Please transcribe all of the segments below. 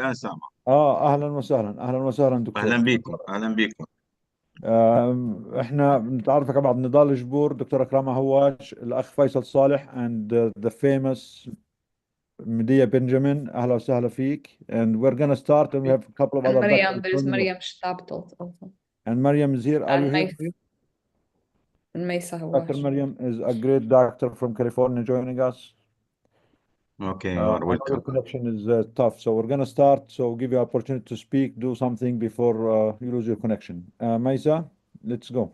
يا سامع. اهلا وسهلا، اهلا وسهلا اهلا دكتور. بكم اهلا بكم. احنا بنتعرفك على بعض نضال جبور، دكتور اكرام هواش، الاخ فيصل صالح and the famous مدية بنجامين. اهلا وسهلا فيك. And we're gonna start and we have a couple of And other Maryam, doctors there is joining us. Maryam Shahd also. And Mariam is here. Are you And here, May Mariam? and Maysa Dr. Hawash. Mariam is a great doctor from California joining us. Okay, you are I know your welcome. connection is tough, so we're gonna start. So give you opportunity to speak, do something before you lose your connection. Maysa, let's go.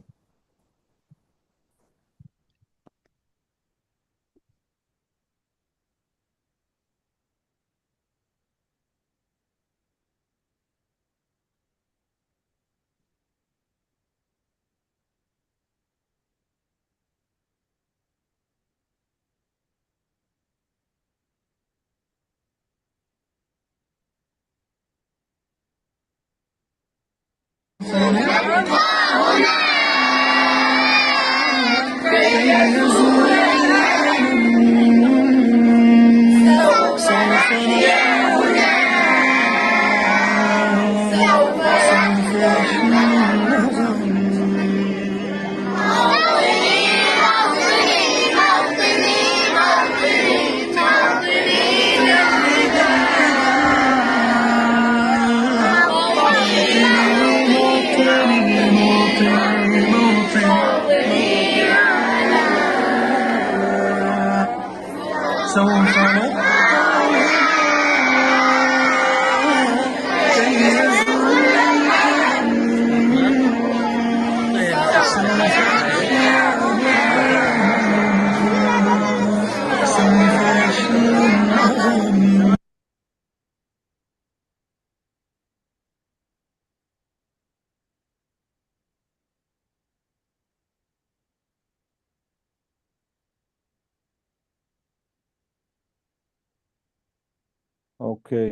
Okay.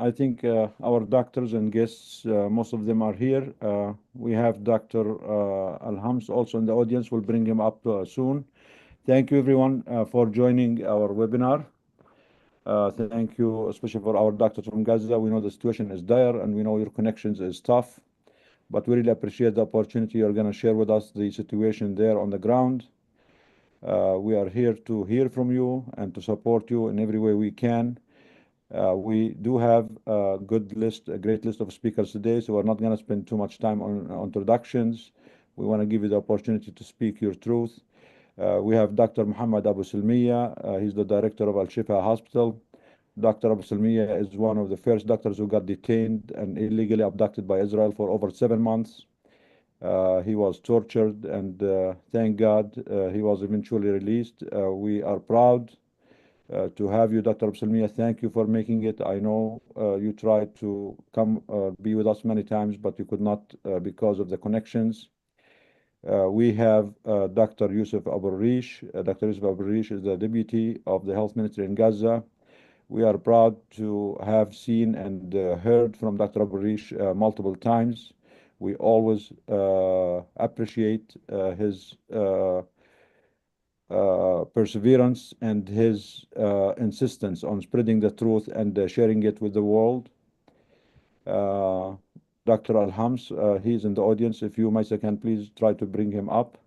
I think our doctors and guests, most of them are here. We have Dr. Al-Hams also in the audience. We'll bring him up soon. Thank you, everyone, for joining our webinar. Thank you, especially for our doctors from Gaza. We know the situation is dire, and we know your connections is tough, but we really appreciate the opportunity you're going to share with us the situation there on the ground. We are here to hear from you and to support you in every way we can. We do have a great list of speakers today, so we're not going to spend too much time on introductions. We want to give you the opportunity to speak your truth. We have Dr. Mohammed Abu Selmia. He's the director of Al-Shifa Hospital. Dr. Abu Selmia is one of the first doctors who got detained and illegally abducted by Israel for over 7 months. He was tortured, and thank God he was eventually released. We are proud to have you, Dr. Absalmiya. Thank you for making it. I know you tried to come be with us many times, but you could not because of the connections. We have Dr. Yusef El-Reish. Dr. Yusef El-Reish is the Deputy of the Health Ministry in Gaza. We are proud to have seen and heard from Dr. El-Reish multiple times. We always appreciate his perseverance and his insistence on spreading the truth and sharing it with the world. Uh, Dr. Al-Hams, he's in the audience. If you, Maisa, can please try to bring him up.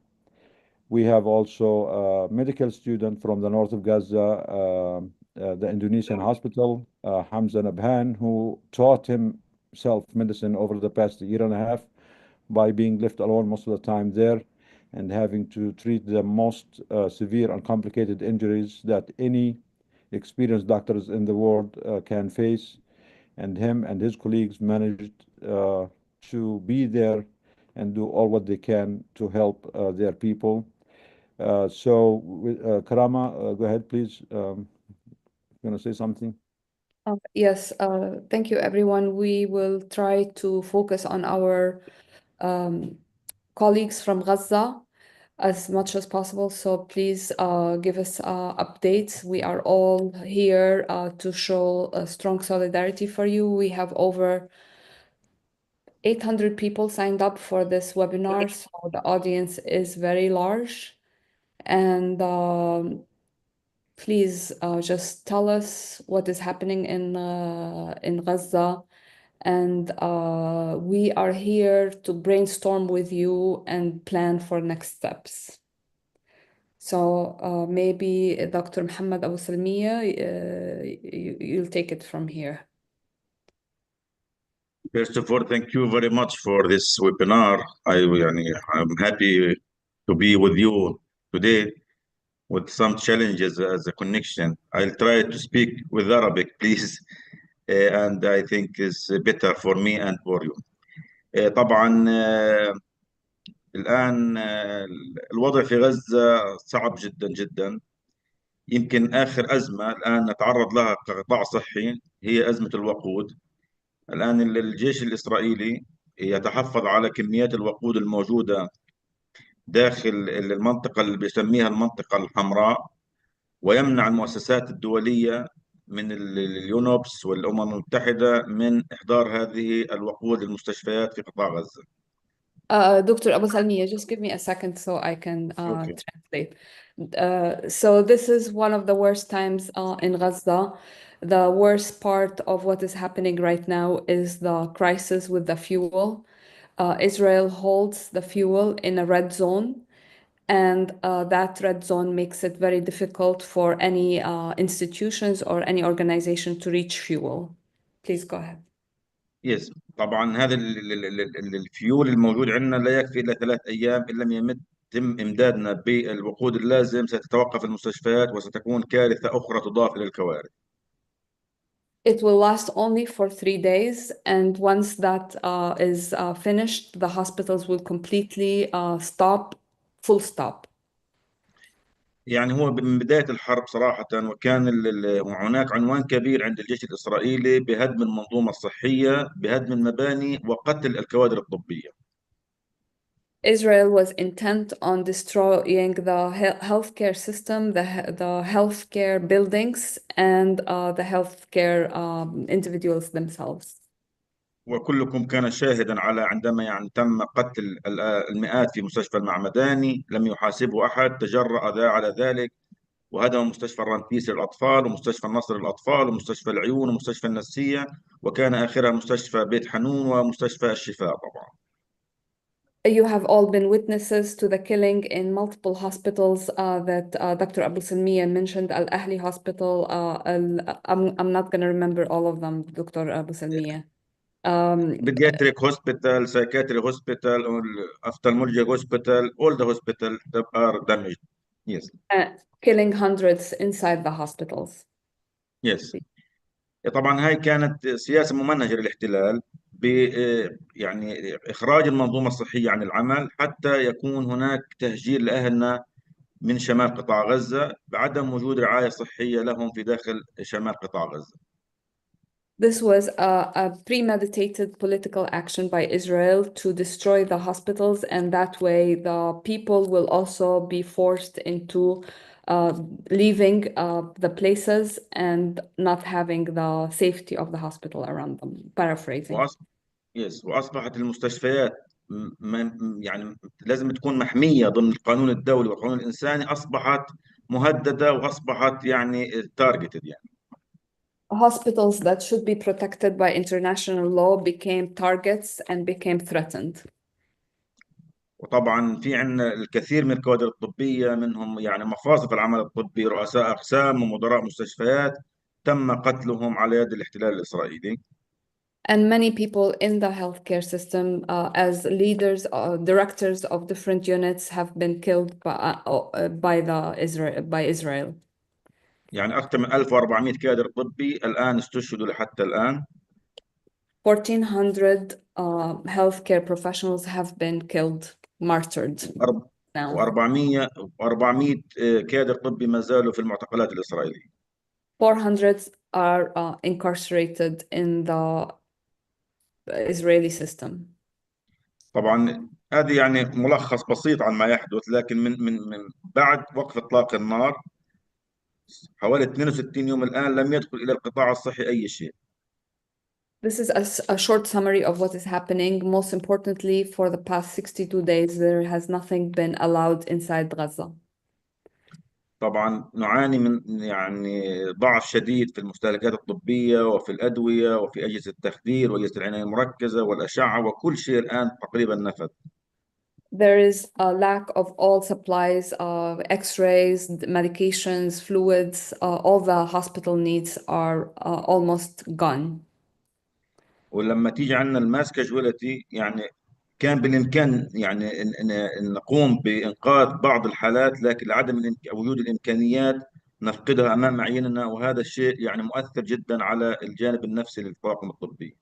We have also a medical student from the North of Gaza, the Indonesian Hospital, Hamza Nabhan, who taught himself medicine over the past year and a half by being left alone most of the time there and having to treat the most severe and complicated injuries that any experienced doctors in the world can face. And him and his colleagues managed to be there and do all what they can to help their people. Karama, go ahead, please. You want to say something? Yes, thank you, everyone. We will try to focus on our colleagues from Gaza as much as possible. So please give us updates. We are all here to show a strong solidarity for you. We have over 800 people signed up for this webinar, so the audience is very large. And please just tell us what is happening in Gaza, and we are here to brainstorm with you and plan for next steps. So maybe Dr. Mohammed Abu Selmia, you'll take it from here. First of all, thank you very much for this webinar. I'm happy to be with you today with some challenges as a connection. I'll try to speak with Arabic, please, and I think it's better for me and for you. طبعا الآن الوضع في غزة صعب جدا جدا. يمكن آخر أزمة الآن نتعرض لها كقطاع صحي هي أزمة الوقود. الآن الجيش الإسرائيلي يتحفظ على كميات الوقود الموجودة داخل المنطقة اللي بيسميها المنطقة الحمراء، ويمنع المؤسسات الدولية من اليونوبس والأمم المتحدة من إحضار هذه الوقود للمستشفيات في قطاع غزة. Dr. Abu Salmiya, just give me a second so I can Okay. translate. So this is one of the worst times in Gaza. The worst part of what is happening right now is the crisis with the fuel. Israel holds the fuel in a red zone, and that red zone makes it very difficult for any institutions or any organization to reach fuel. Please go ahead. يس طبعا هذا الفيول الموجود عندنا لا يكفي الا 3 ايام ان لم يتم امدادنا بالوقود اللازم ستتوقف المستشفيات وستكون كارثه اخرى تضاف الى الكوارث. It will last only for 3 days, and once that is finished, the hospitals will completely stop, full stop. يعني هو من بدايه الحرب صراحه وكان هناك عنوان كبير عند الجيش الاسرائيلي بهدم المنظومه الصحيه، بهدم المباني وقتل الكوادر الطبيه. Israel was intent on destroying the healthcare system, the healthcare buildings, and the healthcare individuals themselves. وكلكم كان شاهدا على عندما تم قتل المئات في مستشفى المعمداني، لم يحاسبه احد، تجرأ على ذلك وهدم مستشفى الرمسيس للأطفال ومستشفى النصر للأطفال ومستشفى العيون ومستشفى النفسية، وكان آخرها مستشفى بيت حنون ومستشفى الشفاء. طبعا You have all been witnesses to the killing in multiple hospitals that Dr. Abu Salmiya mentioned, Al-Ahli Hospital. I'm not going to remember all of them, Dr. Abu Salmiya. pediatric hospital, psychiatric hospital, ophthalmology hospital, all the hospitals that are damaged. Yes. Killing hundreds inside the hospitals. Yes. طبعا هاي كانت سياسة ممنهجة للاحتلال يعني إخراج المنظومة الصحية عن العمل حتى يكون هناك تهجير لأهلنا من شمال قطاع غزة بعدم وجود رعاية صحية لهم في داخل شمال قطاع غزة. This was a premeditated political action by Israel to destroy the hospitals, and that way the people will also be forced into leaving the places and not having the safety of the hospital around them. Paraphrasing. وأصبحت المستشفيات يعني لازم تكون محمية ضمن القانون الدولي والقانون الإنساني، أصبحت مهددة وأصبحت يعني targeted يعني. Hospitals that should be protected by international law became targets and became threatened. وطبعا في عندنا الكثير من الكوادر الطبية منهم يعني مفاصل العمل الطبي، رؤساء أقسام ومدراء مستشفيات تم قتلهم على يد الاحتلال الإسرائيلي. And many people in the healthcare system, as leaders, directors of different units, have been killed by Israel. يعني أكثر من 1400 كادر طبي الآن استشهدوا لحتى الآن. 1,400 healthcare professionals have been killed, martyred now. و400 كادر طبي ما زالوا في المعتقلات الإسرائيلية. 400 are incarcerated in the Israeli system. طبعا هذه يعني ملخص بسيط عن ما يحدث، لكن من بعد وقف إطلاق النار حوالي 62 يوم الآن لم يدخل إلى القطاع الصحي أي شيء. This is a short summary of what is happening. Most importantly, for the past 62 days, there has nothing been allowed inside Gaza. طبعا نعاني من يعني ضعف شديد في المستهلكات الطبية وفي الأدوية وفي أجهزة التخدير وأجهزة العناية المركزة والأشعة، وكل شيء الآن تقريبا نفد. There is a lack of all supplies, x-rays, medications, fluids, all the hospital needs are almost gone. ولما تيجي عندنا الماس كاجواليتي، يعني كان بالإمكان يعني إن نقوم بإنقاذ بعض الحالات، لكن لعدم وجود الإمكانيات نفقدها أمام أعيننا، وهذا الشيء يعني مؤثر جدا على الجانب النفسي للطاقم الطبي.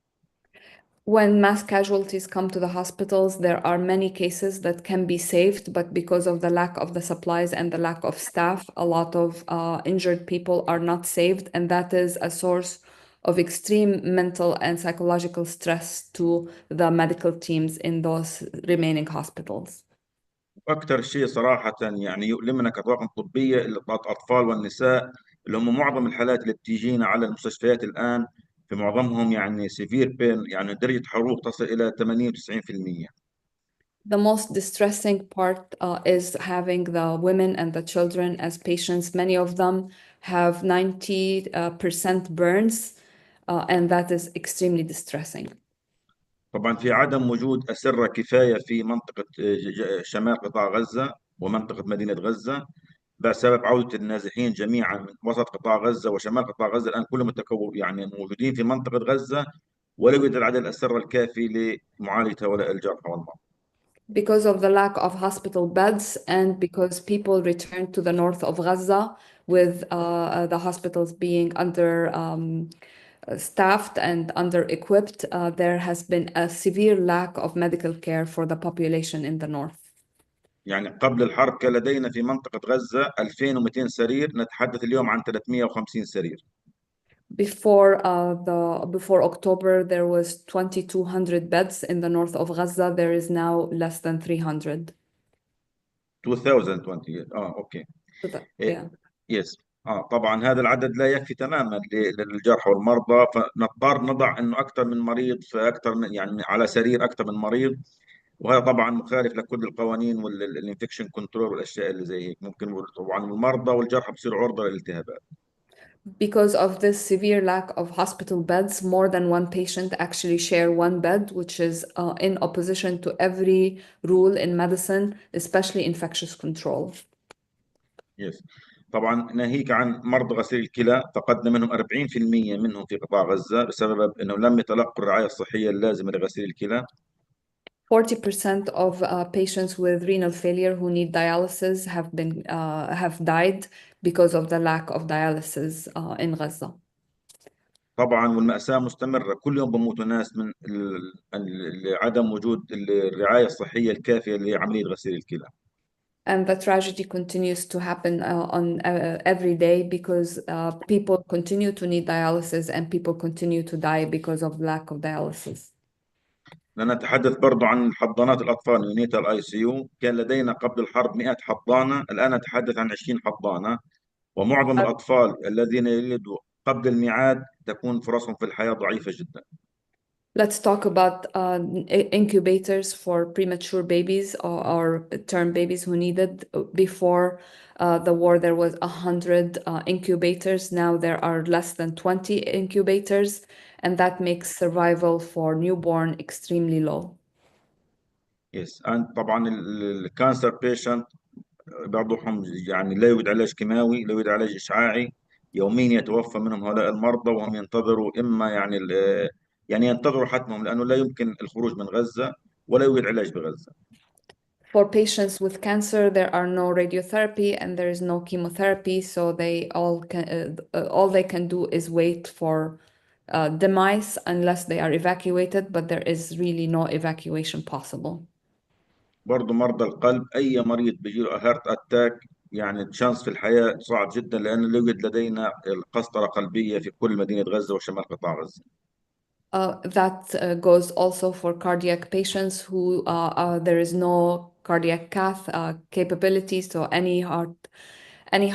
When mass casualties come to the hospitals, there are many cases that can be saved, but because of the lack of the supplies and the lack of staff, a lot of injured people are not saved, and that is a source of extreme mental and psychological stress to the medical teams in those remaining hospitals. واكثر شيء صراحه يعني يؤلمنا كطاقم طبيه الاطفال والنساء، اللي هم معظم الحالات اللي بتيجينا على المستشفيات الان، في معظمهم يعني سيفير بين، يعني درجه حروق تصل الى 80 و90%. The most distressing part is having the women and the children as patients. Many of them have 90% burns, and that is extremely distressing. طبعا في عدم وجود اسره كفايه في منطقه شمال قطاع غزه ومنطقه مدينه غزه، بسبب عوده النازحين جميعا من وسط قطاع غزه وشمال قطاع غزه، الان كلهم يعني موجودين في منطقه غزه، ولا يوجد العدد الاسره الكافي لمعالجه هؤلاء الجرحى والمرضى. Because of the lack of hospital beds and because people returned to the north of Gaza with the hospitals being under staffed and under equipped, there has been a severe lack of medical care for the population in the north. يعني قبل الحرب كان لدينا في منطقة غزة 2200 سرير، نتحدث اليوم عن 350 سرير. Before October, there was 2,200 beds in the north of Gaza. There is now less than 300. 2020 اوكي. Yeah. يس. طبعا هذا العدد لا يكفي تماما للجرحى والمرضى، فنضطر نضع انه اكثر من مريض في اكثر من، يعني على سرير اكثر من مريض، وهذا طبعا مخالف لكل القوانين والانفكشن كنترول والاشياء اللي زي هيك. ممكن طبعا المرضى والجرحى بصيروا عرضة للالتهابات. Because of this severe lack of hospital beds, more than one patient actually share one bed, which is in opposition to every rule in medicine, especially infectious control. يس. طبعا ناهيك عن مرضى غسيل الكلى، فقدنا منهم 40% منهم في قطاع غزة بسبب انه لم يتلقوا الرعاية الصحية اللازمة لغسيل الكلى. 40% of patients with renal failure who need dialysis have died because of the lack of dialysis in Gaza. طبعا والمأساة مستمرة، كل يوم بموتوا ناس من عدم وجود الرعاية الصحية الكافية لعملية غسيل الكلى. And the tragedy continues to happen on every day because people continue to need dialysis and people continue to die because of lack of dialysis. نتحدث برضو عن حضانات الأطفال، يونيتال اي سي يو. كان لدينا قبل الحرب 100 حضانة، الآن نتحدث عن 20 حضانة، ومعظم الأطفال الذين يولدوا قبل الميعاد تكون فرصهم في الحياة ضعيفة جدا. Let's talk about incubators for premature babies or term babies who needed. Before the war, there was 100 incubators. Now there are less than 20 incubators, and that makes survival for newborn extremely low. يس. طبعا الكانسر بيشنت بعضهم يعني لا يوجد علاج كيماوي، لا يوجد علاج إشعاعي، يوميا يتوفى منهم هؤلاء المرضى وهم ينتظروا إما يعني ينتظروا حتمهم، لأنه لا يمكن الخروج من غزة ولا يوجد علاج بغزة. For patients with cancer, there are no radiotherapy and there is no chemotherapy, so all they can do is wait for demise unless they are evacuated, but there is really no evacuation possible. برضو مرضى القلب، أي مريض بيجيله هارت أتاك يعني الشانس في الحياة صعب جدا، لأنه لا يوجد لدينا القسطرة قلبية في كل مدينة غزة وشمال قطاع غزة. That goes also for cardiac patients who there is no cardiac cath capability, so any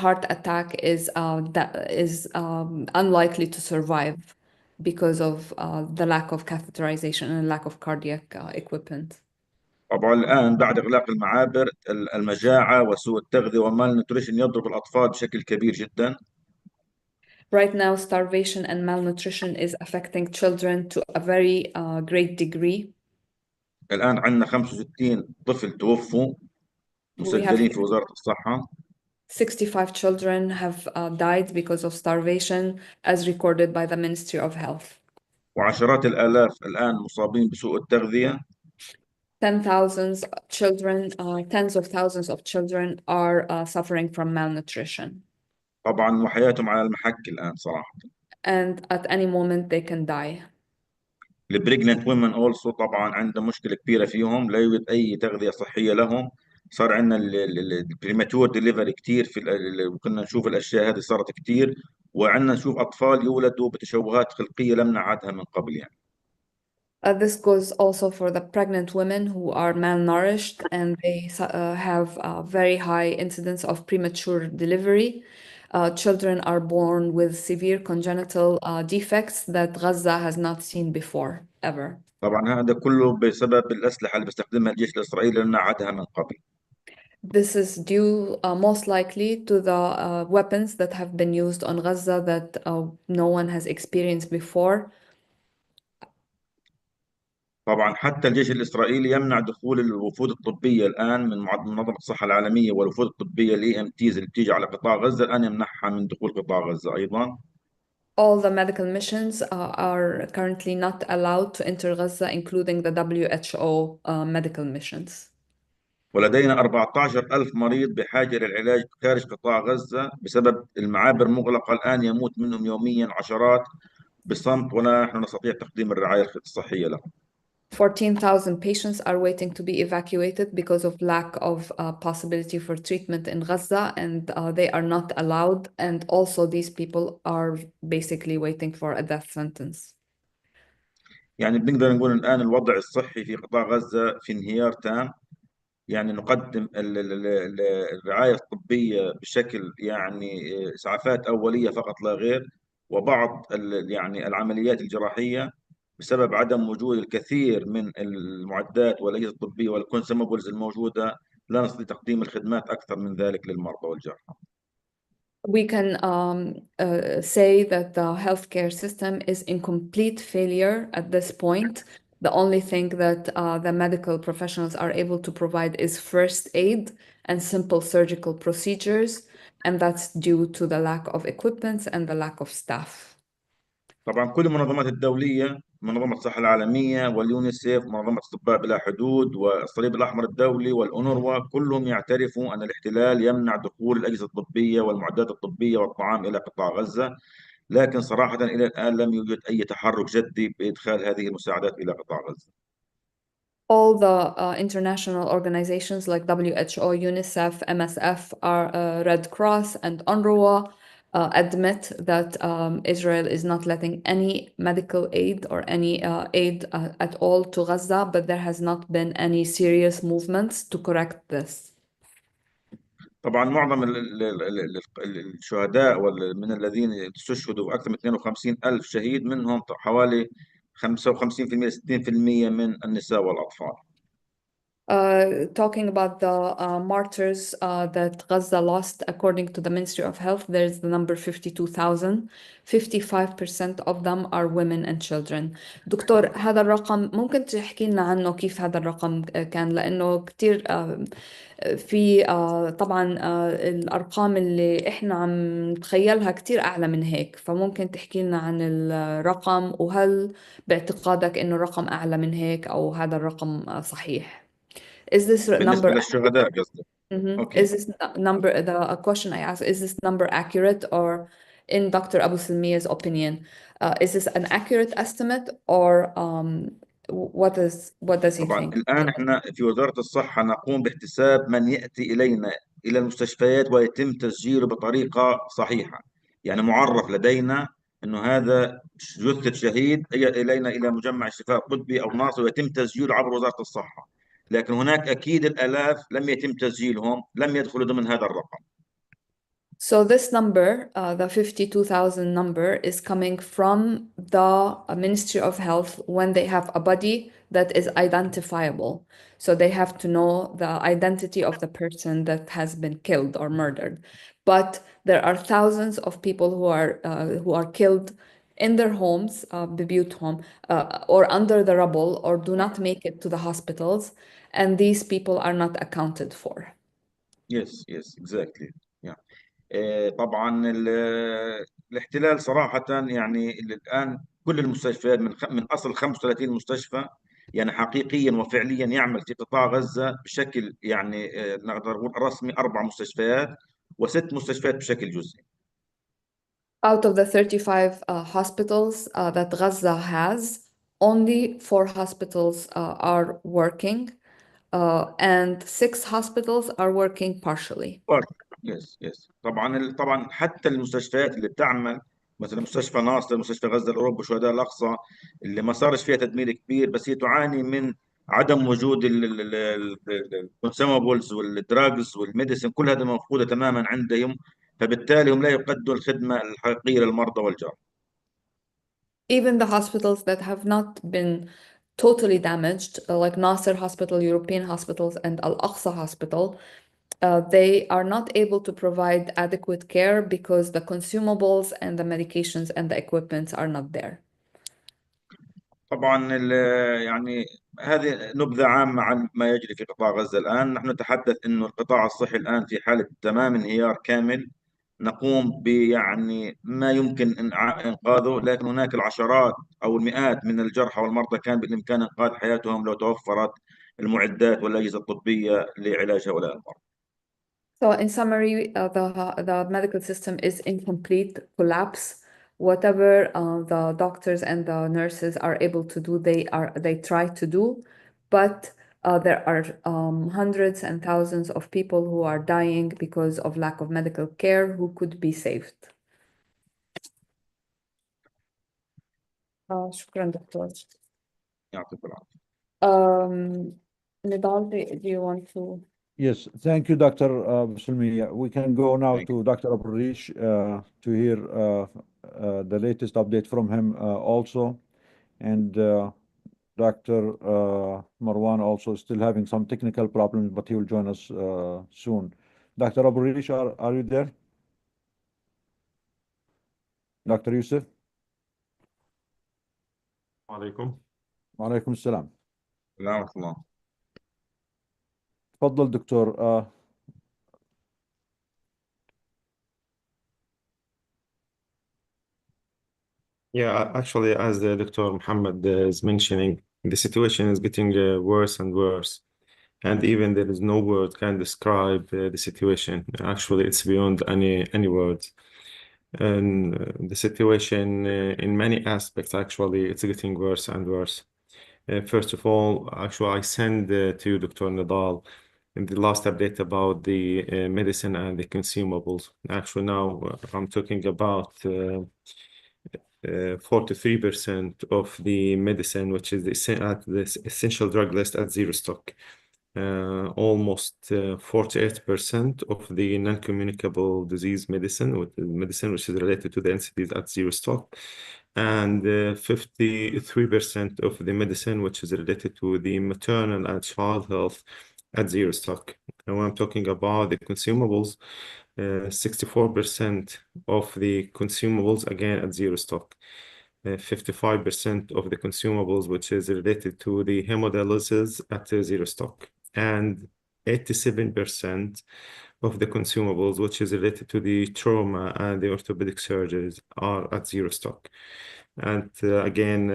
heart attack is unlikely to survive because of the lack of catheterization and lack of cardiac equipment. طبعا الآن بعد إغلاق المعابر المجاعة وسوء التغذية ومال نوتريشن يضرب الأطفال بشكل كبير جدا. Right now, starvation and malnutrition is affecting children to a very great degree. الآن عندنا 65 طفل توفوا We have مسجلين في وزارة الصحة، 65 children have died because of starvation, as recorded by the Ministry of Health. وعشرات الآلاف الآن مصابين بسوء التغذية. 10,000 children, tens of thousands of children are suffering from malnutrition. طبعا وحياتهم على المحك الآن صراحة. And at any moment they can die. البريجننت وومن اولسو طبعا عندنا مشكله كبيره فيهم، لا يوجد اي تغذيه صحيه لهم. صار عندنا البريماتور ديليفري كثير كنا نشوف الاشياء هذه صارت كثير، وعندنا نشوف اطفال يولدوا بتشوهات خلقيه لم نعدها من قبل يعني. This goes also for the pregnant women who are malnourished and they have a very high incidence of premature delivery. Children are born with severe congenital defects that Gaza has not seen before, ever. طبعا هذا كله بسبب الاسلحه اللي بيستخدمها الجيش الاسرائيلي لم نعدها من قبل. This is due most likely to the weapons that have been used on Gaza that no one has experienced before. طبعا حتى الجيش الاسرائيلي يمنع دخول الوفود الطبيه الان من منظمه الصحه العالميه، والوفود الطبيه الاي ام تيز اللي بتيجي على قطاع غزه الان يمنعها من دخول قطاع غزه ايضا. All the medical missions are currently not allowed to enter Gaza, including the WHO medical missions. ولدينا 14,000 مريض بحاجة إلى العلاج خارج قطاع غزة بسبب المعابر مغلقة الآن، يموت منهم يوميا عشرات بصمت ولا نحن نستطيع تقديم الرعاية الصحية لهم. 14,000 patients are waiting to be evacuated because of lack of possibility for treatment in Gaza, and they are not allowed. And also, these people are basically waiting for a death sentence. يعني بنقدر نقول الآن الوضع الصحي في قطاع غزة في انهيار تام. يعني نقدم الرعاية الطبية بشكل يعني إسعافات أولية فقط لا غير، وبعض يعني العمليات الجراحية بسبب عدم وجود الكثير من المعدات والأجهزة الطبية والكونسومبلز الموجودة لا نستطيع تقديم الخدمات أكثر من ذلك للمرضى والجرحى. We can say that the healthcare system is in complete failure at this point. The only thing that the medical professionals are able to provide is first aid and simple surgical procedures, and that's due to the lack of equipment and the lack of staff. طبعا كل المنظمات الدولية، منظمة الصحة العالمية واليونيسيف، منظمة أطباء بلا حدود والصليب الأحمر الدولي والأونروا، كلهم يعترفوا أن الاحتلال يمنع دخول الأجهزة الطبية والمعدات الطبية والطعام إلى قطاع غزة، لكن صراحة إلى الآن لم يوجد أي تحرك جدي بإدخال هذه المساعدات إلى قطاع غزة. All the international organizations like WHO, UNICEF, MSF, Red Cross, and UNRWA admit that Israel is not letting any medical aid or any aid at all to Gaza, but there has not been any serious movements to correct this. طبعا معظم الشهداء من الذين استشهدوا أكثر من 52 ألف شهيد، منهم حوالي 55% 60% من النساء والأطفال. Talking about the martyrs that Gaza lost, according to the Ministry of Health, there's the number 52,000. 55% of them are women and children. دكتور، هذا الرقم ممكن تحكي لنا عنه كيف هذا الرقم كان؟ لأنه كتير في طبعا الأرقام اللي إحنا عم نتخيلها كتير أعلى من هيك، فممكن تحكي لنا عن الرقم، وهل باعتقادك إنه الرقم أعلى من هيك أو هذا الرقم صحيح؟ Is this بالنسبة number للشهداء قصدي. is this number the question I asked, is this number accurate, or in Dr. Abu Selmia's opinion, is this an accurate estimate, or what does he طبعا think? الآن احنا في وزارة الصحة نقوم باحتساب من يأتي إلينا إلى المستشفيات ويتم تسجيله بطريقة صحيحة. يعني معرف لدينا أنه هذا جثة شهيد إلينا إلى مجمع الشفاء الطبي أو ناصر ويتم تسجيله عبر وزارة الصحة، لكن هناك أكيد الآلاف لم يتم تسجيلهم، لم يدخلوا ضمن هذا الرقم. So this number, the 52,000 number, is coming from the Ministry of Health when they have a body that is identifiable. So they have to know the identity of the person that has been killed or murdered. But there are thousands of people who are killed in their homes, bebut home, or under the rubble, or do not make it to the hospitals, and these people are not accounted for. Yes, yes, exactly. Yeah. طبعا الاحتلال صراحة يعني الآن كل المستشفيات من أصل 35 مستشفى يعني حقيقيا وفعليا يعمل في قطاع غزة بشكل يعني نقدر نقول رسمي 4 مستشفيات وست مستشفيات بشكل جزئي. Out of the 35 hospitals that Gaza has, only 4 hospitals are working, and 6 hospitals are working partially. يس يس طبعا حتى المستشفيات اللي بتعمل مثلا مستشفى ناصر، مستشفى غزة الأوروبي، شهداء الأقصى، اللي ما صارش فيها تدمير كبير، بس هي تعاني من عدم وجود الكونسومابلز والدراجز والميديسن، كل هذا مفقودة تماما عندهم، فبالتالي هم لا يقدموا الخدمة الحقيقية للمرضى والجرحى. Even the hospitals that have not been totally damaged, like Nasser Hospital, European hospitals, and Al-Aqsa Hospital, they are not able to provide adequate care because the consumables and the medications and the equipment are not there. طبعا يعني هذه نبذة عامة عن ما يجري في قطاع غزة الآن. نحن نتحدث أنه القطاع الصحي الآن في حالة تمام انهيار كامل، نقوم يعني ما يمكن إنقاذه، لكن هناك العشرات أو المئات من الجرحى والمرضى كان بالإمكان إنقاذ حياتهم لو توفرت المعدات والأجهزة الطبية لعلاج هؤلاء المرضى. So in summary, the medical system is in complete collapse. Whatever the doctors and the nurses are able to do, they try to do, but there are hundreds and thousands of people who are dying because of lack of medical care who could be saved. شكرا دكتور. يعطيك العافية. Nidal, do you want to? Yes, thank you, Dr. Selmia. We can go now Thank to Dr. El-Reish to hear the latest update from him also. And Dr. Marwan also still having some technical problems, but he will join us soon. Dr. El-Reish, are you there? Dr. Yusef? عليكم. وعليكم السلام. ورحمة الله. تفضل دكتور. Yeah, actually, as Dr. Mohammed is mentioning, the situation is getting worse and worse. And even there is no word can describe the situation. Actually, it's beyond any words. And the situation in many aspects, actually, it's getting worse and worse. First of all, actually, I send to you, Dr. Nadal, in the last update about the medicine and the consumables. Actually, now I'm talking about 43% of the medicine, which is the essential drug list at zero stock. Almost 48% of the non-communicable disease medicine, which is related to the NCDs at zero stock, and 53% of the medicine which is related to the maternal and child health at zero stock. And when I'm talking about the consumables, 64% of the consumables again at zero stock. 55% of the consumables which is related to the hemodialysis at zero stock, and 87% of the consumables which is related to the trauma and the orthopedic surgeries are at zero stock. And again,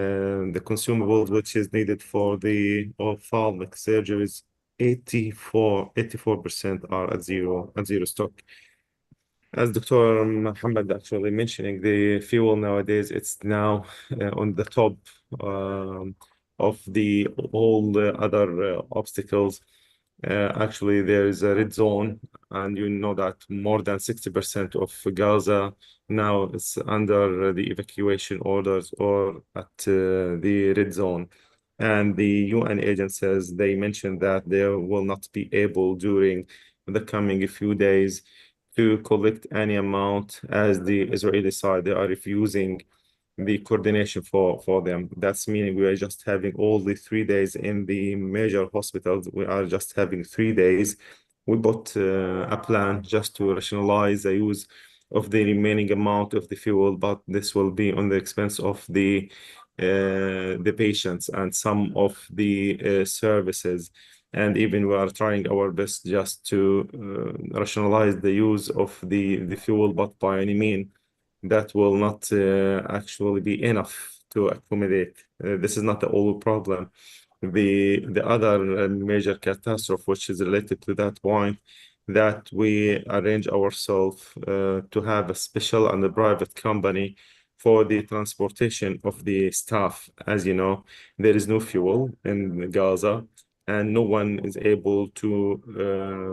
the consumables which is needed for the ophthalmic surgeries, 84% are at zero stock. As Dr. Mohammed actually mentioning, the fuel nowadays, it's now on the top of all the other obstacles. Actually, there is a red zone, and you know that more than 60% of Gaza now is under the evacuation orders or at the red zone. And the UN agencies, they mentioned that they will not be able during the coming few days to collect any amount, as the Israeli side, they are refusing the coordination for them. That's meaning we are just having all the 3 days in the major hospitals. We are just having 3 days. We bought a plan just to rationalize the use of the remaining amount of the fuel, but this will be on the expense of the patients and some of the services. And even we are trying our best just to rationalize the use of the fuel, but by any means that will not actually be enough to accommodate. This is not the only problem. The other major catastrophe, which is related to that point, that we arrange ourselves to have a special and a private company for the transportation of the staff. As you know, there is no fuel in Gaza, and no one is able to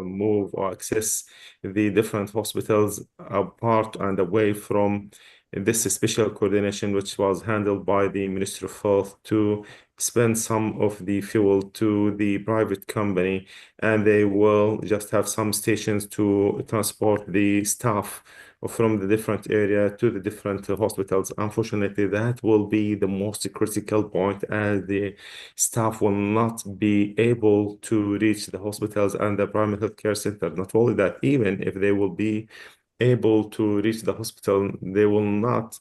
move or access the different hospitals apart and away from this special coordination, which was handled by the Ministry of Health, to spend some of the fuel to the private company, and they will just have some stations to transport the staff from the different area to the different hospitals. Unfortunately, that will be the most critical point, as the staff will not be able to reach the hospitals and the primary healthcare center. Not only that, even if they will be able to reach the hospital, they will not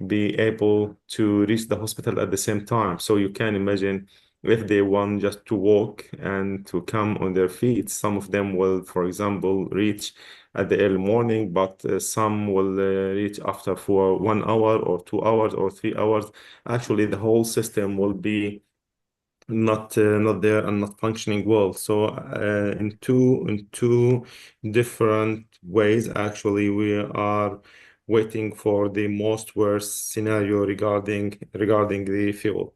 be able to reach the hospital at the same time. So you can imagine, if they want just to walk and to come on their feet, some of them will, for example, reach at the early morning, but some will reach after for 1 hour or 2 hours or 3 hours. Actually, the whole system will be not there and not functioning well. So in two different ways, actually, we are waiting for the most worst scenario regarding the fuel.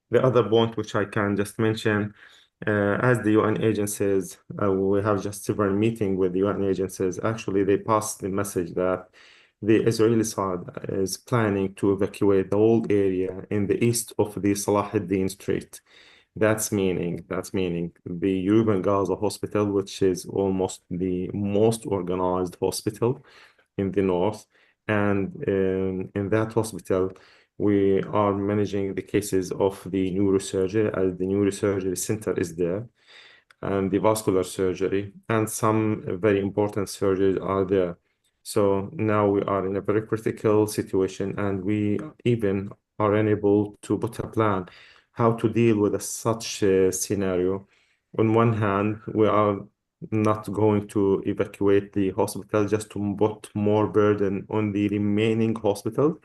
The other point which I can just mention, as the UN agencies, we have just several meetings with the UN agencies. Actually, they passed the message that the Israeli side is planning to evacuate the whole area in the east of the Salah ad-Din Strait. That's meaning the Urban Gaza Hospital, which is almost the most organized hospital in the north. And in that hospital, we are managing the cases of the neurosurgery, as the neurosurgery center is there, and the vascular surgery, and some very important surgeries are there. So now we are in a very critical situation, and we even are unable to put a plan how to deal with such a scenario. On one hand, we are not going to evacuate the hospital just to put more burden on the remaining hospital,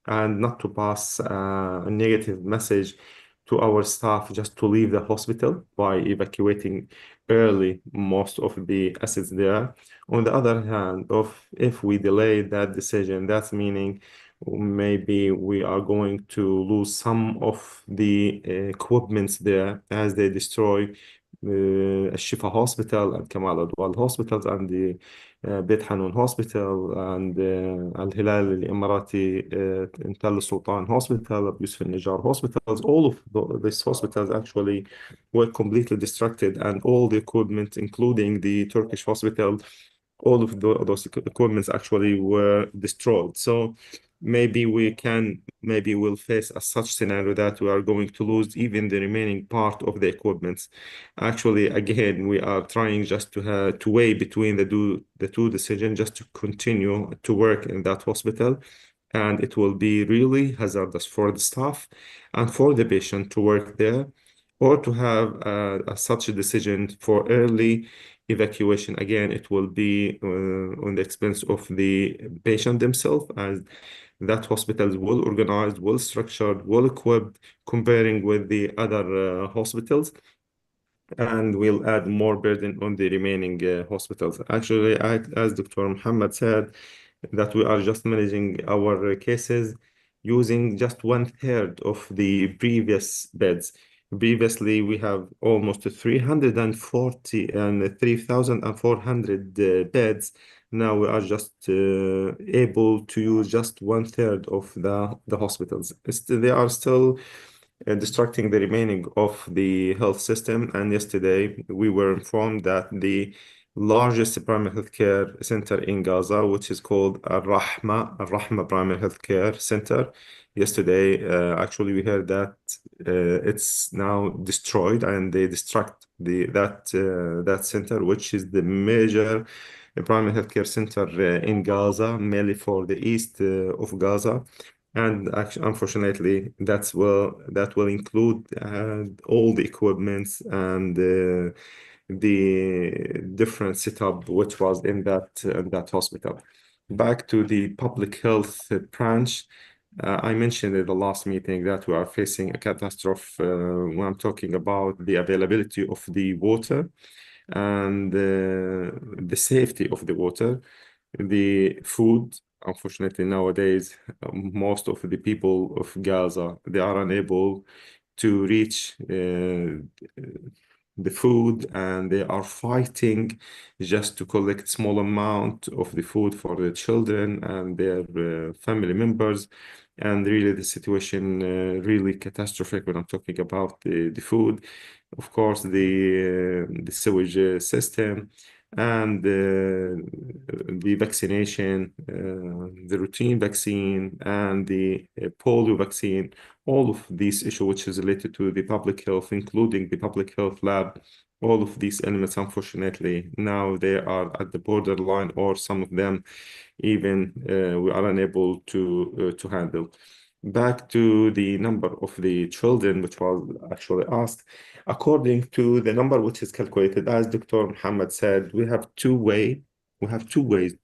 and not to pass a negative message to our staff just to leave the hospital by evacuating early most of the assets there. On the other hand, if we delay that decision, that's meaning maybe we are going to lose some of the equipments there, as they destroy Al-Shifa Hospital and Kamal Adwal hospitals and the Beit Hanun Hospital and Al-Hilal Al-Emirati Intal Sultan Hospital, Yusef Al hospitals. All of these hospitals actually were completely destructed, and all the equipment, including the Turkish hospital, all of those equipments actually were destroyed. So maybe we'll face a such scenario that we are going to lose even the remaining part of the equipments. Actually, again, we are trying just to weigh between the two decisions, just to continue to work in that hospital, and it will be really hazardous for the staff and for the patient to work there, or to have such a decision for early evacuation. Again, it will be on the expense of the patient themselves, as that hospital is well organized, well structured, well equipped, comparing with the other hospitals, and will add more burden on the remaining hospitals. Actually, as Dr. Mohammed said, that we are just managing our cases using just 1/3 of the previous beds. Previously, we have almost 340 and 3,400 beds. Now we are just able to use just 1/3 of the hospitals. They are still destructing the remaining of the health system. And yesterday we were informed that the largest primary healthcare center in Gaza, which is called Al-Rahma Primary Healthcare Center. Yesterday, actually, we heard that it's now destroyed, and they destruct that center, which is the major primary healthcare center in Gaza, mainly for the east of Gaza. And actually, unfortunately, that will include all the equipments and the different setup which was in that hospital. Back to the public health branch, I mentioned in the last meeting that we are facing a catastrophe when I'm talking about the availability of the water and the safety of the water, the food. Unfortunately, nowadays, most of the people of Gaza, they are unable to reach the food, and they are fighting just to collect small amount of the food for the children and their family members. And really, the situation really catastrophic when I'm talking about the food. Of course, the sewage system and the vaccination, the routine vaccine and the polio vaccine, all of these issues which is related to the public health, including the public health lab, all of these elements, unfortunately, now they are at the borderline, or some of them even we are unable to handle. Back to the number of the children, which was actually asked. According to the number which is calculated, as Dr. Mohammed said, we have two ways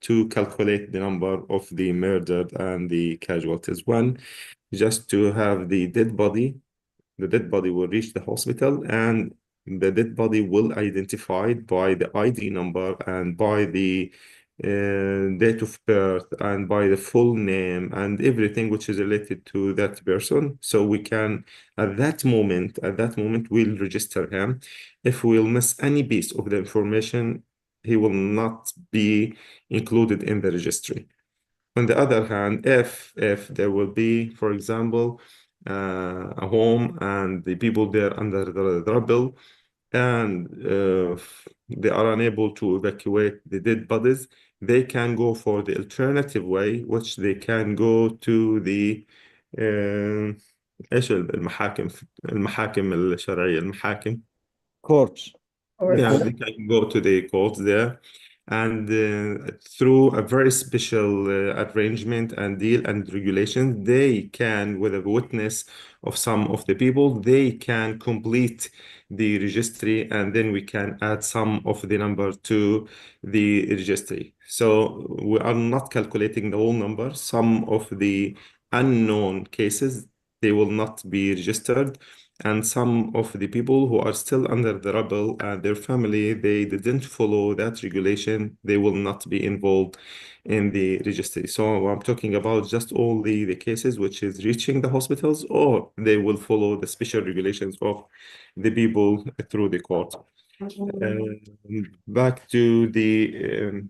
to calculate the number of the murdered and the casualties. One, just to have the dead body. The dead body will reach the hospital, and the dead body will identified by the ID number and by the date of birth and by the full name and everything which is related to that person. So we can, at that moment, we'll register him. If we'll miss any piece of the information, he will not be included in the registry. On the other hand, if there will be, for example, a home and the people there under the rubble, and they are unable to evacuate the dead bodies, they can go for the alternative way, which they can go to the ايش المحاكم الشرعية المحاكم. Courts. Yeah, they can go to the courts there, and through a very special arrangement and deal and regulation, they can, with a witness of some of the people, they can complete the registry, and then we can add some of the number to the registry. So we are not calculating the whole number. Some of the unknown cases, they will not be registered. And some of the people who are still under the rubble and their family, they didn't follow that regulation, they will not be involved in the registry. So I'm talking about just all the cases which is reaching the hospitals, or they will follow the special regulations of the people through the court. Back to the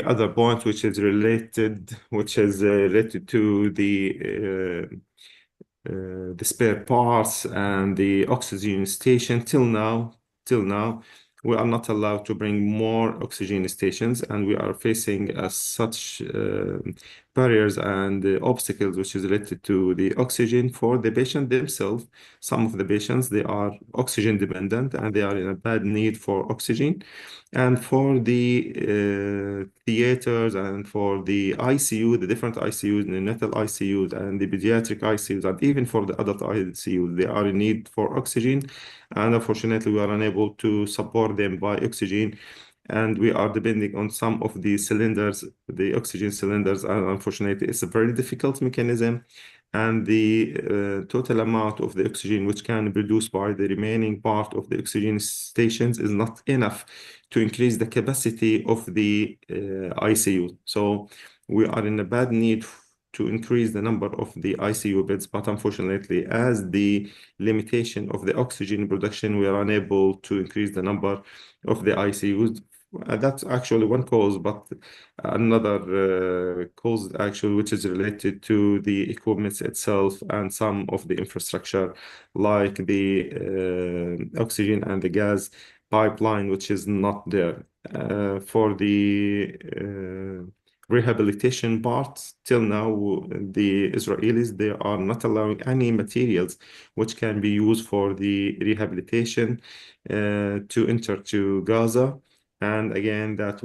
other point, which is related to the spare parts and the oxygen station. Till now, we are not allowed to bring more oxygen stations, and we are facing such barriers and obstacles which is related to the oxygen for the patient themselves. Some of the patients, they are oxygen dependent and they are in a bad need for oxygen. And for the theaters and for the ICU, the different ICUs, the neonatal ICUs and the pediatric ICUs, and even for the adult ICUs, they are in need for oxygen. And unfortunately, we are unable to support them by oxygen. And we are depending on some of the cylinders, the oxygen cylinders, and unfortunately, it's a very difficult mechanism. And the total amount of the oxygen which can be produced by the remaining part of the oxygen stations is not enough to increase the capacity of the ICU. So we are in a bad need to increase the number of the ICU beds, but unfortunately, as the limitation of the oxygen production, we are unable to increase the number of the ICUs. That's actually one cause, but another cause actually, which is related to the equipment itself and some of the infrastructure, like the oxygen and the gas pipeline, which is not there. For the rehabilitation part, till now, the Israelis, they are not allowing any materials which can be used for the rehabilitation to enter to Gaza. And again, that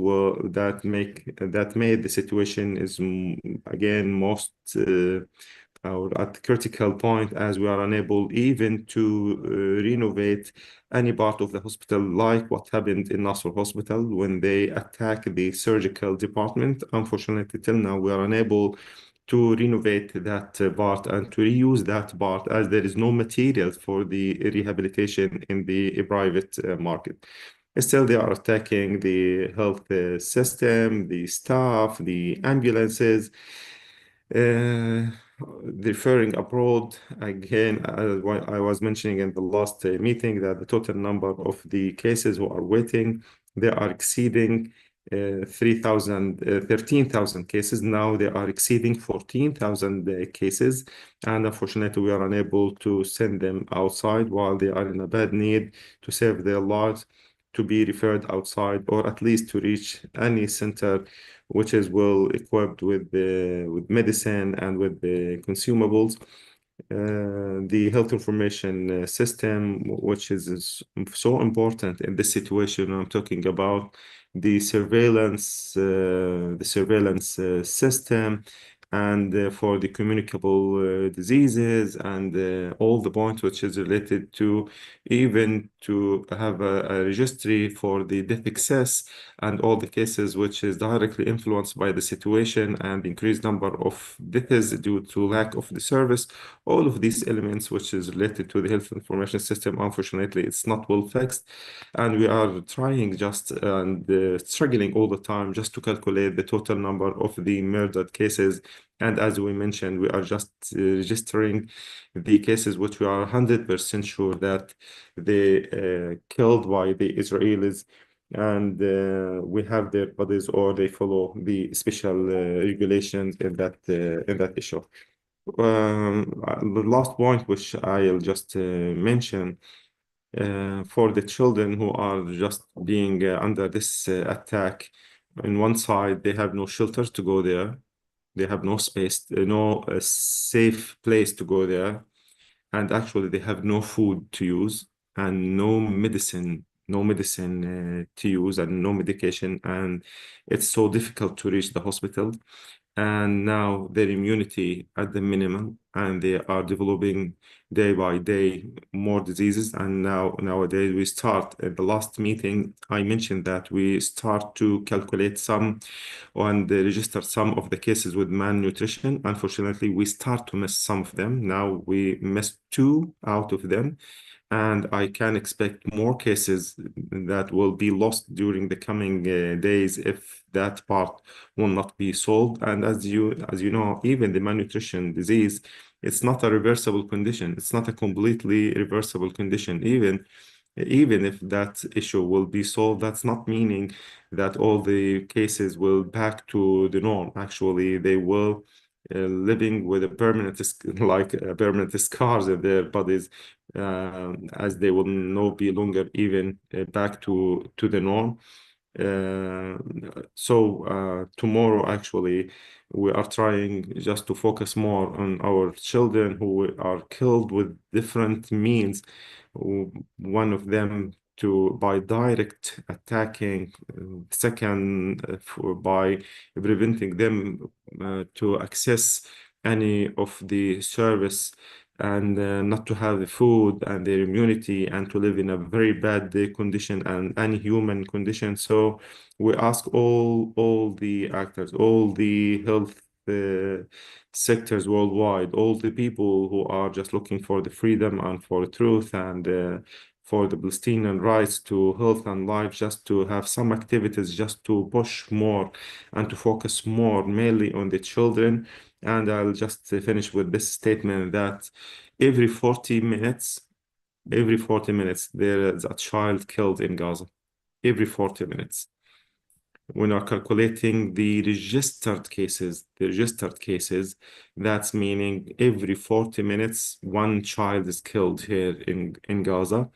made the situation is again most or at critical point, as we are unable even to renovate any part of the hospital, like what happened in Nasser Hospital when they attacked the surgical department. Unfortunately, till now, we are unable to renovate that part and to reuse that part, as there is no material for the rehabilitation in the private market. Still, they are attacking the health system, the staff, the ambulances. Referring abroad, again, I was mentioning in the last meeting that the total number of the cases who are waiting, they are exceeding 13,000 cases. Now they are exceeding 14,000 cases. And unfortunately, we are unable to send them outside while they are in a bad need to save their lives, to be referred outside, or at least to reach any center which is well equipped with medicine and with the consumables. The health information system, which is so important in this situation. I'm talking about the surveillance system, and for the communicable diseases, and all the points which is related to even to have a registry for the death excess and all the cases which is directly influenced by the situation and increased number of deaths due to lack of the service. All of these elements which is related to the health information system, unfortunately, it's not well fixed. And we are trying just and struggling all the time just to calculate the total number of the murdered cases. And as we mentioned, we are just registering the cases which we are 100% sure that they killed by the Israelis, and we have their bodies, or they follow the special regulations in that issue. The last point, which I'll just mention, for the children who are just being under this attack, on one side, they have no shelter to go there. They have no space, no safe place to go there. And actually, they have no food to use and no medicine to use, and no medication. And it's so difficult to reach the hospital. And now their immunity at the minimum, and they are developing day by day more diseases. And nowadays we start, at the last meeting I mentioned that we start to calculate some and register some of the cases with malnutrition. Unfortunately, we start to miss some of them. Now we missed 2 out of them, and I can expect more cases that will be lost during the coming days if that part will not be solved. And as you know, even the malnutrition disease, it's not a reversible condition. It's not a completely reversible condition. Even if that issue will be solved, that's not meaning that all the cases will back to the norm. Actually, they will living with a permanent scars in their bodies, as they will no be longer even back to the norm. So tomorrow, actually, we are trying just to focus more on our children who are killed with different means. One of them by direct attacking, second by preventing them to access any of the service, and not to have the food and their immunity, and to live in a very bad condition and inhuman condition. So we ask all the actors, all the health sectors worldwide, all the people who are just looking for the freedom and for truth, and for the Palestinian rights to health and life, just to have some activities, just to push more and to focus more mainly on the children. And I'll just finish with this statement that every 40 minutes, there is a child killed in Gaza. Every 40 minutes. When we're calculating the registered cases, that's meaning every 40 minutes, one child is killed here in Gaza.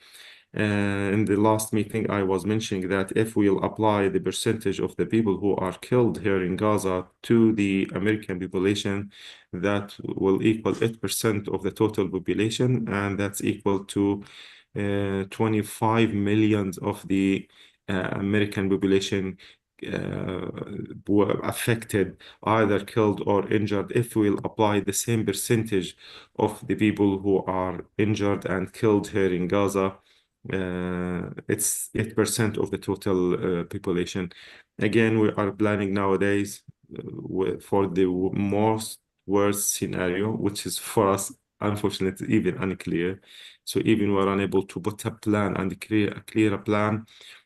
In the last meeting, I was mentioning that if we'll apply the percentage of the people who are killed here in Gaza to the American population, that will equal 8% of the total population, and that's equal to 25 million of the American population were affected, either killed or injured. If we'll apply the same percentage of the people who are injured and killed here in Gaza, it's 8% of the total population. Again, we are planning nowadays for the most worst scenario, which is for us, unfortunately, even unclear. So even we're unable to put a plan and clear a plan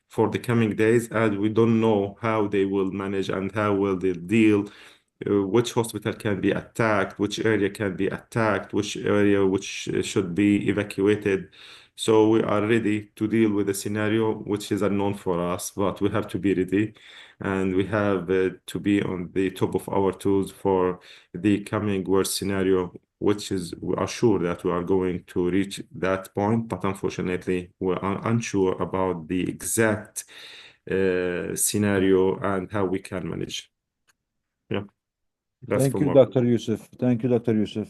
for the coming days, as we don't know how they will manage and how will they deal, which hospital can be attacked, which area can be attacked, which area which should be evacuated. So we are ready to deal with a scenario which is unknown for us, but we have to be ready, and we have to be on the top of our tools for the coming worst scenario, which is we are sure that we are going to reach that point, but unfortunately we are unsure about the exact scenario and how we can manage. Yeah, that's Thank from you, our. Dr. Yusuf. Thank you, Dr. Yusuf.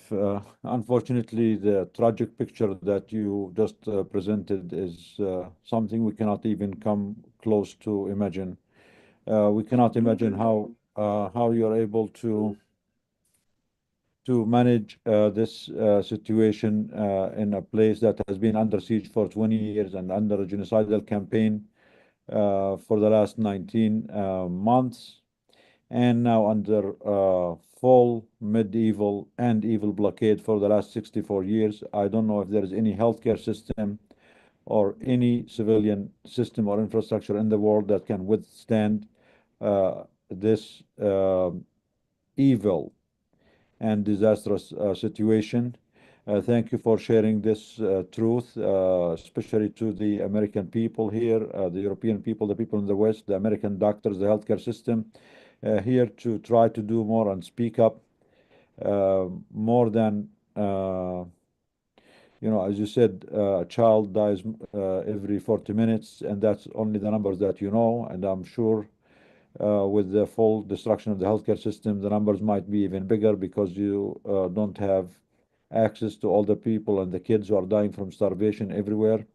Unfortunately, the tragic picture that you just presented is something we cannot even come close to imagine. We cannot imagine how you're able to manage this situation in a place that has been under siege for 20 years and under a genocidal campaign for the last 19 months, and now under full medieval and evil blockade for the last 64 years. I don't know if there is any healthcare system or any civilian system or infrastructure in the world that can withstand this evil and disastrous situation. Thank you for sharing this truth, especially to the American people here, the European people, the people in the West, the American doctors, the healthcare system, here to try to do more and speak up more than, as you said, a child dies every 40 minutes, and that's only the numbers that you know, and I'm sure with the full destruction of the healthcare system, the numbers might be even bigger because you don't have access to all the people and the kids who are dying from starvation everywhere.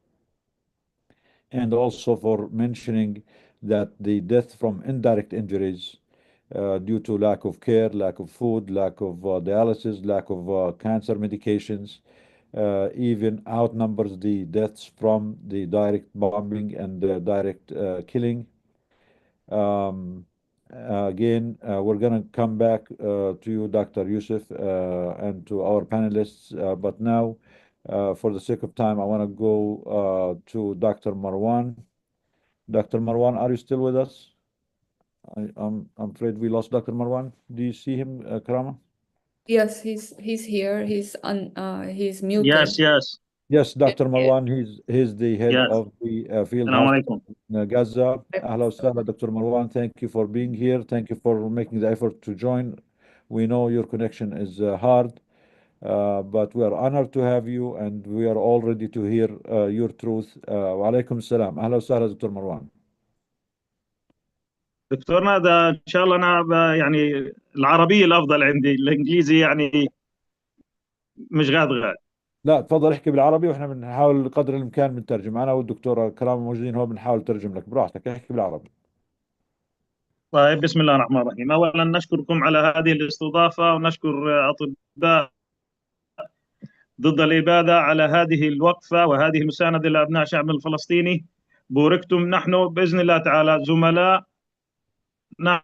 And also for mentioning that the death from indirect injuries due to lack of care, lack of food, lack of dialysis, lack of cancer medications, even outnumbers the deaths from the direct bombing and direct killing. Again, we're going to come back to you, Dr. Yusuf, and to our panelists. But now, for the sake of time, I want to go to Dr. Marwan. Dr. Marwan, are you still with us? I'm afraid we lost Dr. Marwan. Do you see him, Karama? Yes, he's here. He's muted. Yes. Yes, Dr. Marwan, he's the head Yes. of the field Assalamu hospital in Gaza. Ahla wa sahla, Dr. Marwan. Thank you for being here. Thank you for making the effort to join. We know your connection is hard, but we are honored to have you, and we are all ready to hear your truth. Wa alaikum salam. Ahla wa sahla, Dr. Marwan. دكتورنا ده ان شاء الله انا يعني العربيه الافضل عندي، الانجليزي يعني مش غاد. لا تفضل احكي بالعربي، واحنا بنحاول قدر الامكان بنترجم. انا والدكتوره كرامه موجودين هون بنحاول نترجم لك، براحتك احكي بالعربي. طيب، بسم الله الرحمن الرحيم. اولا نشكركم على هذه الاستضافه، ونشكر اطباء ضد الاباده على هذه الوقفه وهذه المسانده لابناء الشعب الفلسطيني. بوركتم، نحن باذن الله تعالى زملاء، نحن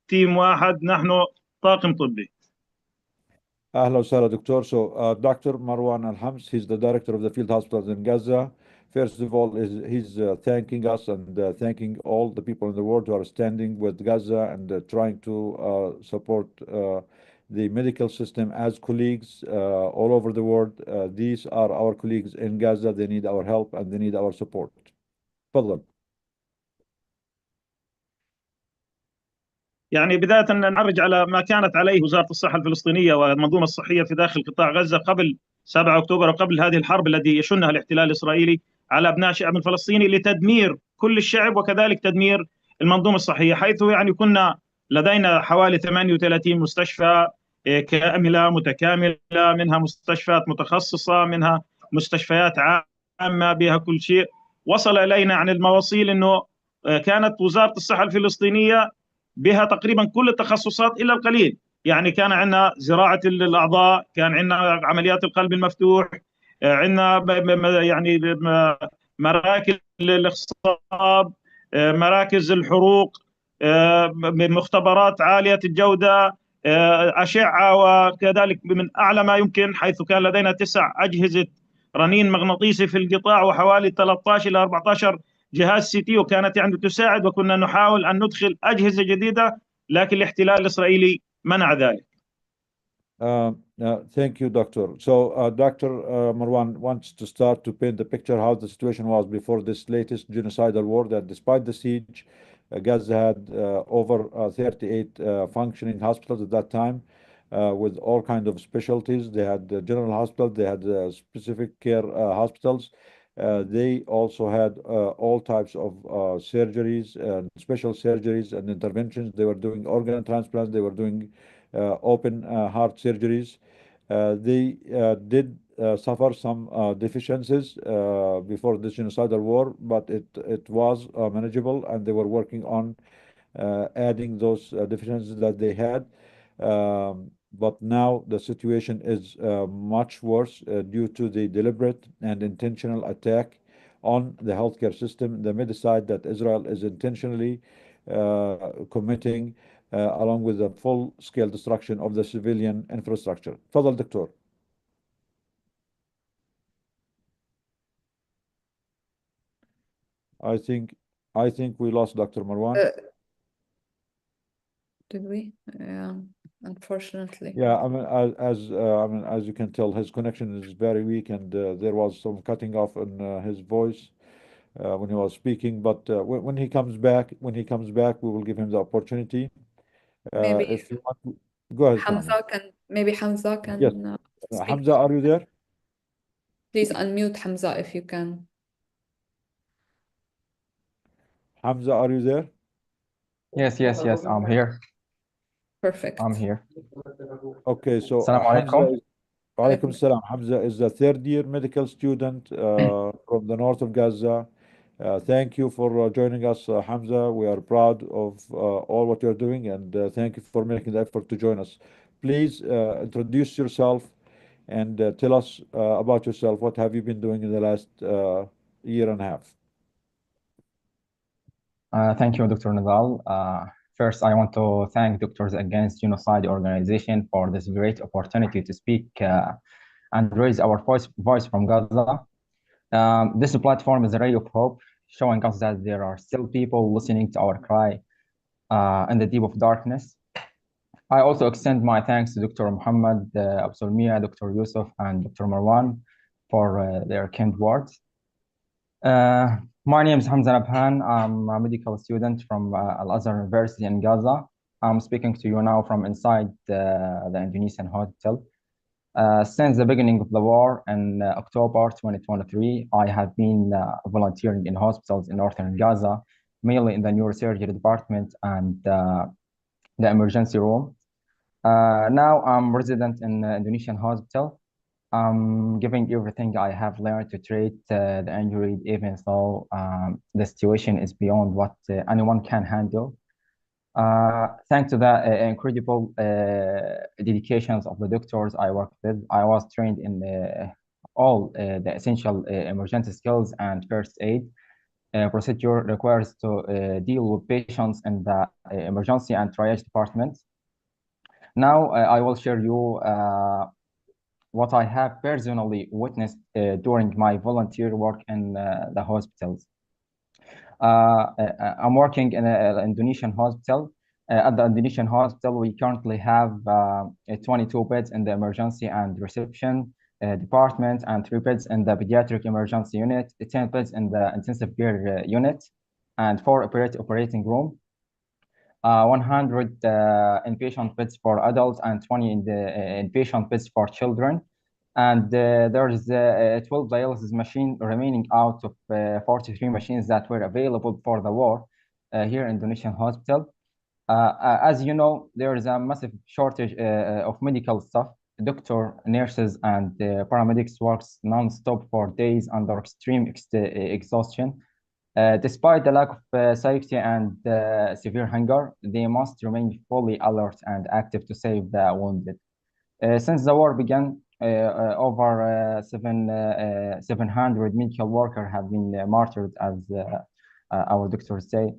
تيم واحد، نحن طاقم طبي. Ahla wa sahla, Doctor. So, Dr. Marwan Al-Hams, he's the director of the field hospitals in Gaza. First of all, he's thanking us and thanking all the people in the world who are standing with Gaza and trying to support the medical system as colleagues all over the world. These are our colleagues in Gaza. They need our help and they need our support. تفضل. يعني بداية نعرج على ما كانت عليه وزارة الصحة الفلسطينية والمنظومة الصحية في داخل قطاع غزة قبل 7 أكتوبر وقبل هذه الحرب التي يشنها الاحتلال الإسرائيلي على أبناء الشعب الفلسطيني لتدمير كل الشعب وكذلك تدمير المنظومة الصحية، حيث يعني كنا لدينا حوالي 38 مستشفى كاملة متكاملة، منها مستشفيات متخصصة، منها مستشفيات عامة بها كل شيء. وصل إلينا عن المواصيل أنه كانت وزارة الصحة الفلسطينية بها تقريبا كل التخصصات إلا القليل. يعني كان عندنا زراعة الأعضاء، كان عندنا عمليات القلب المفتوح، عندنا يعني مراكز الاخصاب، مراكز الحروق، مختبرات عالية الجودة، أشعة، وكذلك من أعلى ما يمكن، حيث كان لدينا 9 أجهزة رنين مغناطيسي في القطاع وحوالي 13 إلى 14 جهاز سي تي، وكانت يعني تساعد، وكنا نحاول أن ندخل أجهزة جديدة لكن الاحتلال الإسرائيلي منع ذلك. Thank you, Doctor. So, Dr. Marwan wants to start to paint the picture how the situation was before this latest genocidal war, that despite the siege, Gaza had over 38 functioning hospitals at that time with all kinds of specialties. They had the general hospital, they had specific care hospitals. They also had all types of surgeries and special surgeries and interventions. They were doing organ transplants, they were doing open heart surgeries. They did suffer some deficiencies before the genocidal war, but it was manageable, and they were working on adding those deficiencies that they had. But now the situation is much worse due to the deliberate and intentional attack on the healthcare system, the medicide that Israel is intentionally committing along with the full-scale destruction of the civilian infrastructure. تفضل دكتور. I think we lost Dr. Marwan. Did we? Yeah, unfortunately. Yeah, I mean, as you can tell, his connection is very weak, and there was some cutting off in his voice when he was speaking. But when he comes back, we will give him the opportunity. Maybe If you want to, go ahead, Hamza can Yes, speak. Hamza, are you there? Please unmute Hamza if you can. Hamza, are you there? Yes, I'm here. Perfect. I'm here. Okay, so Assalamu Hamza alaikum. is, Walaikum salam. Hamza is a third-year medical student from the north of Gaza. Thank you for joining us, Hamza. We are proud of all what you're doing, and thank you for making the effort to join us. Please introduce yourself and tell us about yourself. What have you been doing in the last year and a half? Thank you, Dr. Nadal. First, I want to thank Doctors Against Genocide organization for this great opportunity to speak and raise our voice from Gaza. This platform is a ray of hope, showing us that there are still people listening to our cry in the deep of darkness. I also extend my thanks to Dr. Mohammed, Selmia, Dr. Yusef, and Dr. Marwan for their kind words. My name is Hamza Nabhan. I'm a medical student from Al-Azhar University in Gaza. I'm speaking to you now from inside the Indonesian Hospital. Since the beginning of the war in October 2023, I have been volunteering in hospitals in northern Gaza, mainly in the neurosurgery department and the emergency room. Now I'm resident in the Indonesian Hospital. I'm giving everything I have learned to treat the injured, even though the situation is beyond what anyone can handle. Thanks to the incredible dedications of the doctors I worked with, I was trained in all the essential emergency skills and first aid procedure requires to deal with patients in the emergency and triage departments. Now I will share you what I have personally witnessed during my volunteer work in the hospitals. I'm working in an Indonesian hospital. At the Indonesian hospital, we currently have 22 beds in the emergency and reception department, and 3 beds in the pediatric emergency unit, 10 beds in the intensive care unit, and 4 operating room. 100 inpatient beds for adults and 20 in the inpatient beds for children. And there is 12 dialysis machines remaining out of 43 machines that were available for the war here in Indonesian hospital. As you know, there is a massive shortage of medical staff. Doctor, nurses, and paramedics works non-stop for days under extreme exhaustion. Despite the lack of safety and severe hunger, they must remain fully alert and active to save the wounded. Since the war began, over 700 medical workers have been martyred, as our doctors say.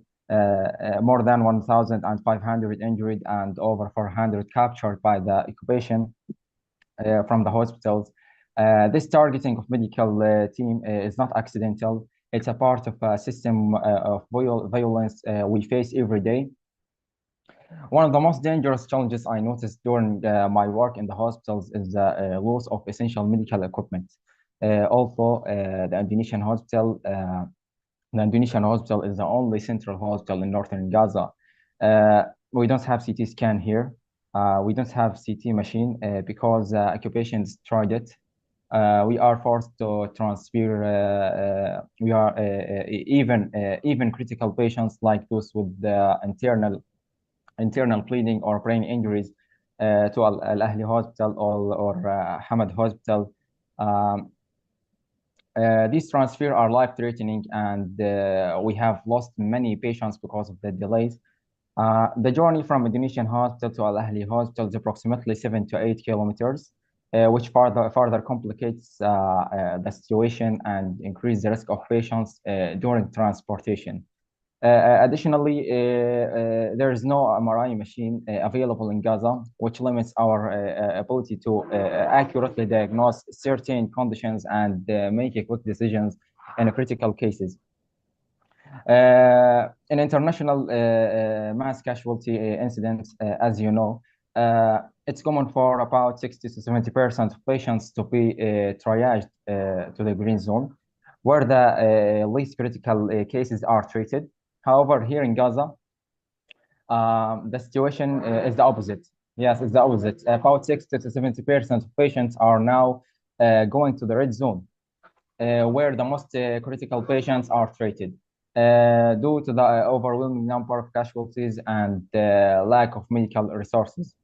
More than 1,500 injured and over 400 captured by the occupation from the hospitals. This targeting of medical team is not accidental. It's a part of a system of violence we face every day. One of the most dangerous challenges I noticed during my work in the hospitals is the loss of essential medical equipment. Also, the Indonesian hospital is the only central hospital in northern Gaza. We don't have CT scan here. We don't have CT machine because occupation destroyed it. We are forced to transfer. Even critical patients like those with internal bleeding or brain injuries to Al-Ahli Hospital or Hamad Hospital. These transfers are life-threatening, and we have lost many patients because of the delays. The journey from Indonesian hospital to Al-Ahli Hospital is approximately 7 to 8 kilometers, which further complicates the situation and increase the risk of patients during transportation. Additionally, there is no MRI machine available in Gaza, which limits our ability to accurately diagnose certain conditions and make quick decisions in critical cases. In international mass casualty incidents, as you know, it's common for about 60 to 70% of patients to be triaged to the green zone, where the least critical cases are treated. However, here in Gaza, the situation is the opposite. Yes, it's the opposite. About 60 to 70% of patients are now going to the red zone, where the most critical patients are treated. Due to the overwhelming number of casualties and lack of medical resources.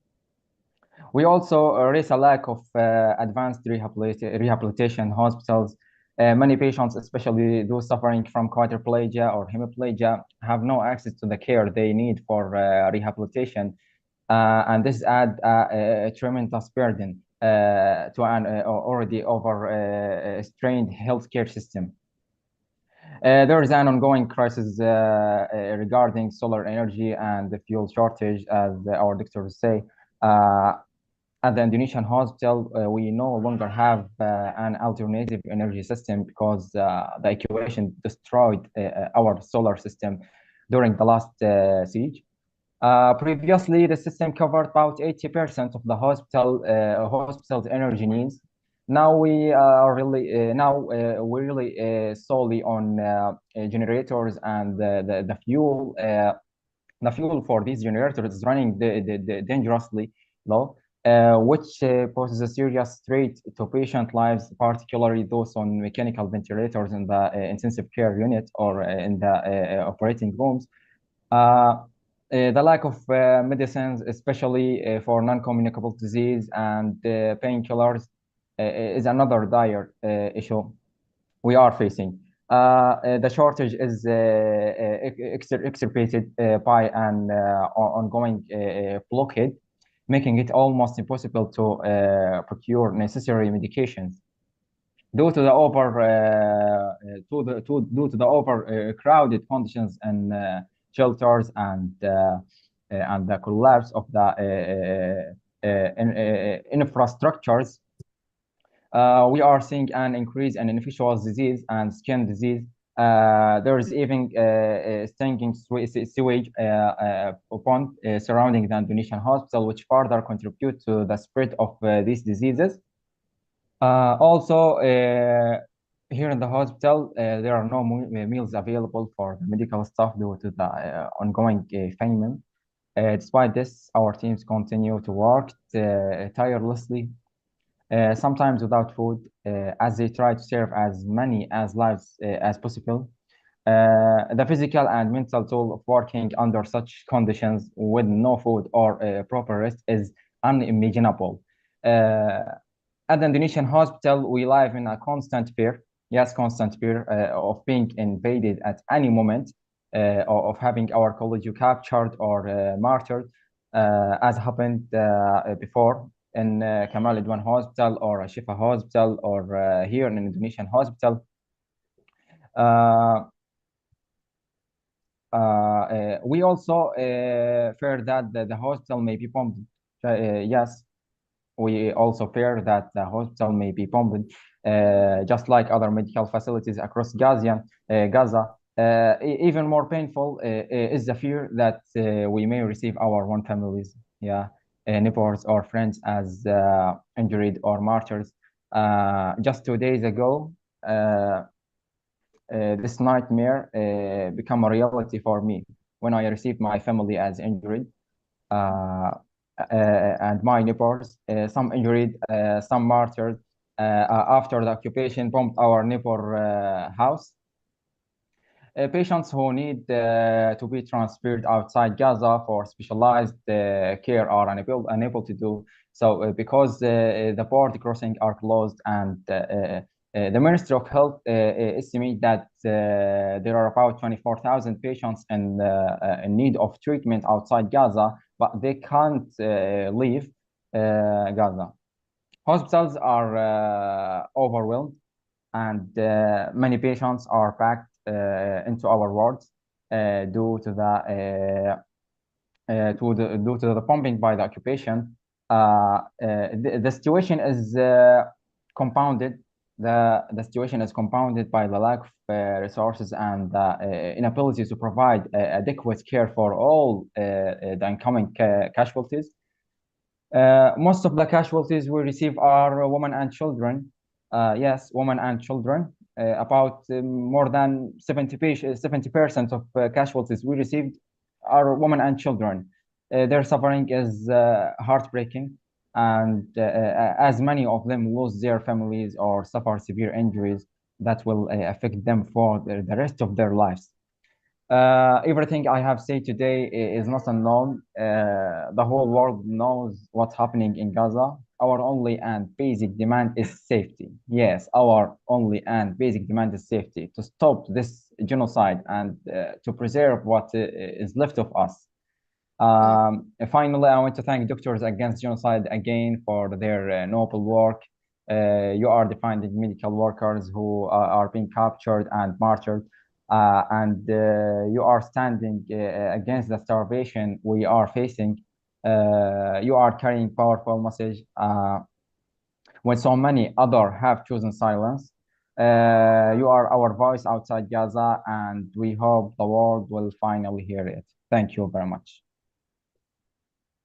We also raise a lack of advanced rehabilitation hospitals. Many patients, especially those suffering from quadriplegia or hemiplegia, have no access to the care they need for rehabilitation. And this adds a tremendous burden to an already overstrained healthcare system. There is an ongoing crisis regarding solar energy and the fuel shortage, as our doctors say. At the Indonesian hospital, we no longer have an alternative energy system because the evacuation destroyed our solar system during the last siege. Previously, the system covered about 80% of the hospital's energy needs. Now we are really solely on generators, and the fuel for these generators is running dangerously low, which poses a serious threat to patient lives, particularly those on mechanical ventilators in the intensive care unit or in the operating rooms. The lack of medicines, especially for non-communicable disease and painkillers, is another dire issue we are facing. The shortage is exacerbated by an ongoing blockade, making it almost impossible to procure necessary medications. Due to the overcrowded conditions and shelters and the collapse of the infrastructures, we are seeing an increase in infectious disease and skin disease. There is even stinking sewage pond surrounding the Indonesian hospital, which further contribute to the spread of these diseases. Also, here in the hospital, there are no meals available for the medical staff due to the ongoing famine. Despite this, our teams continue to work tirelessly sometimes without food, as they try to save as many as lives as possible. The physical and mental toll of working under such conditions with no food or proper rest is unimaginable. At the Indonesian hospital, we live in a constant fear, yes, constant fear of being invaded at any moment, of having our colleague captured or martyred, as happened before in Kamal Adwan Hospital or Al-Shifa Hospital or here in Indonesian hospital. We also fear that the hospital may be bombed. Yes, we also fear that the hospital may be bombed, just like other medical facilities across Gaza. Even more painful is the fear that we may receive our own families, neighbors or friends as injured or martyrs. Just 2 days ago, this nightmare became a reality for me when I received my family as injured. And my neighbors, some injured, some martyred, after the occupation bombed our neighbor house. Patients who need to be transferred outside Gaza for specialized care are unable to do so because the border crossings are closed, and the Ministry of Health estimates that there are about 24,000 patients in need of treatment outside Gaza, but they can't leave Gaza. Hospitals are overwhelmed, and many patients are packed into our wards due to the bombing by the occupation. The situation is compounded. The situation is compounded by the lack of resources and inability to provide adequate care for all the incoming casualties. Most of the casualties we receive are women and children. Yes, women and children. About more than 70% of casualties we received are women and children. Their suffering is heartbreaking, and as many of them lose their families or suffer severe injuries that will affect them for the rest of their lives. Everything I have said today is not unknown. The whole world knows what's happening in Gaza. Our only and basic demand is safety. Yes, our only and basic demand is safety, to stop this genocide and to preserve what is left of us. Finally, I want to thank Doctors Against Genocide again for their noble work. You are defending medical workers who are being captured and martyred. And you are standing against the starvation we are facing. You are carrying powerful message when so many others have chosen silence. You are our voice outside Gaza, and we hope the world will finally hear it. Thank you very much.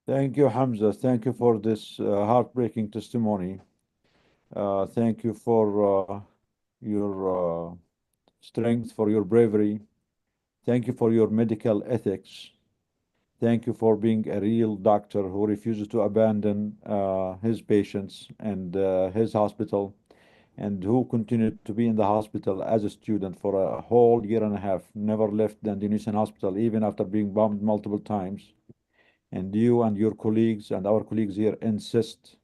Thank you, Hamza. Thank you for this heartbreaking testimony. Thank you for your strength, for your bravery. Thank you for your medical ethics. Thank you for being a real doctor who refuses to abandon his patients and his hospital, and who continued to be in the hospital as a student for a whole year and a half, never left the Indonesian hospital, even after being bombed multiple times. And you and your colleagues and our colleagues here insist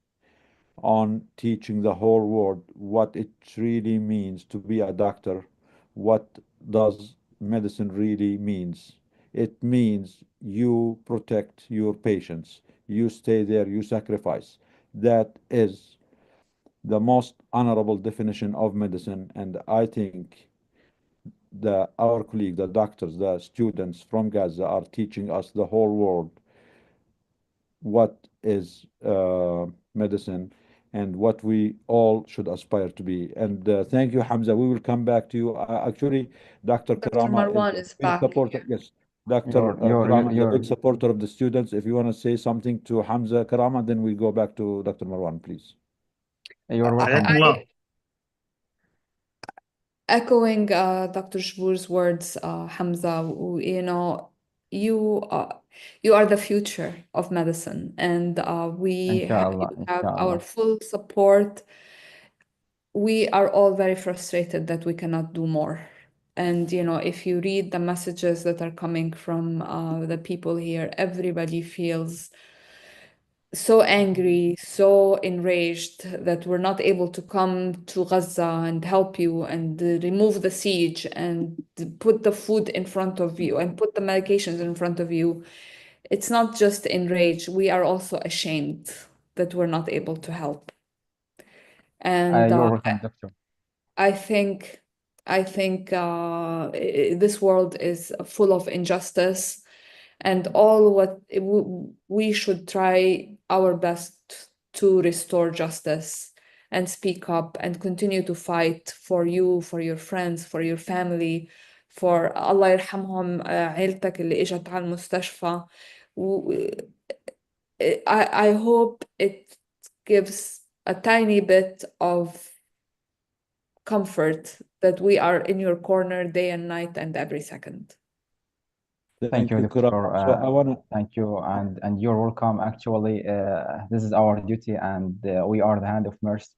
on teaching the whole world what it really means to be a doctor. What does medicine really means? It means you protect your patients, you stay there, you sacrifice. That is the most honorable definition of medicine, and I think our colleagues, the doctors, the students from Gaza are teaching us, the whole world, what is medicine and what we all should aspire to be. And thank you, Hamza. We will come back to you. Actually, Dr. Dr. Karama Marwan is is a big back. supporter. Yes, Dr. You're- Karama is a you're- big supporter of the students. If you want to say something to Hamza Karama, then we go back to Dr. Marwan, please. You're welcome. حياكم الله. Echoing Dr. Jbour's words, Hamza, you are the future of medicine, and you Inshallah, have our inshallah. full support. We are all very frustrated that we cannot do more. And if you read the messages that are coming from the people here, everybody feels so angry, so enraged that we're not able to come to Gaza and help you and remove the siege and put the food in front of you and put the medications in front of you. It's not just enraged, we are also ashamed that we're not able to help. And You're welcome, doctor. I think this world is full of injustice, and all what we should try our best to restore justice and speak up and continue to fight for you, for your friends, for your family, for الله يرحمهم عيلتك اللي اجت على المستشفى. I hope it gives a tiny bit of comfort that we are in your corner day and night and every second. Thank you, Karam. doctor. So I want to Thank you, and you're welcome. Actually, this is our duty, and we are the hand of mercy.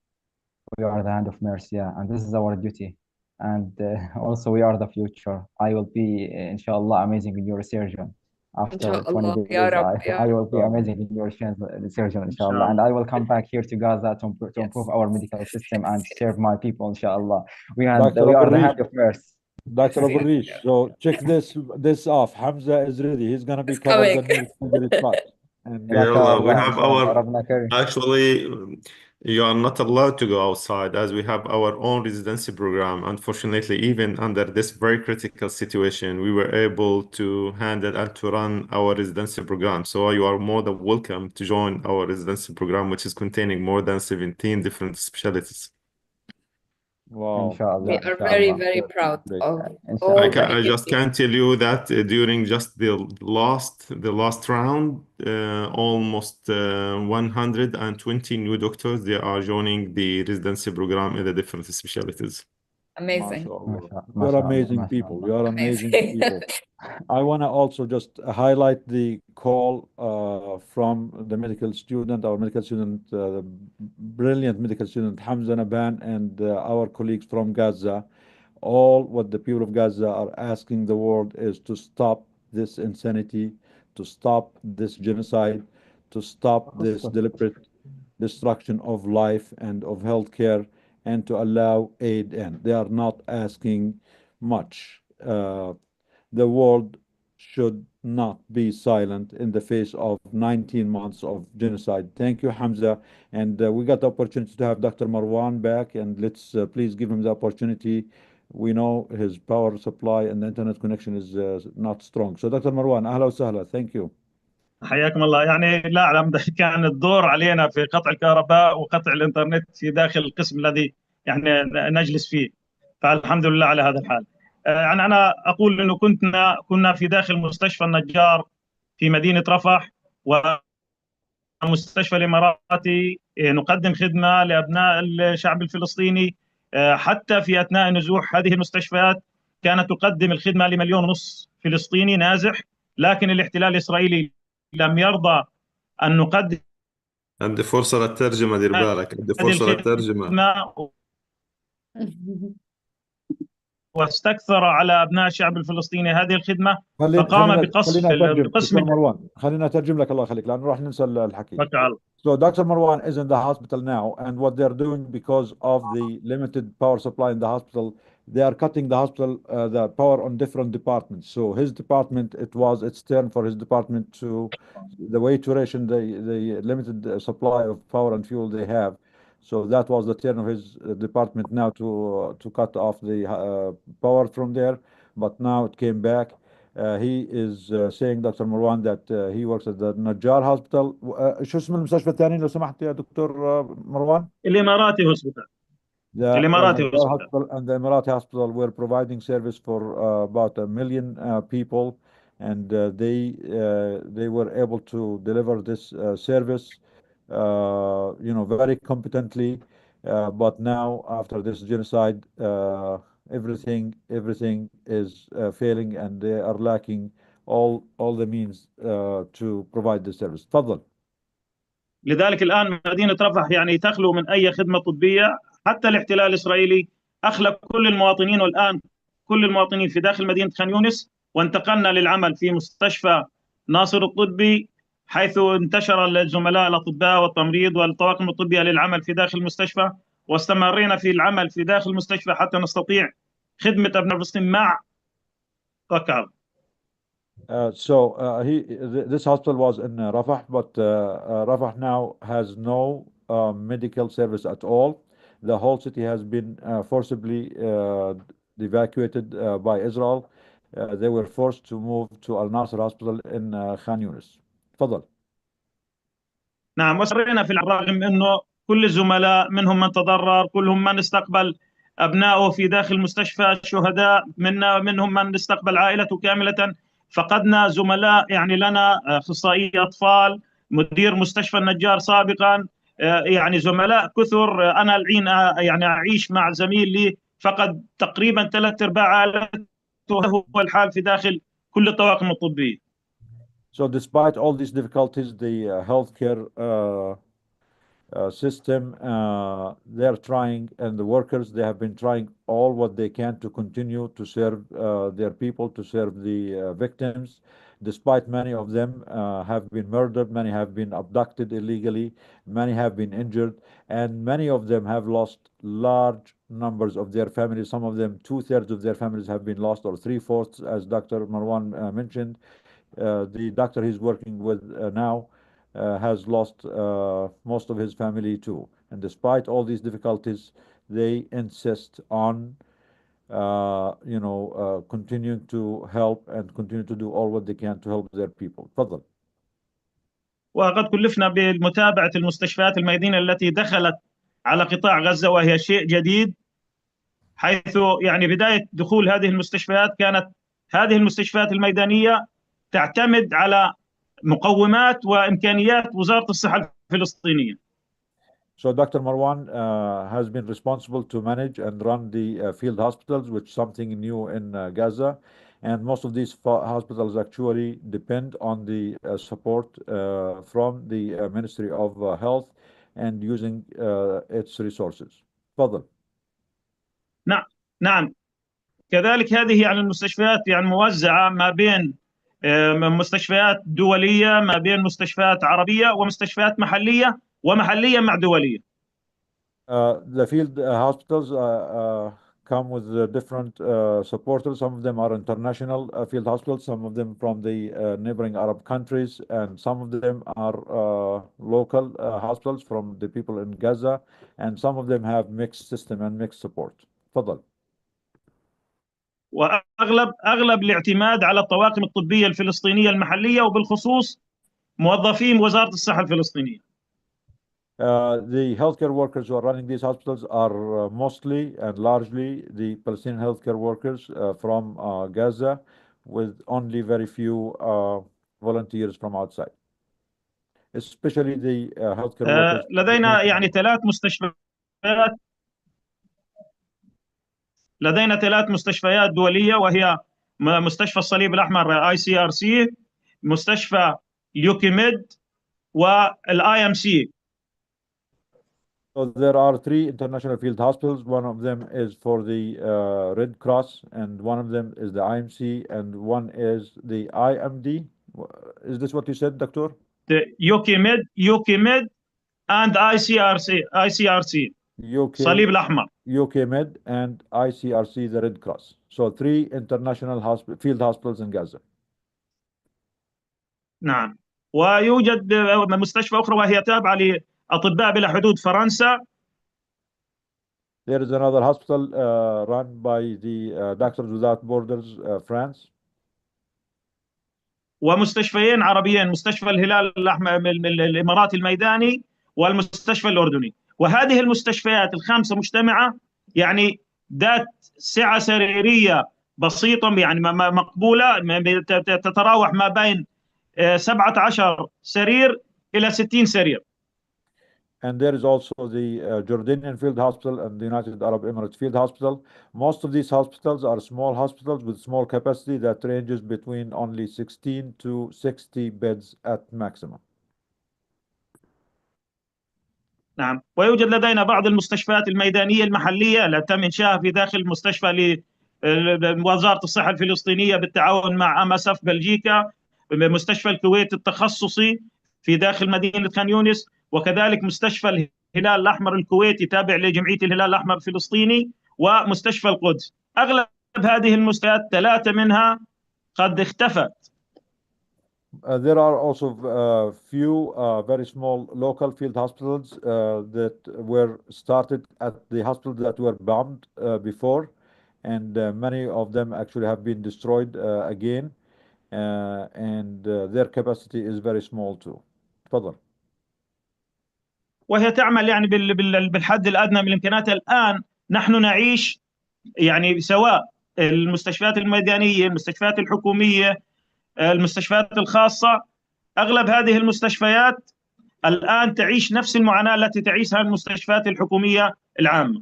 We are the hand of mercy, yeah, and this is our duty. And also, we are the future. I will be, inshallah, amazing in your surgeon. After 20 Inshallah. days, Ya Rab, ya I will be Rab. amazing in your surgeon, inshallah. Inshallah. And I will come back here to Gaza to Yes. improve our medical system and Yes. serve my people, inshallah. We Dr. are the El-Reish. hand of mercy. Dr. Yes, El-Reish, yes. so check this off. Hamza is ready. He's gonna be It's covered coming. the next 100 spot. And Yalla, we Inshallah, have inshallah, our Rabbna kareem. actually, you are not allowed to go outside as we have our own residency program. Unfortunately, even under this very critical situation, we were able to handle and to run our residency program. So you are more than welcome to join our residency program, which is containing more than 17 different specialties. wow, Inshallah, We are very, inshallah. very proud great. of Inshallah. all the I just AAP. can tell you that during just the last round, almost 120 new doctors they are joining the residency program in the different specialties. Amazing. MashaAllah. You're MashaAllah, amazing people. MashaAllah. You're amazing Amazing. people. I want to also just highlight the call from the medical student, our medical student, the brilliant medical student Hamza Nabhan, and our colleagues from Gaza. All what the people of Gaza are asking the world is to stop this insanity, to stop this genocide, to stop this deliberate destruction of life and of healthcare, and to allow aid in. They are not asking much. The world should not be silent in the face of 19 months of genocide. Thank you, Hamza. And we got the opportunity to have Dr. Marwan back, and let's please give him the opportunity. We know his power supply and the internet connection is not strong. So, Dr. Marwan, ahla wa sahla. Thank you. حياكم الله. يعني لا أعلم كان الدور علينا في قطع الكهرباء وقطع الإنترنت في داخل القسم الذي يعني نجلس فيه، فالحمد لله على هذا الحال. يعني أنا أقول أنه كنا في داخل مستشفى النجار في مدينة رفح ومستشفى الإماراتي، نقدم خدمة لأبناء الشعب الفلسطيني. حتى في أثناء نزوح هذه المستشفيات كانت تقدم الخدمة ل1.5 مليون فلسطيني نازح، لكن الاحتلال الإسرائيلي لم يرضى أن نقدم عندي فرصة للترجمة، دير بالك، عندي هذه فرصة للترجمة. الخدمة واستكثر على أبناء الشعب الفلسطيني هذه الخدمة، فقام بقصف خلينا بقسم. دكتور مروان، خلينا أترجم لك الله يخليك لأنه راح ننسى الحكي. بقى So Dr. Marwan is in the hospital now, and what they're doing because of the limited power supply in the hospital, they are cutting the hospital the power on different departments. So his department, it's turn for his department to the way to ration the limited supply of power and fuel they have. So that was the turn of his department now to cut off the power from there. But now it came back. He is saying Dr. Marwan that he works at the Najjar Hospital. شو اسم المستشفى الثاني لو سمحت يا دكتور مروان؟ الإماراتي هوسبيتال. The الإماراتي Najjar هوسبيتال. Hospital and the Emirati Hospital were providing service for about 1 million people, and they were able to deliver this service, very competently. But now, after this genocide, everything is failing, and they are lacking all the means to provide the service. تفضل. لذلك الآن مدينة رفح يعني تخلو من أي خدمة طبية، حتى الاحتلال الإسرائيلي أخلى كل المواطنين، والآن كل المواطنين في داخل مدينة خان يونس، وانتقلنا للعمل في مستشفى ناصر الطبي، حيث انتشر الزملاء الأطباء والتمريض والطواقم الطبية للعمل في داخل المستشفى، واستمرينا في العمل في داخل المستشفى حتى نستطيع خدمة أبناء فلسطين مع قطاع. This hospital was in Rafah, but Rafah now has no medical service at all. The whole city has been forcibly evacuated by Israel. They were forced to move to Al Nasser Hospital in Khan Yunis. تفضل. نعم، واستمرينا في الرغم انه كل الزملاء منهم من تضرر، كلهم من استقبل ابنائه في داخل المستشفى شهداء، منهم من استقبل عائلته كامله. فقدنا زملاء، يعني لنا اخصائي اطفال، مدير مستشفى النجار سابقا، يعني زملاء كثر. انا الحين يعني اعيش مع زميل لي فقد تقريبا 3/4 عائلته، هو الحال في داخل كل الطواقم الطبيه. So despite all these difficulties, the healthcare system, they're trying, and the workers, they have been trying all what they can to continue to serve their people, to serve the victims, despite many of them have been murdered, many have been abducted illegally, many have been injured, and many of them have lost large numbers of their families. Some of them, 2/3 of their families have been lost, or 3/4, as Dr. Marwan mentioned. The doctor he's working with now has lost most of his family too. And despite all these difficulties, they insist on continuing to help and continue to do all what they can to help their people. تفضل. وقد كلفنا بمتابعة المستشفيات الميدانية التي دخلت على قطاع غزة، وهي شيء جديد، حيث يعني بداية دخول هذه المستشفيات كانت هذه المستشفيات الميدانية تعتمد على مقومات وإمكانيات وزارة الصحة الفلسطينية. So Dr. Marwan has been responsible to manage and run the field hospitals, which is something new in Gaza. And most of these hospitals actually depend on the support from the Ministry of Health and using its resources. تفضل. نعم كذلك هذه يعني المستشفيات يعني موزعة ما بين مستشفيات دولية، ما بين مستشفيات عربية، ومستشفيات محلية، ومحلية مع دولية. The field hospitals come with different supporters. Some of them are international field hospitals, some of them from the neighboring Arab countries, and some of them are local hospitals from the people in Gaza, and some of them have mixed system and mixed support. تفضل. واغلب الاعتماد على الطواقم الطبيه الفلسطينيه المحليه، وبالخصوص موظفين وزاره الصحه الفلسطينيه. The healthcare workers who are running these hospitals are mostly and largely the Palestinian healthcare workers from Gaza, with only very few volunteers from outside, especially the healthcare workers. لدينا يعني 3 مستشفيات، لدينا 3 مستشفيات دوليه، وهي مستشفى الصليب الاحمر ICRC، مستشفى ليوكيميد، والIMC. So there are 3 international field hospitals. One of them is for the Red Cross, and one of them is the IMC, and one is the IMD. Is this what you said, Doctor? The UKMed and ICRC. صليب الأحمر. UKMed and ICRC, the Red Cross. So 3 international field hospitals in Gaza. نعم، ويوجد مستشفى أخرى وهي تابعة لأطباء بلا حدود فرنسا. There is another hospital run by the Doctors Without Borders France. ومستشفيين عربيين، مستشفى الهلال الأحمر من الإمارات الميداني، والمستشفى الأردني. وهذه المستشفيات ال5 مجتمعة، يعني ذات سعة سريرية بسيطة، يعني مقبولة، تتراوح ما بين 17 سرير إلى 60 سرير. And there is also the Jordanian Field Hospital and the United Arab Emirates Field Hospital. Most of these hospitals are small hospitals with small capacity that ranges between only 16 to 60 beds at maximum. نعم، ويوجد لدينا بعض المستشفيات الميدانية المحلية التي تم إنشائها في داخل مستشفى لوزارة الصحة الفلسطينية بالتعاون مع MSF بلجيكا، مستشفى الكويت التخصصي في داخل مدينة خان يونس، وكذلك مستشفى الهلال الأحمر الكويتي تابع لجمعية الهلال الأحمر الفلسطيني، ومستشفى القدس. أغلب هذه المستشفيات 3 منها قد اختفت. There are also few very small local field hospitals that were started at the hospitals that were bombed before, and many of them actually have been destroyed again, and their capacity is very small too. تفضل. وهي تعمل يعني بالحد الأدنى من الإمكانيات. الآن نحن نعيش يعني سواء المستشفيات الميدانية، المستشفيات الحكومية، المستشفيات الخاصة، أغلب هذه المستشفيات الآن تعيش نفس المعاناة التي تعيشها المستشفيات الحكومية العامة.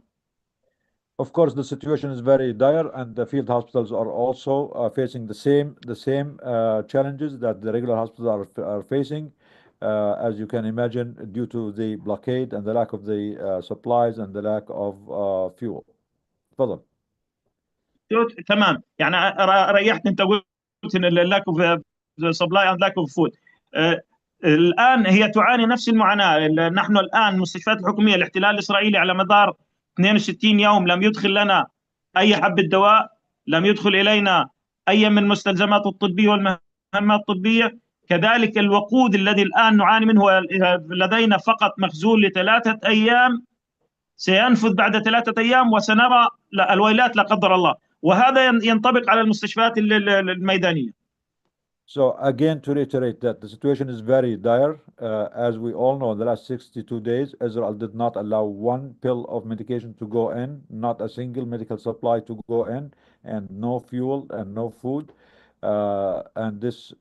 Of course, the situation is very dire, and the field hospitals are also facing the same challenges that the regular hospitals are facing, as you can imagine, due to the blockade and the lack of the supplies and the lack of fuel. تفضل. تمام، يعني ريحت انت قلت ان lack of supply and lack of food. الان هي تعاني نفس المعاناه. نحن الان المستشفيات الحكوميه، الاحتلال الاسرائيلي على مدار 62 يوم لم يدخل لنا اي حبه دواء، لم يدخل الينا اي من المستلزمات الطبيه والمهمات الطبيه. كذلك الوقود الذي الان نعاني منه لدينا فقط مخزون ل3 ايام، سينفذ بعد 3 ايام وسنرى الويلات لا قدر الله. وهذا ينطبق على المستشفيات الميدانيه. So again, to reiterate that the situation is very dire. As we all know, in the last 62 days, Israel did not allow one pill of medication to go in, not a single medical supply to go in, and no fuel and no food. And this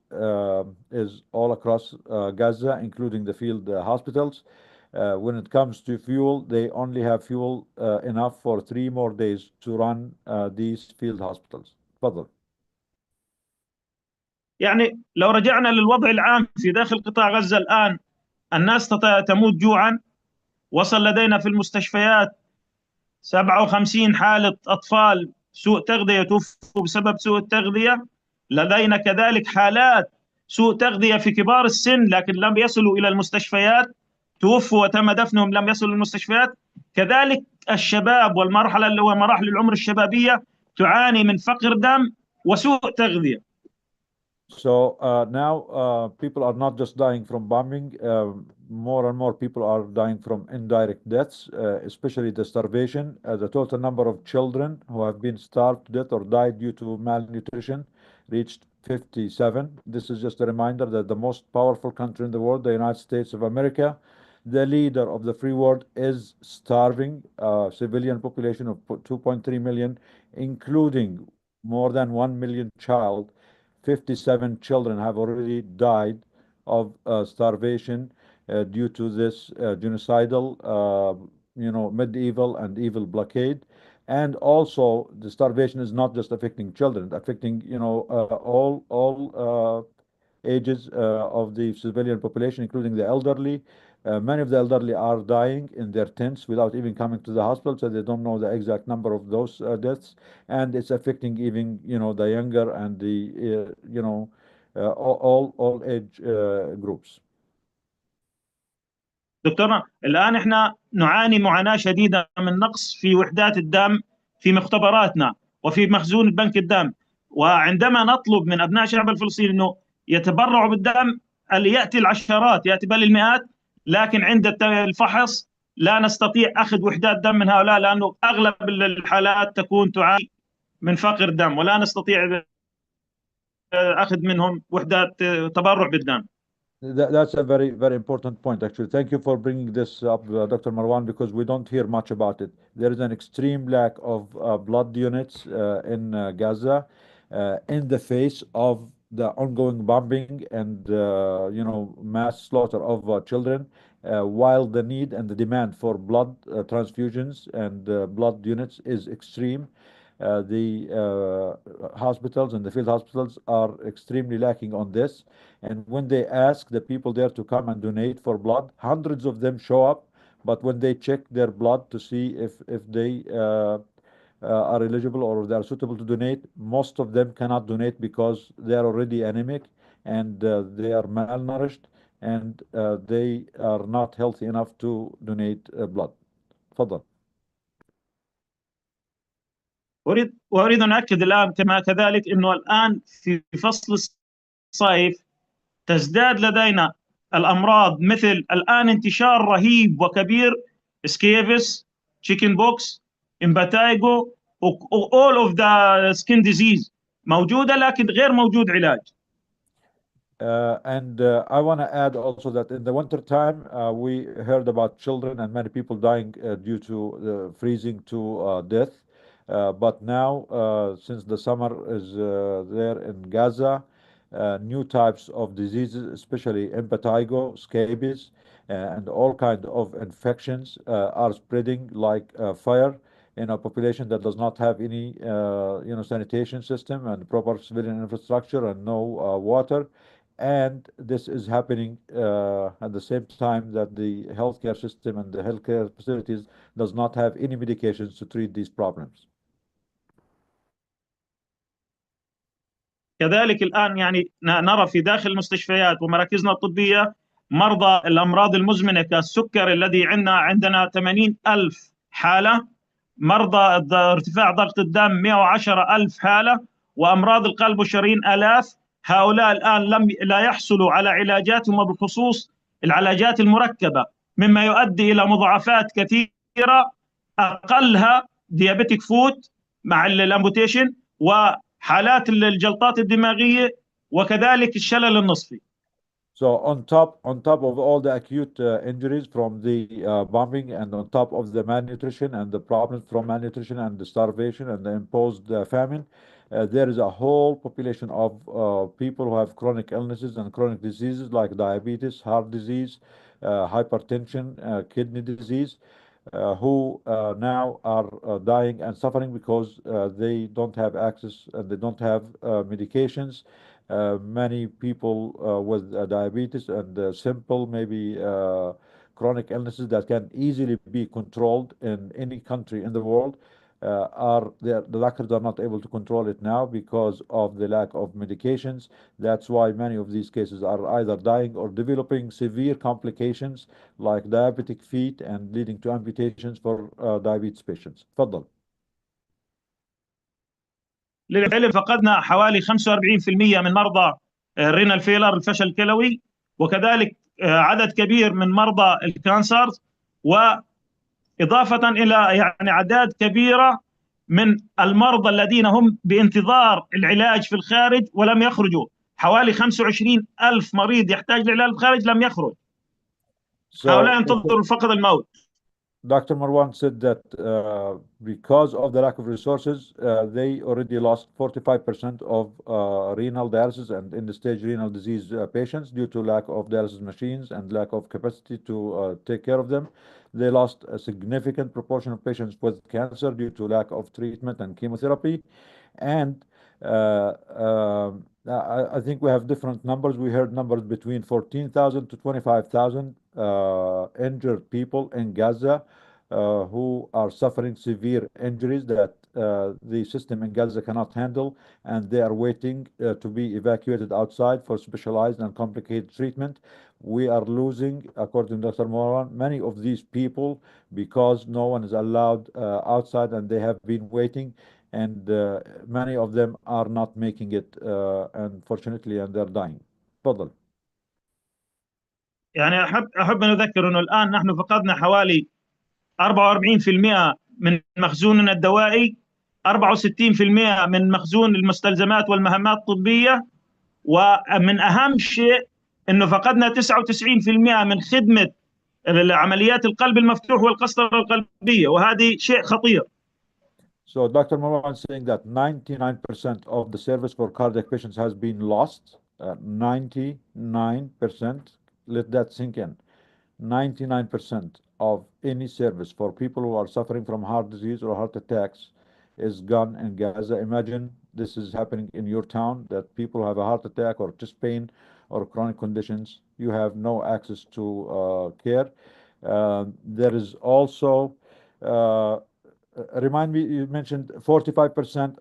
is all across Gaza, including the field hospitals. When it comes to fuel, they only have fuel enough for 3 more days to run these field hospitals. تفضل. يعني لو رجعنا للوضع العام في داخل قطاع غزة الآن، الناس تموت جوعا. وصل لدينا في المستشفيات 57 حالة أطفال سوء تغذية توفوا بسبب سوء التغذية. لدينا كذلك حالات سوء تغذية في كبار السن لكن لم يصلوا إلى المستشفيات، توفوا وتم دفنهم لم يصلوا للمستشفيات. كذلك الشباب والمرحلة اللي هو مراحل العمر الشبابية تعاني من فقر دم وسوء تغذية. So now people are not just dying from bombing. More and more people are dying from indirect deaths, especially the starvation. The total number of children who have been starved to death or died due to malnutrition reached 57. This is just a reminder that the most powerful country in the world, the United States of America, the leader of the free world, is starving a civilian population of 2.3 million, including more than 1 million child. 57 children have already died of starvation due to this genocidal, medieval and evil blockade. And also, the starvation is not just affecting children, affecting, all ages of the civilian population, including the elderly. Many of the elderly are dying in their tents without even coming to the hospital, so they don't know the exact number of those deaths, and it's affecting even the younger and the all age groups. دكتورنا، الآن احنا نعاني معاناة شديدة من نقص في وحدات الدم في مختبراتنا وفي مخزون بنك الدم. وعندما نطلب من أبناء الشعب الفلسطيني أنه يتبرعوا بالدم، يأتي العشرات، يأتي بل المئات، لكن عند الفحص لا نستطيع أخذ وحدات دم من هؤلاء، لأنه أغلب الحالات تكون تعاني من فقر دم ولا نستطيع أخذ منهم وحدات تبرع بالدم. That's a very, very important point, actually. Thank you for bringing this up, Dr. Marwan, because we don't hear much about it. There is an extreme lack of blood units in Gaza in the face of the ongoing bombing and, mass slaughter of children. while the need and the demand for blood transfusions and blood units is extreme. The hospitals and the field hospitals are extremely lacking on this. And when they ask the people there to come and donate for blood, hundreds of them show up. But when they check their blood to see if they are eligible or they are suitable to donate, most of them cannot donate because they are already anemic and they are malnourished and they are not healthy enough to donate blood. تفضل. أريد أن أؤكد الآن كما كذلك أنه الآن في فصل الصيف تزداد لدينا الأمراض مثل الآن انتشار رهيب وكبير سكيفس، تشيكن بوكس، امباتايجو، all of the skin disease موجودة لكن غير موجود علاج. And I want to add also that in the winter time, we heard about children and many people dying due to freezing to death. But now, since the summer is there in Gaza, new types of diseases, especially impetigo, scabies, and all kinds of infections are spreading like fire in a population that does not have any, sanitation system and proper civilian infrastructure and no water. And this is happening at the same time that the healthcare system and the healthcare facilities does not have any medications to treat these problems. كذلك الآن يعني نرى في داخل المستشفيات ومراكزنا الطبية مرضى الأمراض المزمنة كالسكر الذي عندنا 80,000 حالة، مرضى ارتفاع ضغط الدم 110,000 حالة، وأمراض القلب والشرايين آلاف. هؤلاء الآن لا يحصلوا على علاجاتهم وبخصوص العلاجات المركبة، مما يؤدي إلى مضاعفات كثيرة أقلها ديابيتيك فوت مع الامبوتيشن وحالات الجلطات الدماغية وكذلك الشلل النصفي. So on top of all the acute injuries from the bombing, and on top of the malnutrition and the problems from malnutrition and the starvation and the imposed famine, there is a whole population of people who have chronic illnesses and chronic diseases like diabetes, heart disease, hypertension, kidney disease, who now are dying and suffering because they don't have access and they don't have medications. Many people with diabetes and simple, maybe chronic illnesses that can easily be controlled in any country in the world, the doctors are not able to control it now because of the lack of medications. That's why many of these cases are either dying or developing severe complications like diabetic feet and leading to amputations for diabetes patients. تفضل. للعلم فقدنا حوالي 45% من مرضى الرينال فيلر الفشل الكلوي، وكذلك عدد كبير من مرضى الكانسر، وإضافة إلى يعني أعداد كبيرة من المرضى الذين هم بانتظار العلاج في الخارج ولم يخرجوا. حوالي 25,000 مريض يحتاج لعلاج الخارج لم يخرج. هؤلاء ينتظروا فقط الموت. Dr. Marwan said that because of the lack of resources, they already lost 45% of renal dialysis and end-stage renal disease patients due to lack of dialysis machines and lack of capacity to take care of them. They lost a significant proportion of patients with cancer due to lack of treatment and chemotherapy. And I think we have different numbers. We heard numbers between 14,000 to 25,000 injured people in Gaza who are suffering severe injuries that the system in Gaza cannot handle, and they are waiting to be evacuated outside for specialized and complicated treatment. We are losing, according to Dr. Marwan, many of these people because no one is allowed outside, and they have been waiting, and many of them are not making it, unfortunately, and they're dying. تفضل. يعني أحب أن أذكر أنه الآن نحن فقدنا حوالي 44% من مخزوننا الدوائي، 64% من مخزون المستلزمات والمهمات الطبية، ومن أهم شيء أنه فقدنا 99% من خدمة عمليات القلب المفتوح والقسطرة القلبية، وهذه شيء خطير. So Dr. Marwan is saying that 99% of the service for cardiac patients has been lost. 99%. Let that sink in. 99% of any service for people who are suffering from heart disease or heart attacks is gone in Gaza. Imagine this is happening in your town, that people have a heart attack or chest pain or chronic conditions. You have no access to care. There is also, remind me, you mentioned 45%,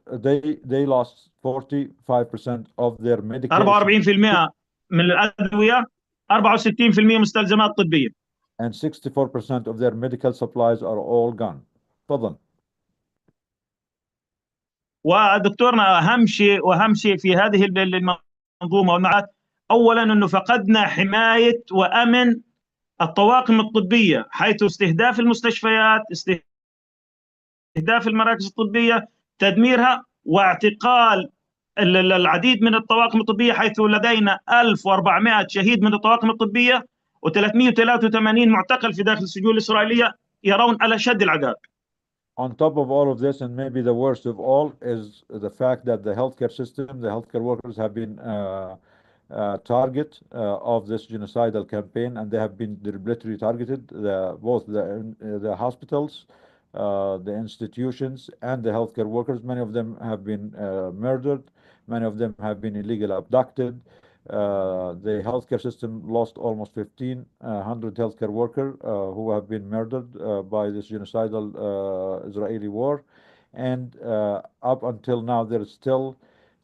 they lost 45% of their medication 44% من الادويه، 64% مستلزمات طبيه. and 64% of their medical supplies are all gone. تفضل. ودكتورنا اهم شيء في هذه المنظومه والمعات، اولا انه فقدنا حمايه وامن الطواقم الطبيه، حيث استهداف المستشفيات، استهداف المراكز الطبيه، تدميرها، واعتقال العديد من الطواقم الطبيه، حيث لدينا 1400 شهيد من الطواقم الطبيه و383 معتقل في داخل السجون الاسرائيليه يرون أشد العذاب. On top of all of this, and maybe the worst of all, is the fact that the healthcare system, the healthcare workers have been target of this genocidal campaign, and they have been deliberately targeted. Both the hospitals, the institutions, and the healthcare workers. Many of them have been murdered. Many of them have been illegally abducted. The healthcare system lost almost 1,500 healthcare workers who have been murdered by this genocidal Israeli war. And up until now, there is still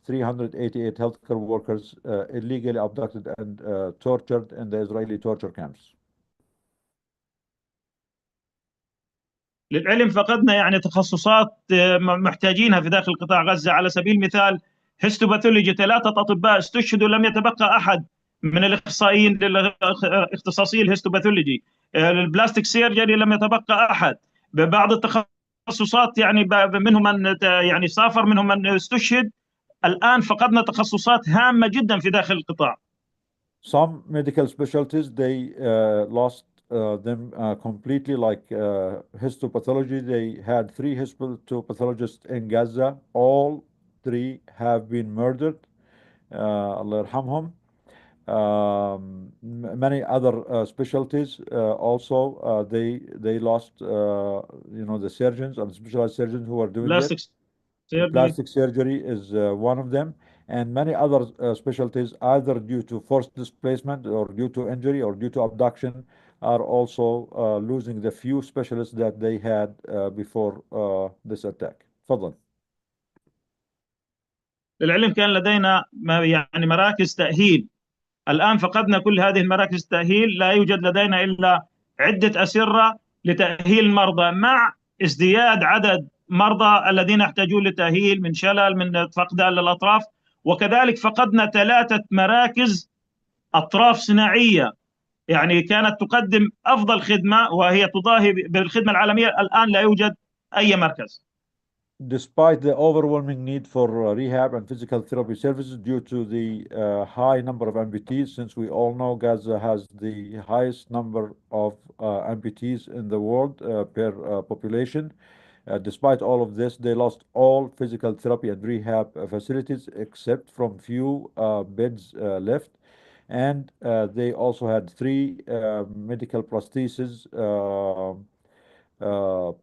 388 healthcare workers illegally abducted and tortured in the Israeli torture camps. للعلم فقدنا يعني تخصصات محتاجينها في داخل قطاع غزة. على سبيل المثال هيستوباثولوجي، 3 أطباء استشهدوا، لم يتبقى أحد من الأخصائيين الاختصاصي الهيستوباثولوجي. البلاستيك سيرجري لم يتبقى أحد. ببعض التخصصات يعني منهم من يعني سافر، منهم من استشهد. الآن فقدنا تخصصات هامة جدا في داخل القطاع. Some medical specialties, they lost them completely, like histopathology. They had 3 histopathologists in Gaza. All 3 have been murdered. Allah yarhamhum. Many other specialties also they lost the surgeons and specialized surgeons who are doing Plastic it. surgery. Plastic surgery is one of them, and many other specialties, either due to forced displacement or due to injury or due to abduction, are also losing the few specialists that they had before this attack. تفضل. للعلم كان لدينا يعني مراكز تأهيل. الآن فقدنا كل هذه المراكز التأهيل. لا يوجد لدينا إلا عدة أسرة لتأهيل المرضى، مع ازدياد عدد مرضى الذين يحتاجون لتأهيل من شلل، من فقدان للأطراف. وكذلك فقدنا 3 مراكز أطراف صناعية يعني كانت تقدم أفضل خدمة وهي تضاهي بالخدمة العالمية. الآن لا يوجد أي مركز. Despite the overwhelming need for rehab and physical therapy services due to the high number of amputees, since we all know Gaza has the highest number of amputees in the world per population, despite all of this, they lost all physical therapy and rehab facilities except from few beds left. And they also had 3 medical prosthesis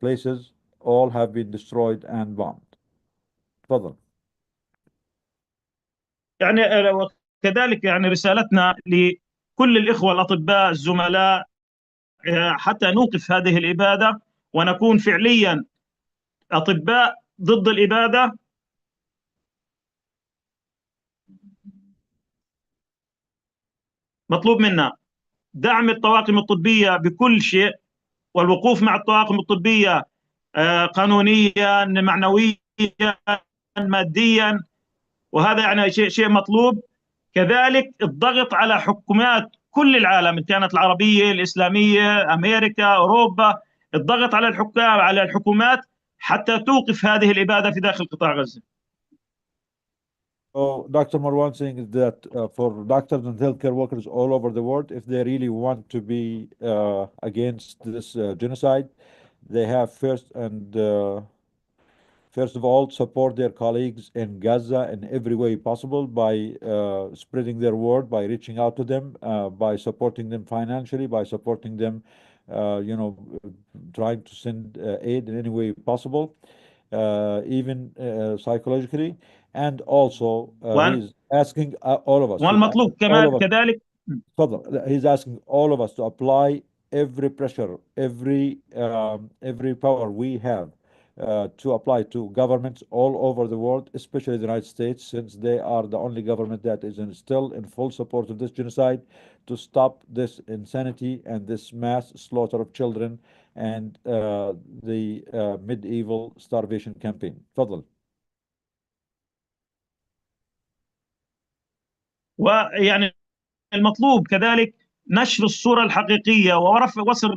places. All have been destroyed and bombed. تفضل. يعني وكذلك يعني رسالتنا لكل الإخوة الأطباء الزملاء حتى نوقف هذه الإبادة ونكون فعليا أطباء ضد الإبادة. مطلوب منا دعم الطواقم الطبية بكل شيء، والوقوف مع الطواقم الطبية قانونيا، معنويا، ماديا، وهذا يعني شيء مطلوب. كذلك الضغط على حكومات كل العالم، إن كانت العربية، الإسلامية، أمريكا، أوروبا، الضغط على الحكومات حتى توقف هذه الإبادة في داخل قطاع غزة. So Dr. Marwan saying is that for doctors and healthcare workers all over the world, if they really want to be against this genocide, they have first and First of all, support their colleagues in Gaza in every way possible by spreading their word, by reaching out to them, by supporting them financially, by supporting them, trying to send aid in any way possible, even psychologically. And also, he's asking all of us, والمطلوب كمان كذلك تفضل. He's asking all of us to apply every pressure, every power we have to apply to governments all over the world, especially the United States, since they are the only government that is still in full support of this genocide, to stop this insanity and this mass slaughter of children and the medieval starvation campaign. تفضل. ويعني المطلوب كذلك نشر الصورة الحقيقية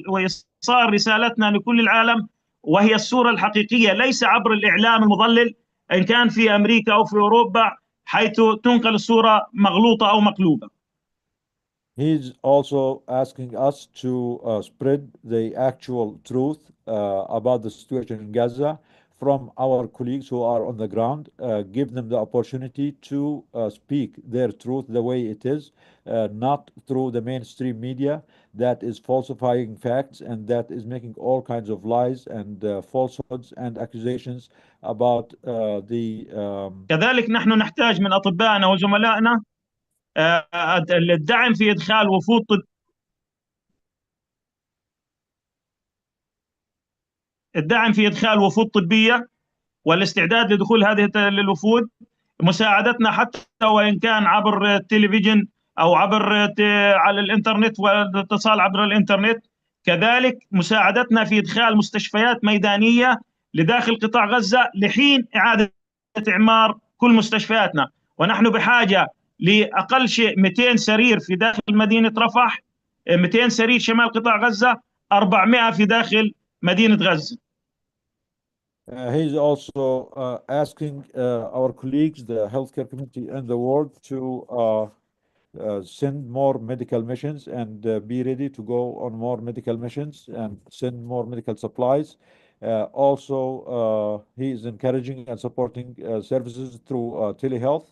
وإيصال رسالتنا لكل العالم، وهي الصورة الحقيقية ليس عبر الإعلام المضلل إن كان في أمريكا أو في أوروبا، حيث تنقل الصورة مغلوطة أو مقلوبة. He's also asking us to spread the actual truth about the situation in Gaza from our colleagues who are on the ground, give them the opportunity to speak their truth the way it is, not through the mainstream media that is falsifying facts and that is making all kinds of lies and falsehoods and accusations about the كذلك نحن نحتاج من أطبائنا وزملائنا الدعم في إدخال وفود طبية والاستعداد لدخول هذه الوفود، مساعدتنا حتى وإن كان عبر التلفزيون أو على الإنترنت والاتصال عبر الإنترنت، كذلك مساعدتنا في إدخال مستشفيات ميدانية لداخل قطاع غزة لحين إعادة إعمار كل مستشفياتنا. ونحن بحاجة لأقل شيء 200 سرير في داخل مدينة رفح، 200 سرير شمال قطاع غزة، 400 في داخل مدينة غزة. He's also asking our colleagues, the healthcare community in the world, to send more medical missions and be ready to go on more medical missions and send more medical supplies. He is encouraging and supporting services through telehealth.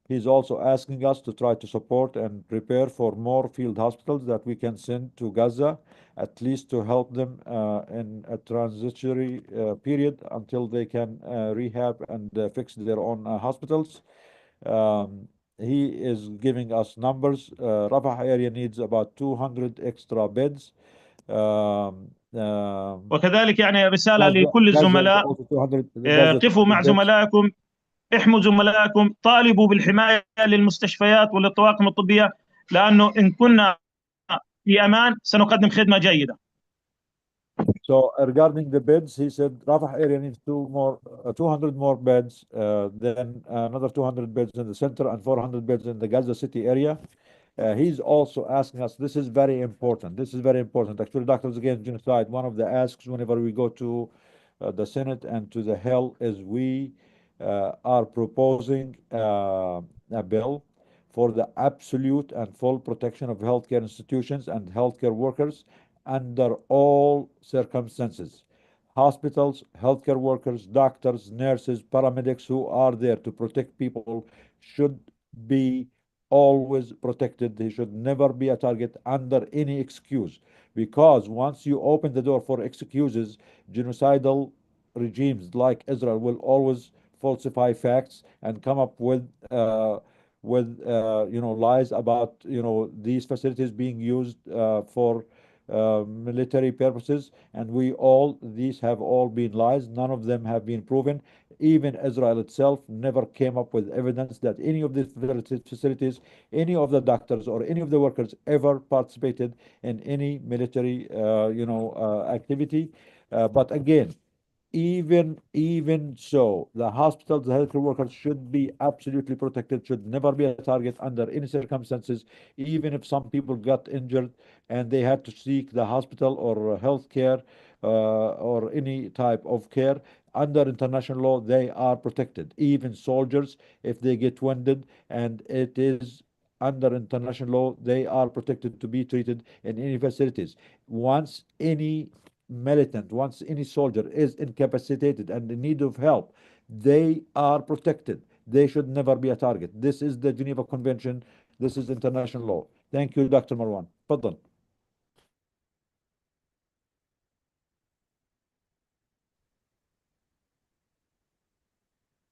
He's also asking us to try to support and prepare for more field hospitals that we can send to Gaza, at least to help them in a transitory period until they can rehab and fix their own hospitals. He is giving us numbers. Rafah area needs about 200 extra beds. وكذلك يعني رسالة لكل الزملاء، قفوا مع زملائكم، احموا زملائكم، طالبوا بالحماية للمستشفيات وللطواقم الطبية، لأنه إن كنا في أمان سنقدم خدمة جيدة. So regarding the beds, he said Rafah area needs 200 more beds, then another 200 beds in the center and 400 beds in the Gaza City area. He's also asking us, this is very important. This is very important. Actually, Doctors Against Genocide, one of the asks whenever we go to the Senate and to the Hill is we are proposing a bill for the absolute and full protection of healthcare institutions and healthcare workers under all circumstances. Hospitals, healthcare workers, doctors, nurses, paramedics who are there to protect people should be always protected. They should never be a target under any excuse, because once you open the door for excuses, genocidal regimes like Israel will always falsify facts and come up with lies about these facilities being used for military purposes, and these have all been lies. None of them have been proven. Even Israel itself never came up with evidence that any of these facilities, any of the doctors or any of the workers ever participated in any military activity. But again, even so, the hospitals, the healthcare workers should be absolutely protected, should never be a target under any circumstances. Even if some people got injured and they had to seek the hospital or healthcare or any type of care, under international law, they are protected. Even soldiers, if they get wounded and it is under international law, they are protected to be treated in any facilities. Once any militant, once any soldier is incapacitated and in need of help, they are protected. They should never be a target. This is the Geneva Convention. This is international law. Thank you, Dr. Marwan. تفضل.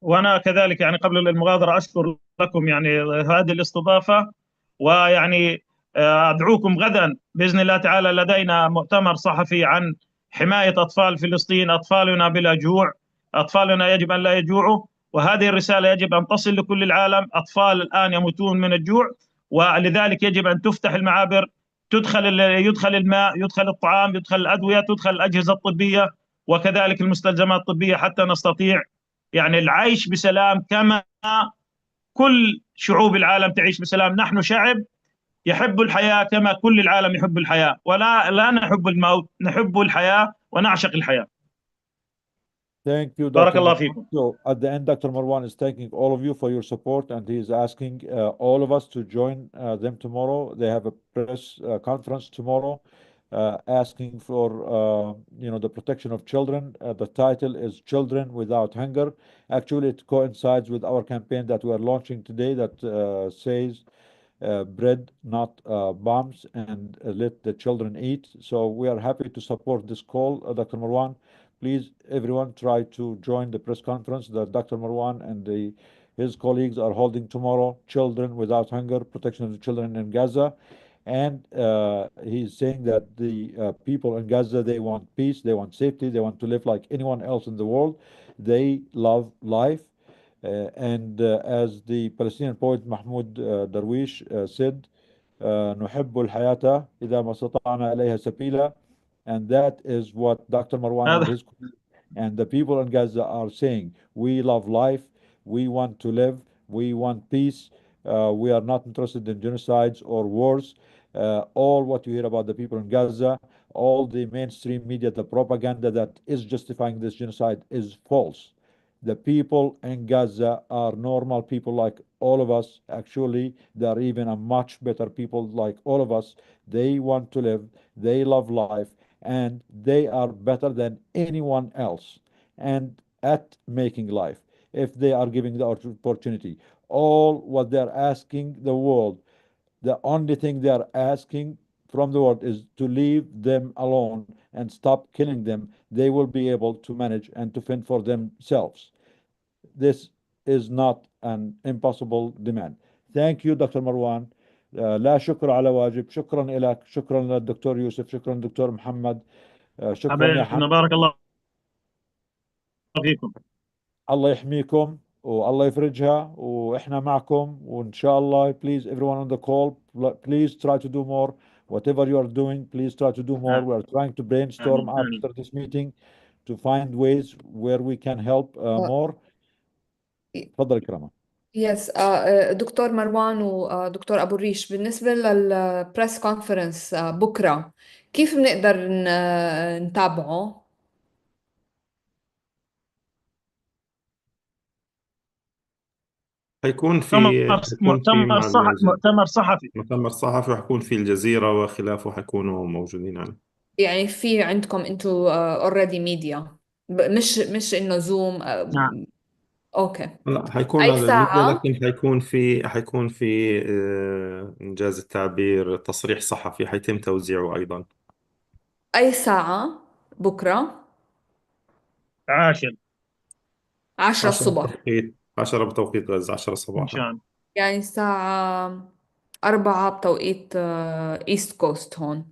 وانا كذلك يعني قبل المغادره اشكر لكم يعني هذه الاستضافه، ويعني ادعوكم غدا باذن الله تعالى لدينا مؤتمر صحفي عن حمايه اطفال فلسطين. اطفالنا بلا جوع، اطفالنا يجب ان لا يجوعوا، وهذه الرساله يجب ان تصل لكل العالم. اطفال الان يموتون من الجوع، ولذلك يجب ان تفتح المعابر، يدخل الماء، يدخل الطعام، يدخل الادويه، تدخل الاجهزه الطبيه وكذلك المستلزمات الطبيه حتى نستطيع يعني العيش بسلام كما كل شعوب العالم تعيش بسلام. نحن شعب يحب الحياة كما كل العالم يحب الحياة، لا نحب الموت، نحب الحياة ونعشق الحياة. Thank you, بارك Dr. الله Marwan. فيكم. So at the end, Dr. Marwan is thanking all of you for your support, and he is asking all of us to join them tomorrow. They have a press conference tomorrow, asking for the protection of children. The title is "Children Without Hunger." Actually, it coincides with our campaign that we are launching today that says bread, not bombs, and let the children eat. So we are happy to support this call, Dr. Marwan. Please, everyone, try to join the press conference that Dr. Marwan and his colleagues are holding tomorrow. Children Without Hunger, Protection of the Children in Gaza. And he's saying that the people in Gaza, they want peace, they want safety, they want to live like anyone else in the world. They love life. And as the Palestinian poet Mahmoud Darwish said, نحب الحياة إذا ما استطعنا إليها سبيلا. And that is what Dr. Marwan and his and the people in Gaza are saying. We love life. We want to live. We want peace. We are not interested in genocides or wars. All what you hear about the people in Gaza, all the mainstream media, the propaganda that is justifying this genocide is false. The people in Gaza are normal people like all of us. Actually, they are even a much better people like all of us. They want to live, they love life, and they are better than anyone else and at making life if they are giving the opportunity. All what they're asking the world, the only thing they are asking from the world is to leave them alone and stop killing them. They will be able to manage and to fend for themselves. This is not an impossible demand. Thank you, Dr. Marwan. لا شكر على واجب. شكرا لك، شكرا للدكتور يوسف، شكرا دكتور محمد، شكرا يا حبايبنا حمد. بارك الله فيكم. الله يحميكم والله يفرجها واحنا معكم وان شاء الله. Please, everyone on the call, please try to do more. Whatever you are doing, please try to do more. We are trying to brainstorm آمين. after this meeting to find ways where we can help more. تفضل كرامة. Yes, دكتور مروان ودكتور أبو الريش، بالنسبة للبريس كونفرنس بكرة كيف بنقدر نتابعه؟ حيكون في مع مؤتمر صحفي. مؤتمر صحفي، وحيكون في الجزيرة وخلافه حيكونوا موجودين يعني. يعني في عندكم انتوا اوريدي ميديا، مش انه زوم؟ نعم. اوكي. لا، حيكون اي على الميديا، ساعة؟ لكن حيكون في إنجاز التعبير تصريح صحفي حيتم توزيعه أيضا. اي ساعة بكرة؟ 10 10 الصبح. 10 بتوقيت غزة، 10 إن صباحا. شاء الله. يعني الساعة 4 بتوقيت ايست كوست هون.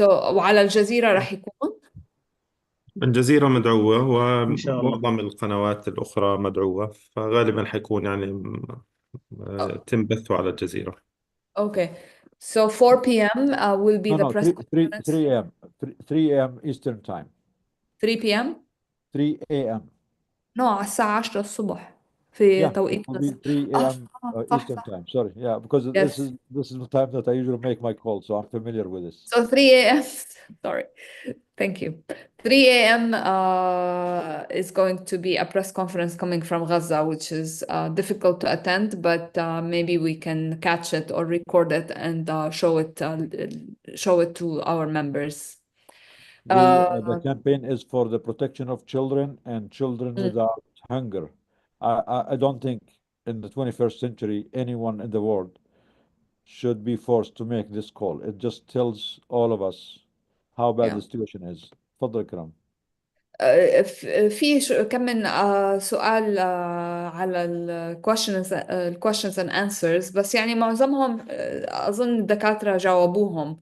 وعلى الجزيرة رح يكون؟ الجزيرة مدعوة إن شاء الله. ومعظم القنوات الأخرى مدعوة، فغالبا حيكون يعني تم بثه على الجزيرة. Okay. So 4 p.m. Will be the No, press 3 conference. 3 a.m. 3 a.m. Eastern time. 3 p.m. 3 a.m. No, على الساعة 10 الصبح في Yeah, توقيت it will be مصر. 3 a.m. صح Eastern صح. time. Sorry, yeah, because Yes. this is the time that I usually make my call, so I'm familiar with this. So 3 a.m. Sorry. Thank you. 3 a.m. Is going to be a press conference coming from Gaza, which is difficult to attend, but maybe we can catch it or record it and show it to our members. The campaign is for the protection of children and children without hunger. I don't think in the 21st century anyone in the world should be forced to make this call. It just tells all of us how bad yeah. the situation is. تفضل كرام. في كم من سؤال على ال questions and answers، بس يعني معظمهم أظن الدكاترة جاوبوهم.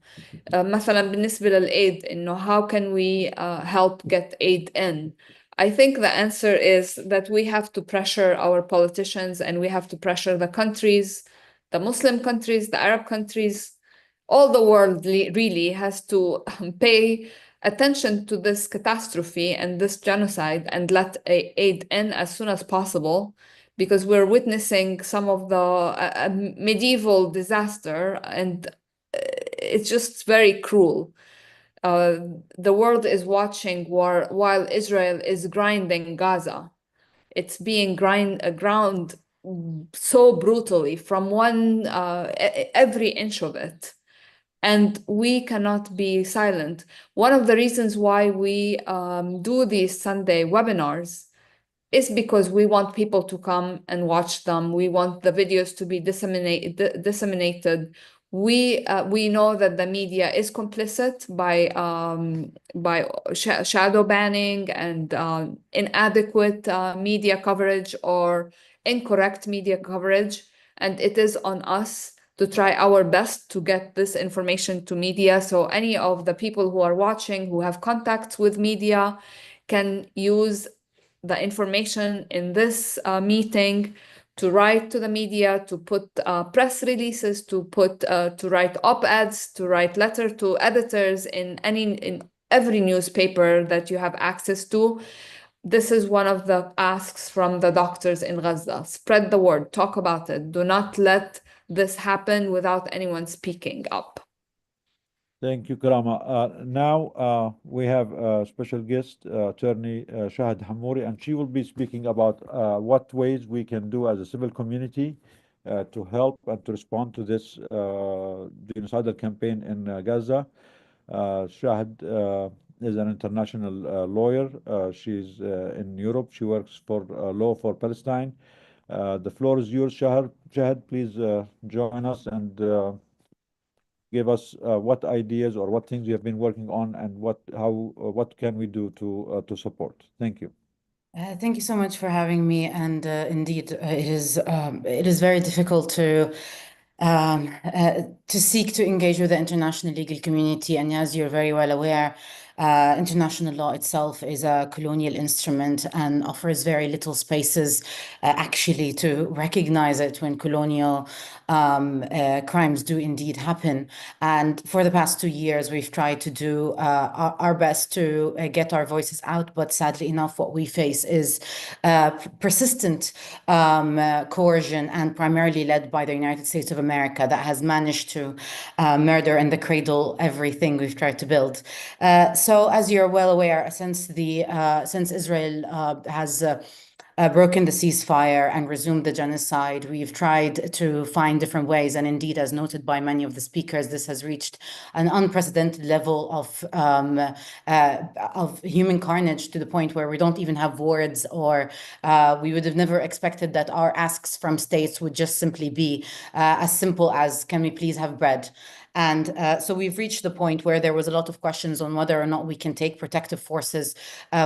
مثلا بالنسبة للأيد إنه how can we help get aid in. I think the answer is that we have to pressure our politicians and we have to pressure the countries, the Muslim countries, the Arab countries. All the world really has to pay attention to this catastrophe and this genocide and let aid in as soon as possible, because we're witnessing some of the medieval disaster, and it's just very cruel. The world is watching while Israel is grinding Gaza. It's being ground so brutally from every inch of it. And we cannot be silent. One of the reasons why we do these Sunday webinars is because we want people to come and watch them. We want the videos to be disseminated. We know that the media is complicit by shadow banning and inadequate media coverage or incorrect media coverage, and it is on us to try our best to get this information to media. So any of the people who are watching who have contacts with media can use the information in this meeting to write to the media, to put press releases, to write op-eds, to write letter to editors in every newspaper that you have access to. This is one of the asks from the doctors in Gaza. Spread the word, talk about it. Do not let this happen without anyone speaking up. Thank you, Karama. Now we have a special guest, attorney Shahd Hammouri, and she will be speaking about what ways we can do as a civil community to help and to respond to this genocidal campaign in Gaza. Shahd is an international lawyer. She's in Europe. She works for law for Palestine. The floor is yours, Shahd. Shahd, please join us and give us what ideas or what things you have been working on and what can we do to support. Thank you. Thank you so much for having me. And indeed, it is very difficult to seek to engage with the international legal community. And as you're very well aware, international law itself is a colonial instrument and offers very little spaces actually to recognize it when colonial crimes do indeed happen. And for the past 2 years, we've tried to do our best to get our voices out. But sadly enough, what we face is persistent coercion, and primarily led by the United States of America, that has managed to murder in the cradle everything we've tried to build. So as you're well aware, since Israel has broken the ceasefire and resumed the genocide, we've tried to find different ways. And indeed, as noted by many of the speakers, this has reached an unprecedented level of human carnage, to the point where we don't even have words, or we would have never expected that our asks from states would just simply be as simple as, can we please have bread? And so we've reached the point where there was a lot of questions on whether or not we can take protective forces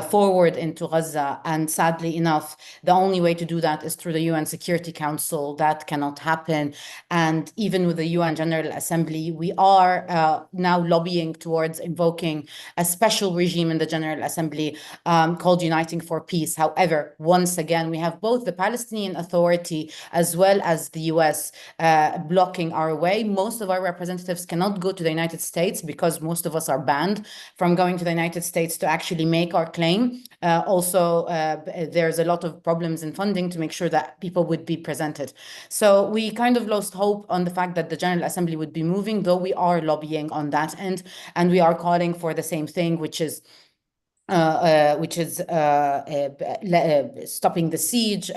forward into Gaza. And sadly enough, the only way to do that is through the UN Security Council. That cannot happen. And even with the UN General Assembly, we are now lobbying towards invoking a special regime in the General Assembly called Uniting for Peace. However, once again, we have both the Palestinian Authority as well as the US blocking our way. Most of our representatives cannot go to the United States because most of us are banned from going to the United States to actually make our claim. Also, there's a lot of problems in funding to make sure that people would be presented. So we kind of lost hope on the fact that the General Assembly would be moving, though we are lobbying on that end, and we are calling for the same thing, which is which is stopping the siege,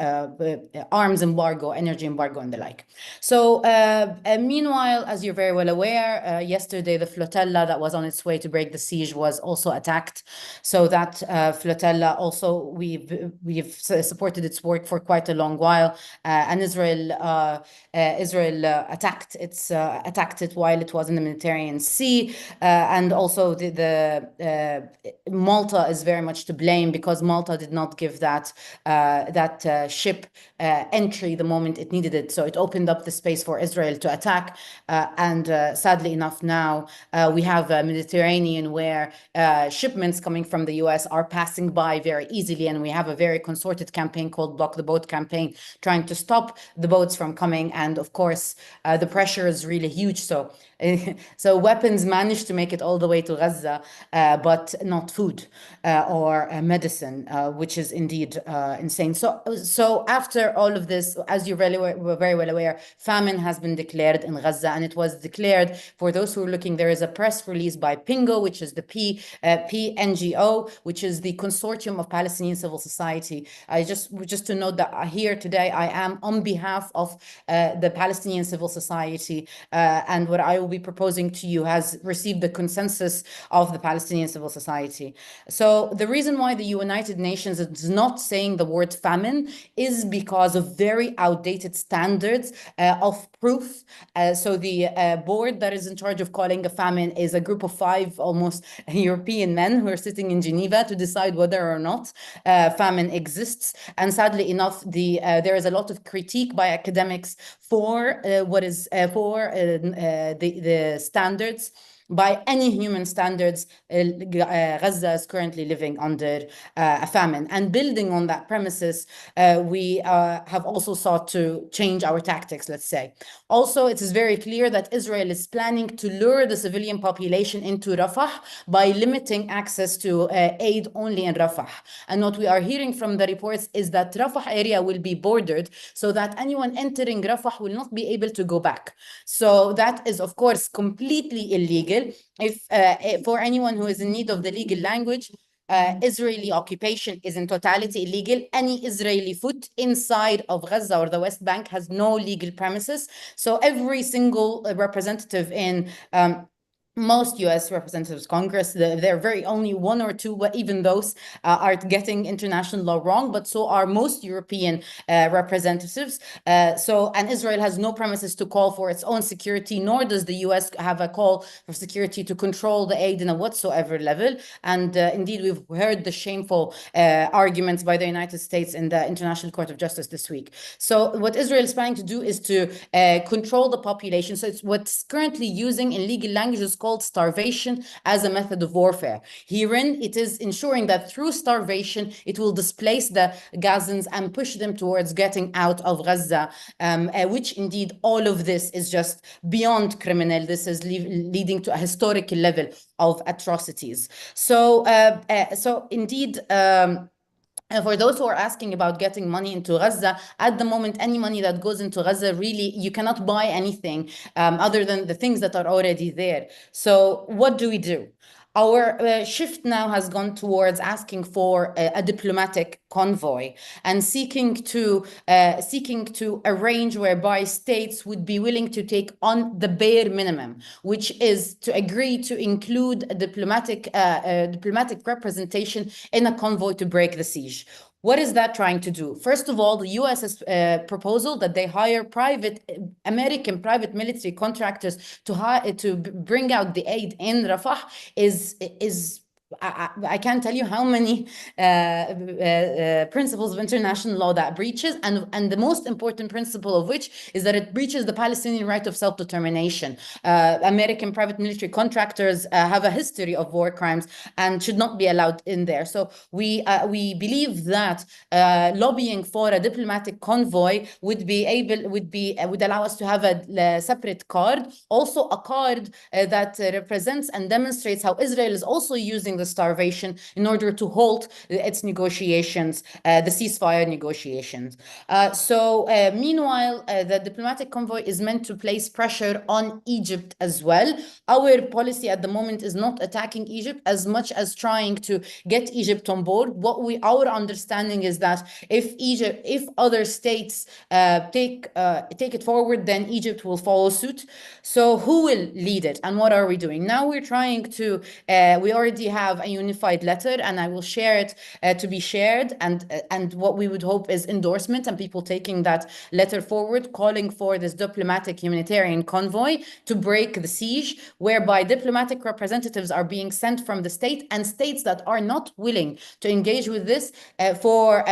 arms embargo, energy embargo, and the like. So meanwhile, as you're very well aware, yesterday the flotilla that was on its way to break the siege was also attacked. So that flotilla also, we've supported its work for quite a long while, and Israel attacked it while it was in the Mediterranean Sea, and also the Malta is very much to blame because Malta did not give that ship entry the moment it needed it. So it opened up the space for Israel to attack. And sadly enough, now we have a Mediterranean where shipments coming from the US are passing by very easily. And we have a very concerted campaign called Block the Boat Campaign, trying to stop the boats from coming. And of course, the pressure is really huge. So weapons managed to make it all the way to Gaza, but not food or medicine, which is indeed insane. So after all of this, as you're very well aware, famine has been declared in Gaza, and it was declared, for those who are looking, there is a press release by PINGO, which is the PNGO, which is the Consortium of Palestinian Civil Society. Just to note that here today, I am on behalf of the Palestinian Civil Society, and what I will be proposing to you has received the consensus of the Palestinian Civil Society. So the reason why the United Nations is not saying the word famine is because of very outdated standards of proof. So the board that is in charge of calling a famine is a group of 5 almost European men who are sitting in Geneva to decide whether or not famine exists. And sadly enough, there is a lot of critique by academics for the standards. By any human standards, Gaza is currently living under a famine. And building on that premises, we have also sought to change our tactics, let's say. Also, it is very clear that Israel is planning to lure the civilian population into Rafah by limiting access to aid only in Rafah. And what we are hearing from the reports is that Rafah area will be bordered so that anyone entering Rafah will not be able to go back. So that is, of course, completely illegal. If for anyone who is in need of the legal language, Israeli occupation is in totality illegal. Any Israeli foot inside of Gaza or the West Bank has no legal premises. So every single representative in most US representatives Congress, there are very only 1 or 2, but even those are getting international law wrong, but so are most European representatives. And Israel has no premises to call for its own security, nor does the US have a call for security to control the aid in a whatsoever level. And indeed, we've heard the shameful arguments by the United States in the International Court of Justice this week. So what Israel is planning to do is to control the population. So it's what's currently using in legal language is called starvation as a method of warfare. Herein, it is ensuring that through starvation, it will displace the Gazans and push them towards getting out of Gaza, which indeed all of this is just beyond criminal. This is leading to a historical level of atrocities. So indeed, for those who are asking about getting money into Gaza, at the moment, any money that goes into Gaza, really, you cannot buy anything other than the things that are already there. So what do we do? Our shift now has gone towards asking for a diplomatic convoy and seeking to arrange whereby states would be willing to take on the bare minimum, which is to agree to include a diplomatic representation in a convoy to break the siege. What is that trying to do? First of all, the US's proposal that they hire American private military contractors to bring out the aid in Rafah is I can't tell you how many principles of international law that breaches, and the most important principle of which is that it breaches the Palestinian right of self-determination. American private military contractors have a history of war crimes and should not be allowed in there. So we believe that lobbying for a diplomatic convoy would allow us to have a separate card, also a card that represents and demonstrates how Israel is also using using the starvation in order to halt its negotiations, the ceasefire negotiations. Meanwhile, the diplomatic convoy is meant to place pressure on Egypt as well. Our policy at the moment is not attacking Egypt as much as trying to get Egypt on board. Our understanding is that if other states take it forward, then Egypt will follow suit. So who will lead it, and what are we doing? Now we're trying to, we already have a unified letter, and I will share it to be shared, and what we would hope is endorsement and people taking that letter forward, calling for this diplomatic humanitarian convoy to break the siege, whereby diplomatic representatives are being sent from the state, and states that are not willing to engage with this for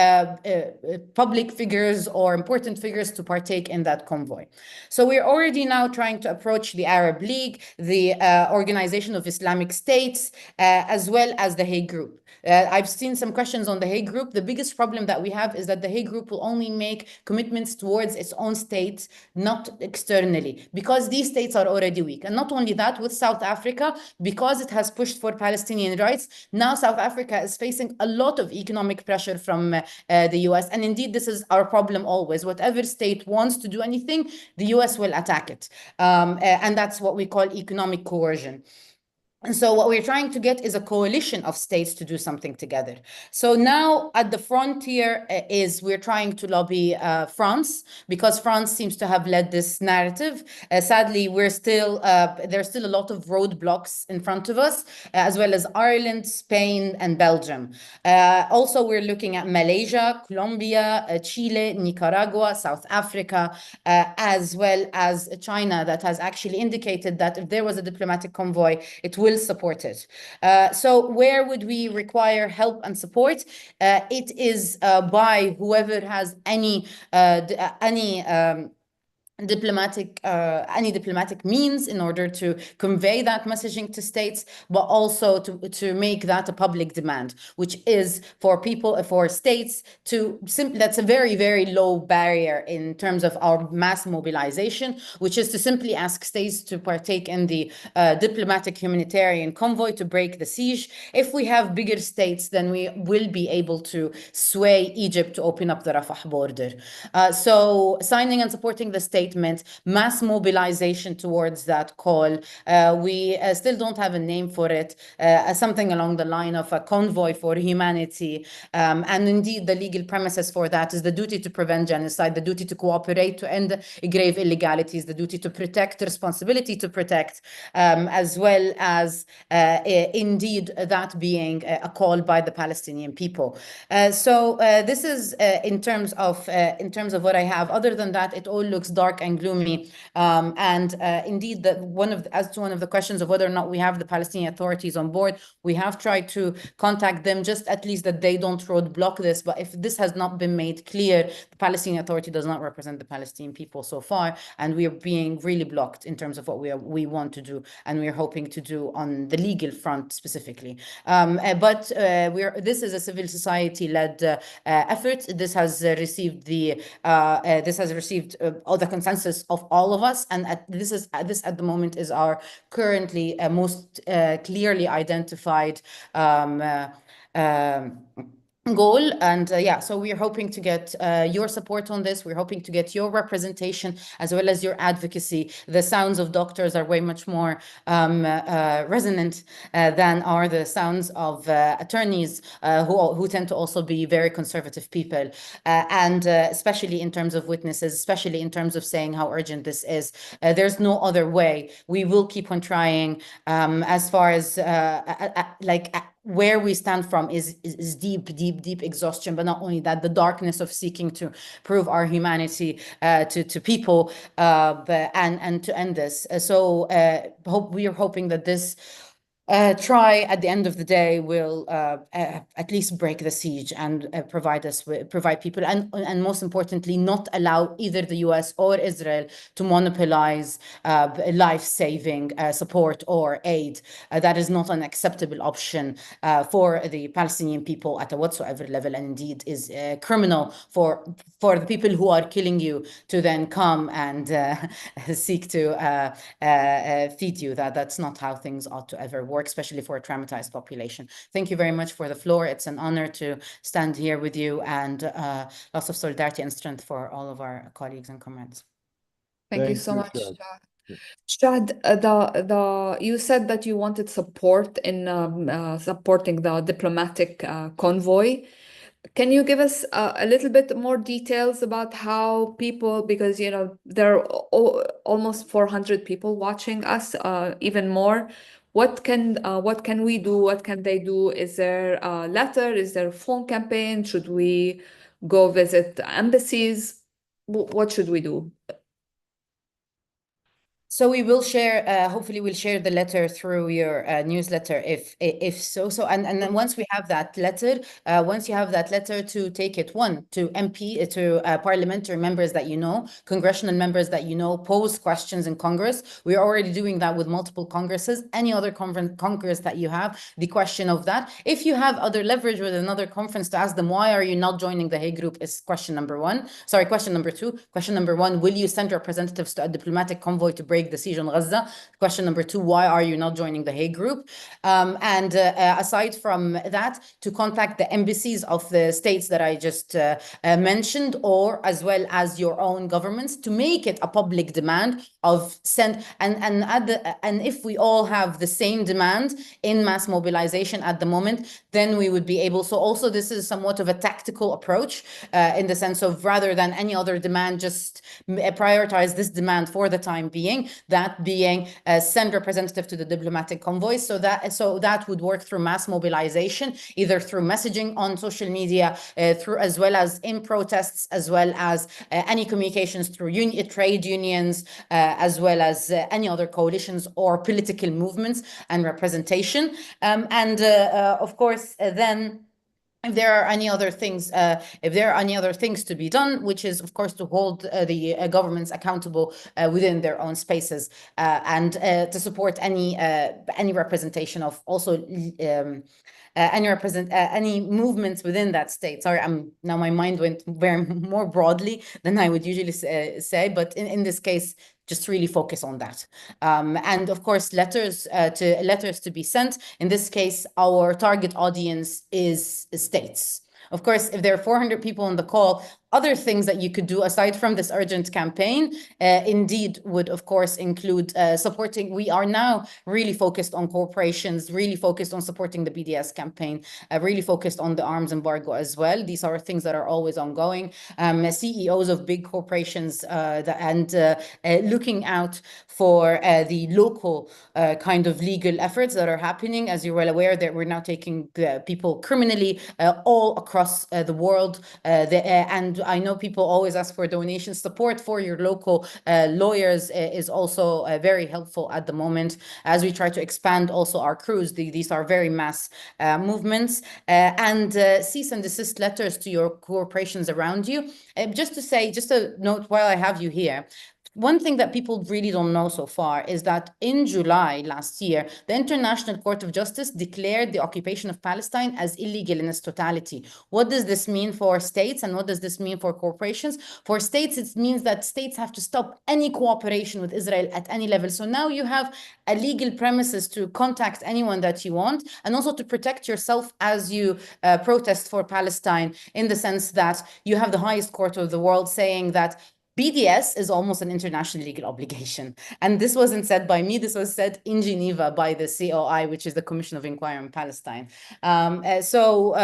public figures or important figures to partake in that convoy. So we're already now trying to approach the Arab League, the Organization of Islamic States, as well as the Hague Group. I've seen some questions on the Hague Group. The biggest problem that we have is that the Hague Group will only make commitments towards its own states, not externally, because these states are already weak. And not only that, with South Africa, because it has pushed for Palestinian rights, now South Africa is facing a lot of economic pressure from the US. And indeed, this is our problem always. Whatever state wants to do anything, the US will attack it. And that's what we call economic coercion. And so what we're trying to get is a coalition of states to do something together. So now at the frontier is we're trying to lobby France, because France seems to have led this narrative. Sadly, there's still a lot of roadblocks in front of us, as well as Ireland, Spain, and Belgium. Also, we're looking at Malaysia, Colombia, Chile, Nicaragua, South Africa, as well as China, that has actually indicated that if there was a diplomatic convoy, it will support it. So where would we require help and support? It is by whoever has any diplomatic means in order to convey that messaging to states, but also to make that a public demand, which is for states to simply, that's a very, very low barrier in terms of our mass mobilization, which is to simply ask states to partake in the diplomatic humanitarian convoy to break the siege. If we have bigger states, then we will be able to sway Egypt to open up the Rafah border. So signing and supporting the statement, mass mobilization towards that call. We still don't have a name for it, something along the line of a convoy for humanity. And indeed, the legal premises for that is the duty to prevent genocide, the duty to cooperate to end grave illegalities, the duty to protect, the responsibility to protect, as well as indeed that being a call by the Palestinian people. So this is in terms of what I have. Other than that, it all looks dark and gloomy. Indeed, as to one of the questions of whether or not we have the Palestinian authorities on board, we have tried to contact them, just at least that they don't roadblock this. But if this has not been made clear, the Palestinian Authority does not represent the Palestinian people so far, and we are being really blocked in terms of what we want to do, and we're hoping to do on the legal front specifically. This is a civil society-led effort. This has received all the consensus of all of us, and this at the moment is our currently most clearly identified goal. And so we're hoping to get your support on this. We're hoping to get your representation as well as your advocacy. The sounds of doctors are way much more resonant than are the sounds of attorneys who tend to also be very conservative people, and especially in terms of witnesses, especially in terms of saying how urgent this is. There's no other way. We will keep on trying. As far as where we stand from is deep exhaustion, but not only that, the darkness of seeking to prove our humanity to people, and to end this. We are hoping that this try at the end of the day will at least break the siege and provide people, and most importantly, not allow either the US or Israel to monopolize life-saving support or aid. That is not an acceptable option for the Palestinian people at a whatsoever level, and indeed is criminal for the people who are killing you to then come and seek to feed you. That's not how things ought to ever work. work, especially for a traumatized population. Thank you very much for the floor. It's an honor to stand here with you, and lots of solidarity and strength for all of our colleagues and comrades. Thank you so much, Shahd. Shahd. You said that you wanted support in supporting the diplomatic convoy. Can you give us a little bit more details about how people, because there are almost 400 people watching us, even more. What can we do? What can they do? Is there a letter? Is there a phone campaign? Should we go visit embassies? What should we do? So we will share, hopefully we'll share the letter through your newsletter if so. And then once we have that letter, once you have that letter, to take it to MP, to parliamentary members that you know, congressional members that you know, pose questions in Congress. We're already doing that with multiple Congresses. Any other Congress that you have, the question of that. If you have other leverage with another conference, to ask them, why are you not joining the Hague group, is question number one. Sorry, question number two. Question number one, will you send representatives to a diplomatic convoy to break the siege on Gaza? Question number two, why are you not joining the Hague group? Aside from that, to contact the embassies of the states that I just mentioned, or as well as your own governments, to make it a public demand of send, and if we all have the same demand in mass mobilization at the moment, then we would be able. So also this is somewhat of a tactical approach, in the sense of, rather than any other demand, just prioritize this demand for the time being, that being send representative to the diplomatic convoy. So that would work through mass mobilization, either through messaging on social media, through, as well as in protests, as well as any communications through trade unions, as well as any other coalitions or political movements and representation. Of course, then if there are any other things, to be done, which is, of course, to hold the governments accountable within their own spaces, and to support any representation of also any movements within that state. Sorry, now my mind went very more broadly than I would usually say, but in this case, just really focus on that. And of course, letters to be sent. In this case, our target audience is states. Of course, if there are 400 people on the call, other things that you could do aside from this urgent campaign, indeed, would of course include supporting. We are now really focused on corporations, really focused on supporting the BDS campaign, really focused on the arms embargo as well. These are things that are always ongoing. CEOs of big corporations looking out for the local kind of legal efforts that are happening. As you're well aware, that we're now taking people criminally all across the world, and I know people always ask for donation support for your local lawyers is also very helpful at the moment as we try to expand also our crews. These are very mass movements, and cease and desist letters to your corporations around you. Just a note while I have you here. One thing that people really don't know so far is that in July last year, the International Court of Justice declared the occupation of Palestine as illegal in its totality. What does this mean for states, and what does this mean for corporations? For states, it means that states have to stop any cooperation with Israel at any level. So now you have a legal premises to contact anyone that you want, and also to protect yourself as you protest for Palestine, in the sense that you have the highest court of the world saying that BDS is almost an international legal obligation. And this wasn't said by me, this was said in Geneva by the COI, which is the Commission of Inquiry on Palestine. So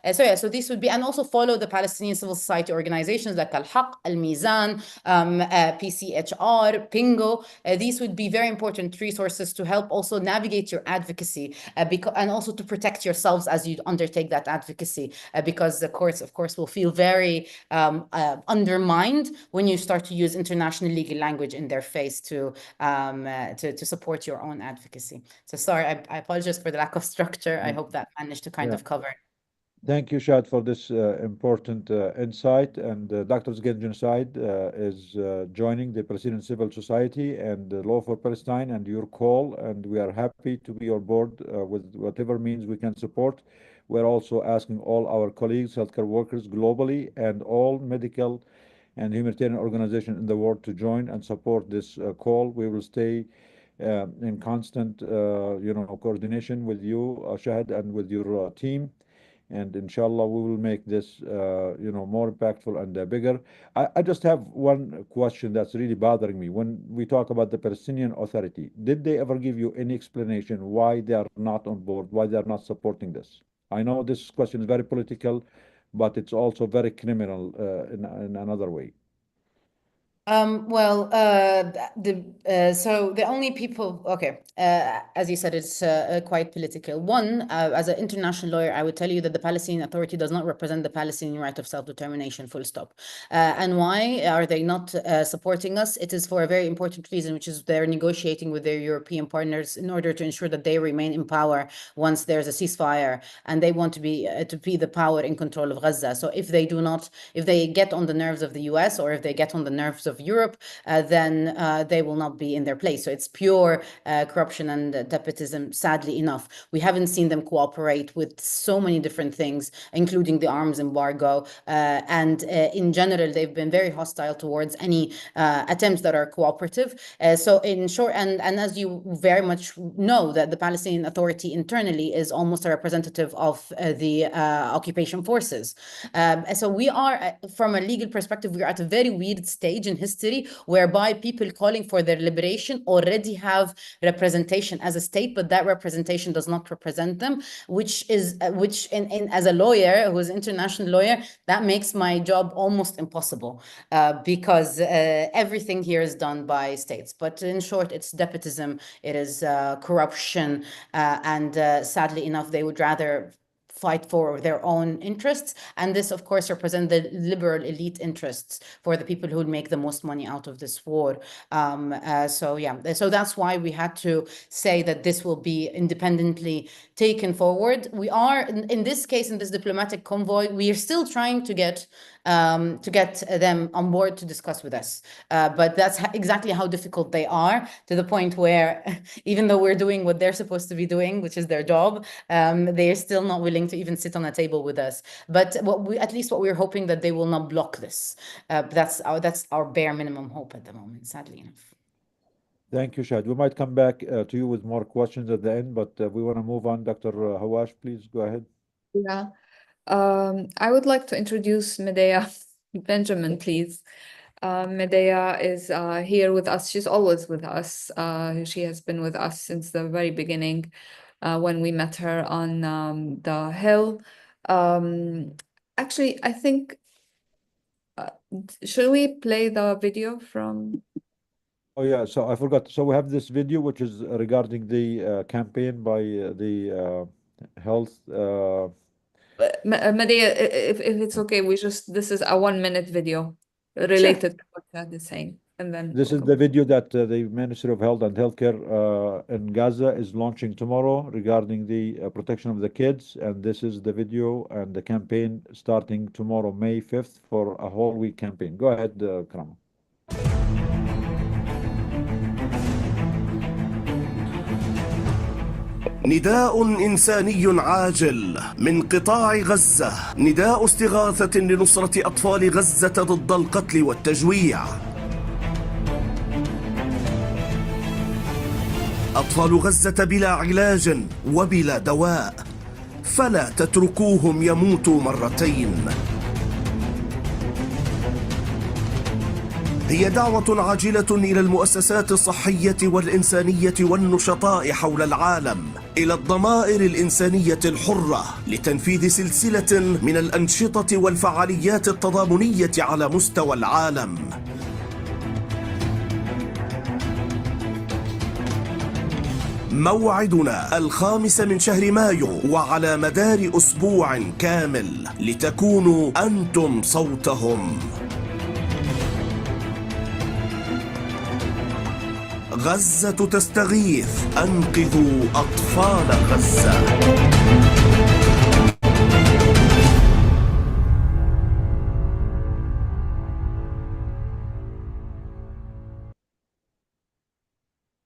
this would be, and also follow the Palestinian civil society organizations like Al-Haq, Al-Mizan, PCHR, Pingo. These would be very important resources to help also navigate your advocacy, and also to protect yourselves as you undertake that advocacy, because the courts, of course, will feel very undermined when you start to use international legal language in their face to support your own advocacy. So sorry, I apologize for the lack of structure. I hope that managed to kind of cover. Thank you, Shahd, for this important insight. And Doctors Against Genocide is joining the Palestinian Civil Society and the Law for Palestine and your call. And we are happy to be on board with whatever means we can support. We're also asking all our colleagues, healthcare workers globally, and all medical and humanitarian organizations in the world to join and support this call. We will stay in constant, coordination with you, Shahd, and with your team. And inshallah, we will make this, more impactful and bigger. I just have one question that's really bothering me. When we talk about the Palestinian Authority, did they ever give you any explanation why they are not on board, why they are not supporting this? I know this question is very political, but it's also very criminal in another way. So the only people, okay, as you said, it's quite political. One, as an international lawyer, I would tell you that the Palestinian Authority does not represent the Palestinian right of self-determination, full stop. And why are they not supporting us? It is for a very important reason, which is they're negotiating with their European partners in order to ensure that they remain in power once there's a ceasefire, and they want to be the power in control of Gaza. So if they get on the nerves of the US, or if they get on the nerves of Europe, then they will not be in their place. So it's pure corruption and despotism, sadly enough. We haven't seen them cooperate with so many different things, including the arms embargo. And in general, they've been very hostile towards any attempts that are cooperative. So in short, and as you very much know, that the Palestinian Authority internally is almost a representative of the occupation forces. So we are, from a legal perspective, we are at a very weird stage in history whereby people calling for their liberation already have representation as a state, but that representation does not represent them, which as a lawyer, who is an international lawyer, that makes my job almost impossible, because everything here is done by states. But in short, it's despotism, it is corruption, and sadly enough, they would rather fight for their own interests. And this, of course, represents the liberal elite interests for the people who would make the most money out of this war. So that's why we had to say that this will be independently taken forward. We are, in this case, in this diplomatic convoy, we are still trying to get them on board to discuss with us. But that's exactly how difficult they are, to the point where even though we're doing what they're supposed to be doing, which is their job, they are still not willing to even sit on a table with us. But at least what we're hoping, that they will not block this. That's our bare minimum hope at the moment, sadly enough. Thank you, Shahd. We might come back to you with more questions at the end, but we want to move on. Dr. Hawash, please go ahead. Yeah. I would like to introduce Medea Benjamin, please. Medea is here with us. She's always with us. She has been with us since the very beginning, when we met her on the Hill. Actually, I think, should we play the video from? Oh yeah, so I forgot. So we have this video which is regarding the campaign by the health. Medea, if it's okay, this is a 1-minute video related to what Shahd is saying. And then This is the video that the Ministry of Health and Healthcare in Gaza is launching tomorrow regarding the protection of the kids. And this is the video and the campaign starting tomorrow, May 5th, for a whole week campaign. Go ahead, Karama. نداء إنساني عاجل من قطاع غزة، نداء استغاثة لنصرة أطفال غزة ضد القتل والتجويع. أطفال غزة بلا علاج وبلا دواء، فلا تتركوهم يموتوا مرتين. هي دعوة عاجلة إلى المؤسسات الصحية والإنسانية والنشطاء حول العالم، إلى الضمائر الإنسانية الحرة، لتنفيذ سلسلة من الأنشطة والفعاليات التضامنية على مستوى العالم. موعدنا 5 من شهر مايو، وعلى مدار أسبوع كامل، لتكونوا أنتم صوتهم. غزة تستغيث، أنقذوا أطفال غزة.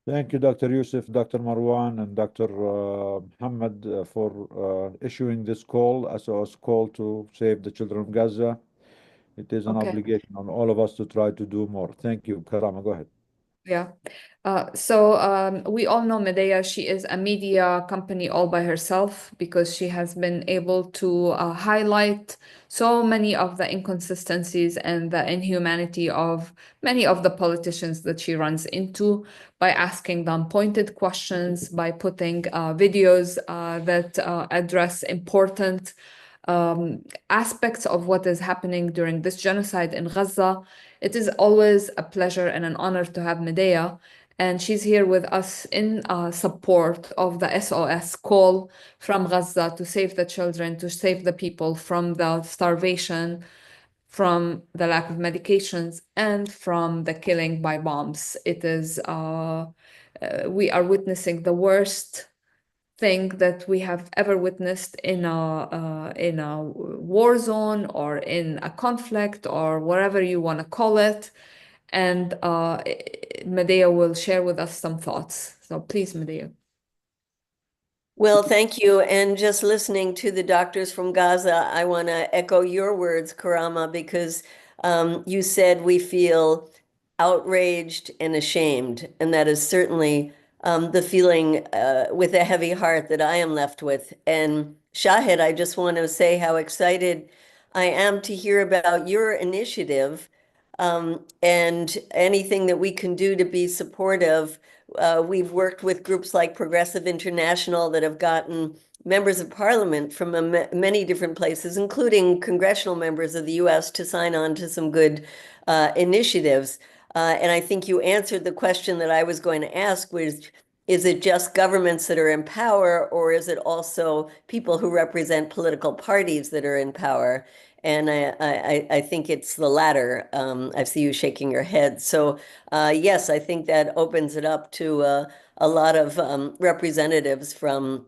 Thank you, Dr. Yusef, Dr. Marwan, and Dr. Mohammed for issuing this call, SOS call to save the children of Gaza. It is an obligation on all of us to try to do more. Thank you. Karama, go ahead. Yeah. We all know Medea. She is a media company all by herself because she has been able to highlight so many of the inconsistencies and the inhumanity of many of the politicians that she runs into by asking them pointed questions, by putting videos that address important aspects of what is happening during this genocide in Gaza. It is always a pleasure and an honor to have Medea, and she's here with us in support of the SOS call from Gaza to save the children, to save the people from the starvation, from the lack of medications, and from the killing by bombs. We are witnessing the worst thing that we have ever witnessed in a war zone or in a conflict or whatever you want to call it. And Medea will share with us some thoughts. So please, Medea. Well, thank you. And just listening to the doctors from Gaza, I want to echo your words, Karama, because you said we feel outraged and ashamed. And that is certainly the feeling with a heavy heart that I am left with. And Shahid, I just want to say how excited I am to hear about your initiative and anything that we can do to be supportive. We've worked with groups like Progressive International that have gotten members of parliament from many different places, including congressional members of the US, to sign on to some good initiatives. And I think you answered the question that I was going to ask, which is it just governments that are in power, or is it also people who represent political parties that are in power? And I think it's the latter. I see you shaking your head. So yes, I think that opens it up to a lot of representatives from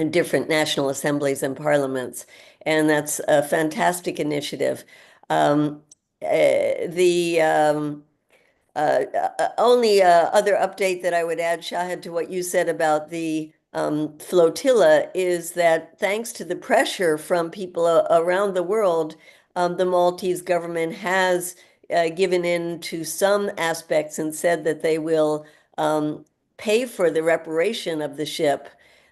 different national assemblies and parliaments. And that's a fantastic initiative. The only other update that I would add, Shahid, to what you said about the flotilla is that thanks to the pressure from people around the world, the Maltese government has given in to some aspects and said that they will pay for the reparation of the ship.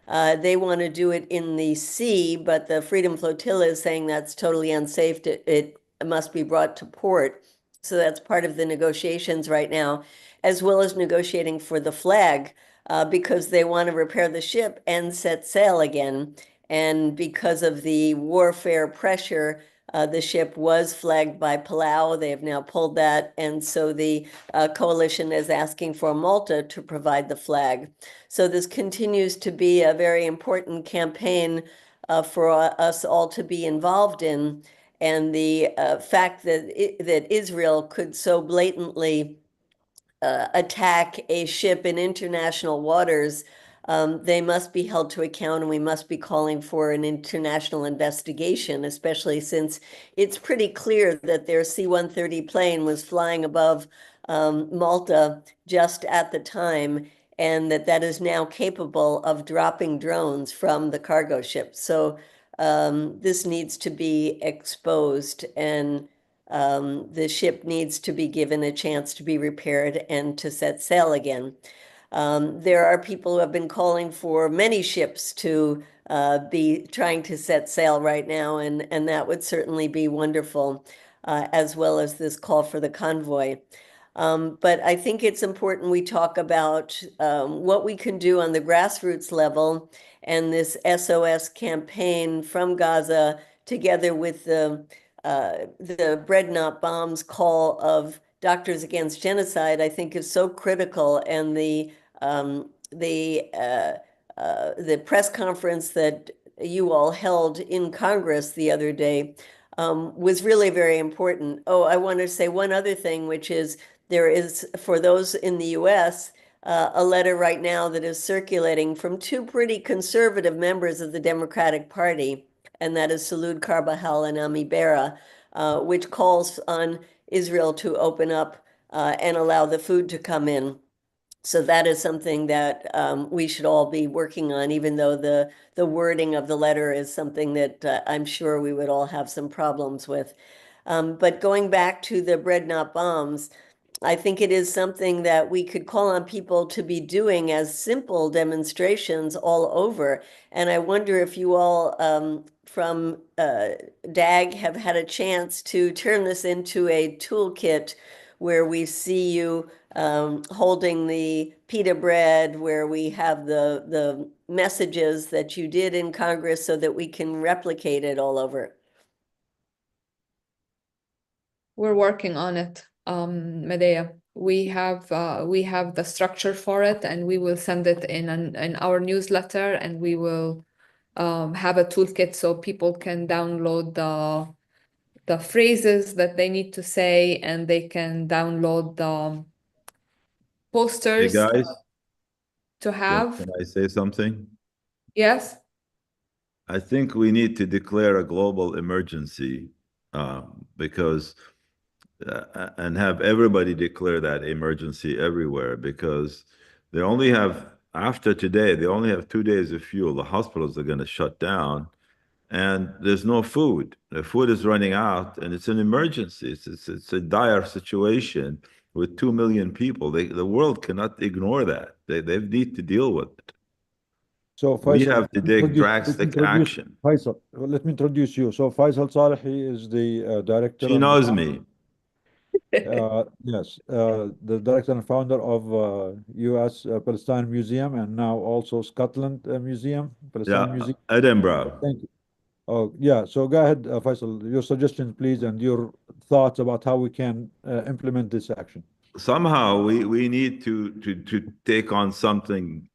They want to do it in the sea, but the Freedom Flotilla is saying that's totally unsafe. It must be brought to port. So that's part of the negotiations right now, as well as negotiating for the flag, because they want to repair the ship and set sail again. And because of the warfare pressure, the ship was flagged by Palau. They have now pulled that. And so the coalition is asking for Malta to provide the flag. So this continues to be a very important campaign for us all to be involved in. And the fact that Israel could so blatantly attack a ship in international waters, they must be held to account, and we must be calling for an international investigation, especially since it's pretty clear that their C-130 plane was flying above Malta just at the time, and that is now capable of dropping drones from the cargo ship. So this needs to be exposed, and the ship needs to be given a chance to be repaired and to set sail again. There are people who have been calling for many ships to be trying to set sail right now, and that would certainly be wonderful, as well as this call for the convoy. But I think it's important we talk about what we can do on the grassroots level, and this SOS campaign from Gaza, together with the Bread Not Bombs call of Doctors Against Genocide, I think is so critical. And the press conference that you all held in Congress the other day was really very important. Oh, I want to say one other thing, which is there is, for those in the US, a letter right now that is circulating from two pretty conservative members of the Democratic Party, and that is Salud Carvajal and Ami Bera, which calls on Israel to open up and allow the food to come in. So that is something that we should all be working on, even though the wording of the letter is something that I'm sure we would all have some problems with. But going back to the Bread Not Bombs, I think it is something that we could call on people to be doing as simple demonstrations all over. And I wonder if you all from DAG have had a chance to turn this into a toolkit where we see you holding the pita bread, where we have the messages that you did in Congress so that we can replicate it all over. We're working on it, Medea. We have the structure for it, and we will send it in our newsletter, and we will have a toolkit so people can download the phrases that they need to say, and they can download the Hey posters guys, to have. can I say something? Yes. I think we need to declare a global emergency because and have everybody declare that emergency everywhere, because they only have, after today, they only have 2 days of fuel. The hospitals are going to shut down and there's no food. The food is running out and it's an emergency. It's a dire situation with 2 million people. The world cannot ignore that. They need to deal with it. So We Faisal, have to take drastic action. Faisal, let me introduce you. So Faisal Salehi is the director. She knows me. Yes, the director and founder of U.S. Palestine Museum, and now also Scotland Museum, Palestine Museum. Edinburgh. Thank you. Oh, yeah. So go ahead, Faisal, your suggestions, please, and your thoughts about how we can implement this action. Somehow we need to take on something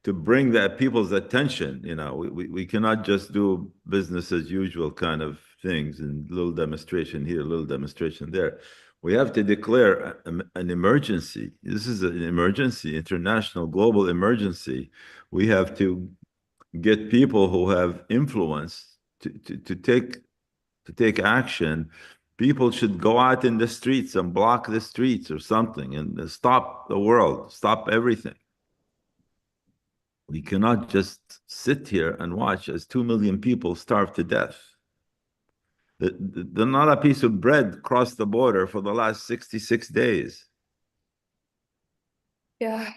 to bring that people's attention. You know, we cannot just do business as usual kind of things and little demonstration here, little demonstration there. We have to declare an emergency. This is an emergency, international, global emergency. We have to get people who have influence to take action. People should go out in the streets and block the streets or something and stop the world, stop everything. We cannot just sit here and watch as 2 million people starve to death. Not a piece of bread crossed the border for the last 66 days. Yeah.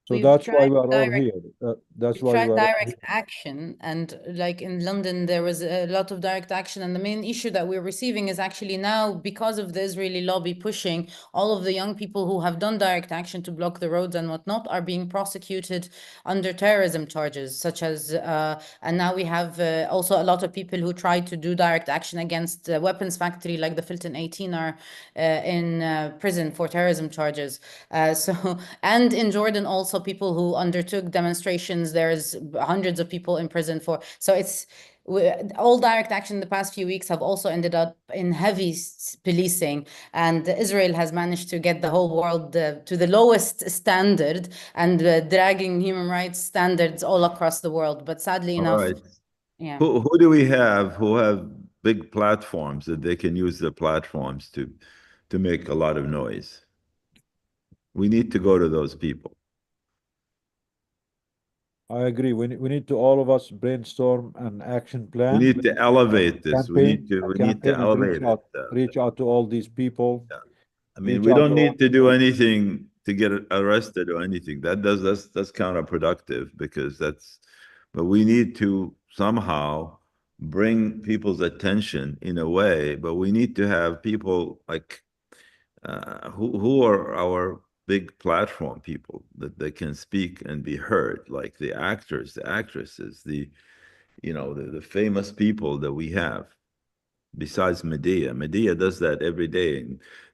So We've that's why tried we are all direct- here. That's We've why tried we are all direct here. action, and like in London, there was a lot of direct action. And the main issue that we're receiving is actually now, because of the Israeli lobby pushing, all of the young people who have done direct action to block the roads and whatnot are being prosecuted under terrorism charges, such as, and now we have also a lot of people who tried to do direct action against the weapons factory, like the Filton 18, are in prison for terrorism charges. And in Jordan also, people who undertook demonstrations, there's hundreds of people in prison for. So it's all direct action in the past few weeks have also ended up in heavy policing, and Israel has managed to get the whole world to the lowest standard and dragging human rights standards all across the world. But sadly enough, All right. yeah. Who do we have who have big platforms that they can use their platforms to make a lot of noise? We need to go to those people. I agree. We need to, all of us, brainstorm an action plan. We need to elevate this. We need to elevate it. Reach out to all these people. Yeah. I mean, we don't need to do anything to get arrested or anything. That's counterproductive, because but we need to somehow bring people's attention in a way. But we need to have people like who are our big platform people that they can speak and be heard, like the actors, the actresses, the famous people that we have. Besides Medea does that every day.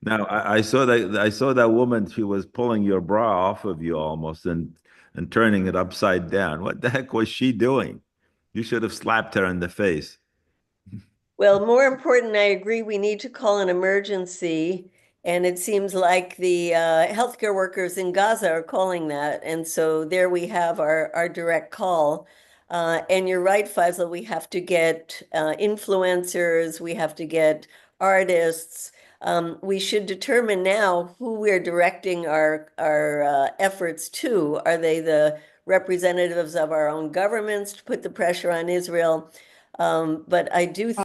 Now I saw that woman. She was pulling your bra off of you almost and turning it upside down. What the heck was she doing? You should have slapped her in the face. Well, more important, I agree, we need to call an emergency. And it seems like the healthcare workers in Gaza are calling that. And so there we have our direct call. And you're right, Faisal, we have to get influencers, we have to get artists. We should determine now who we're directing our efforts to. Are they the representatives of our own governments to put the pressure on Israel? But I do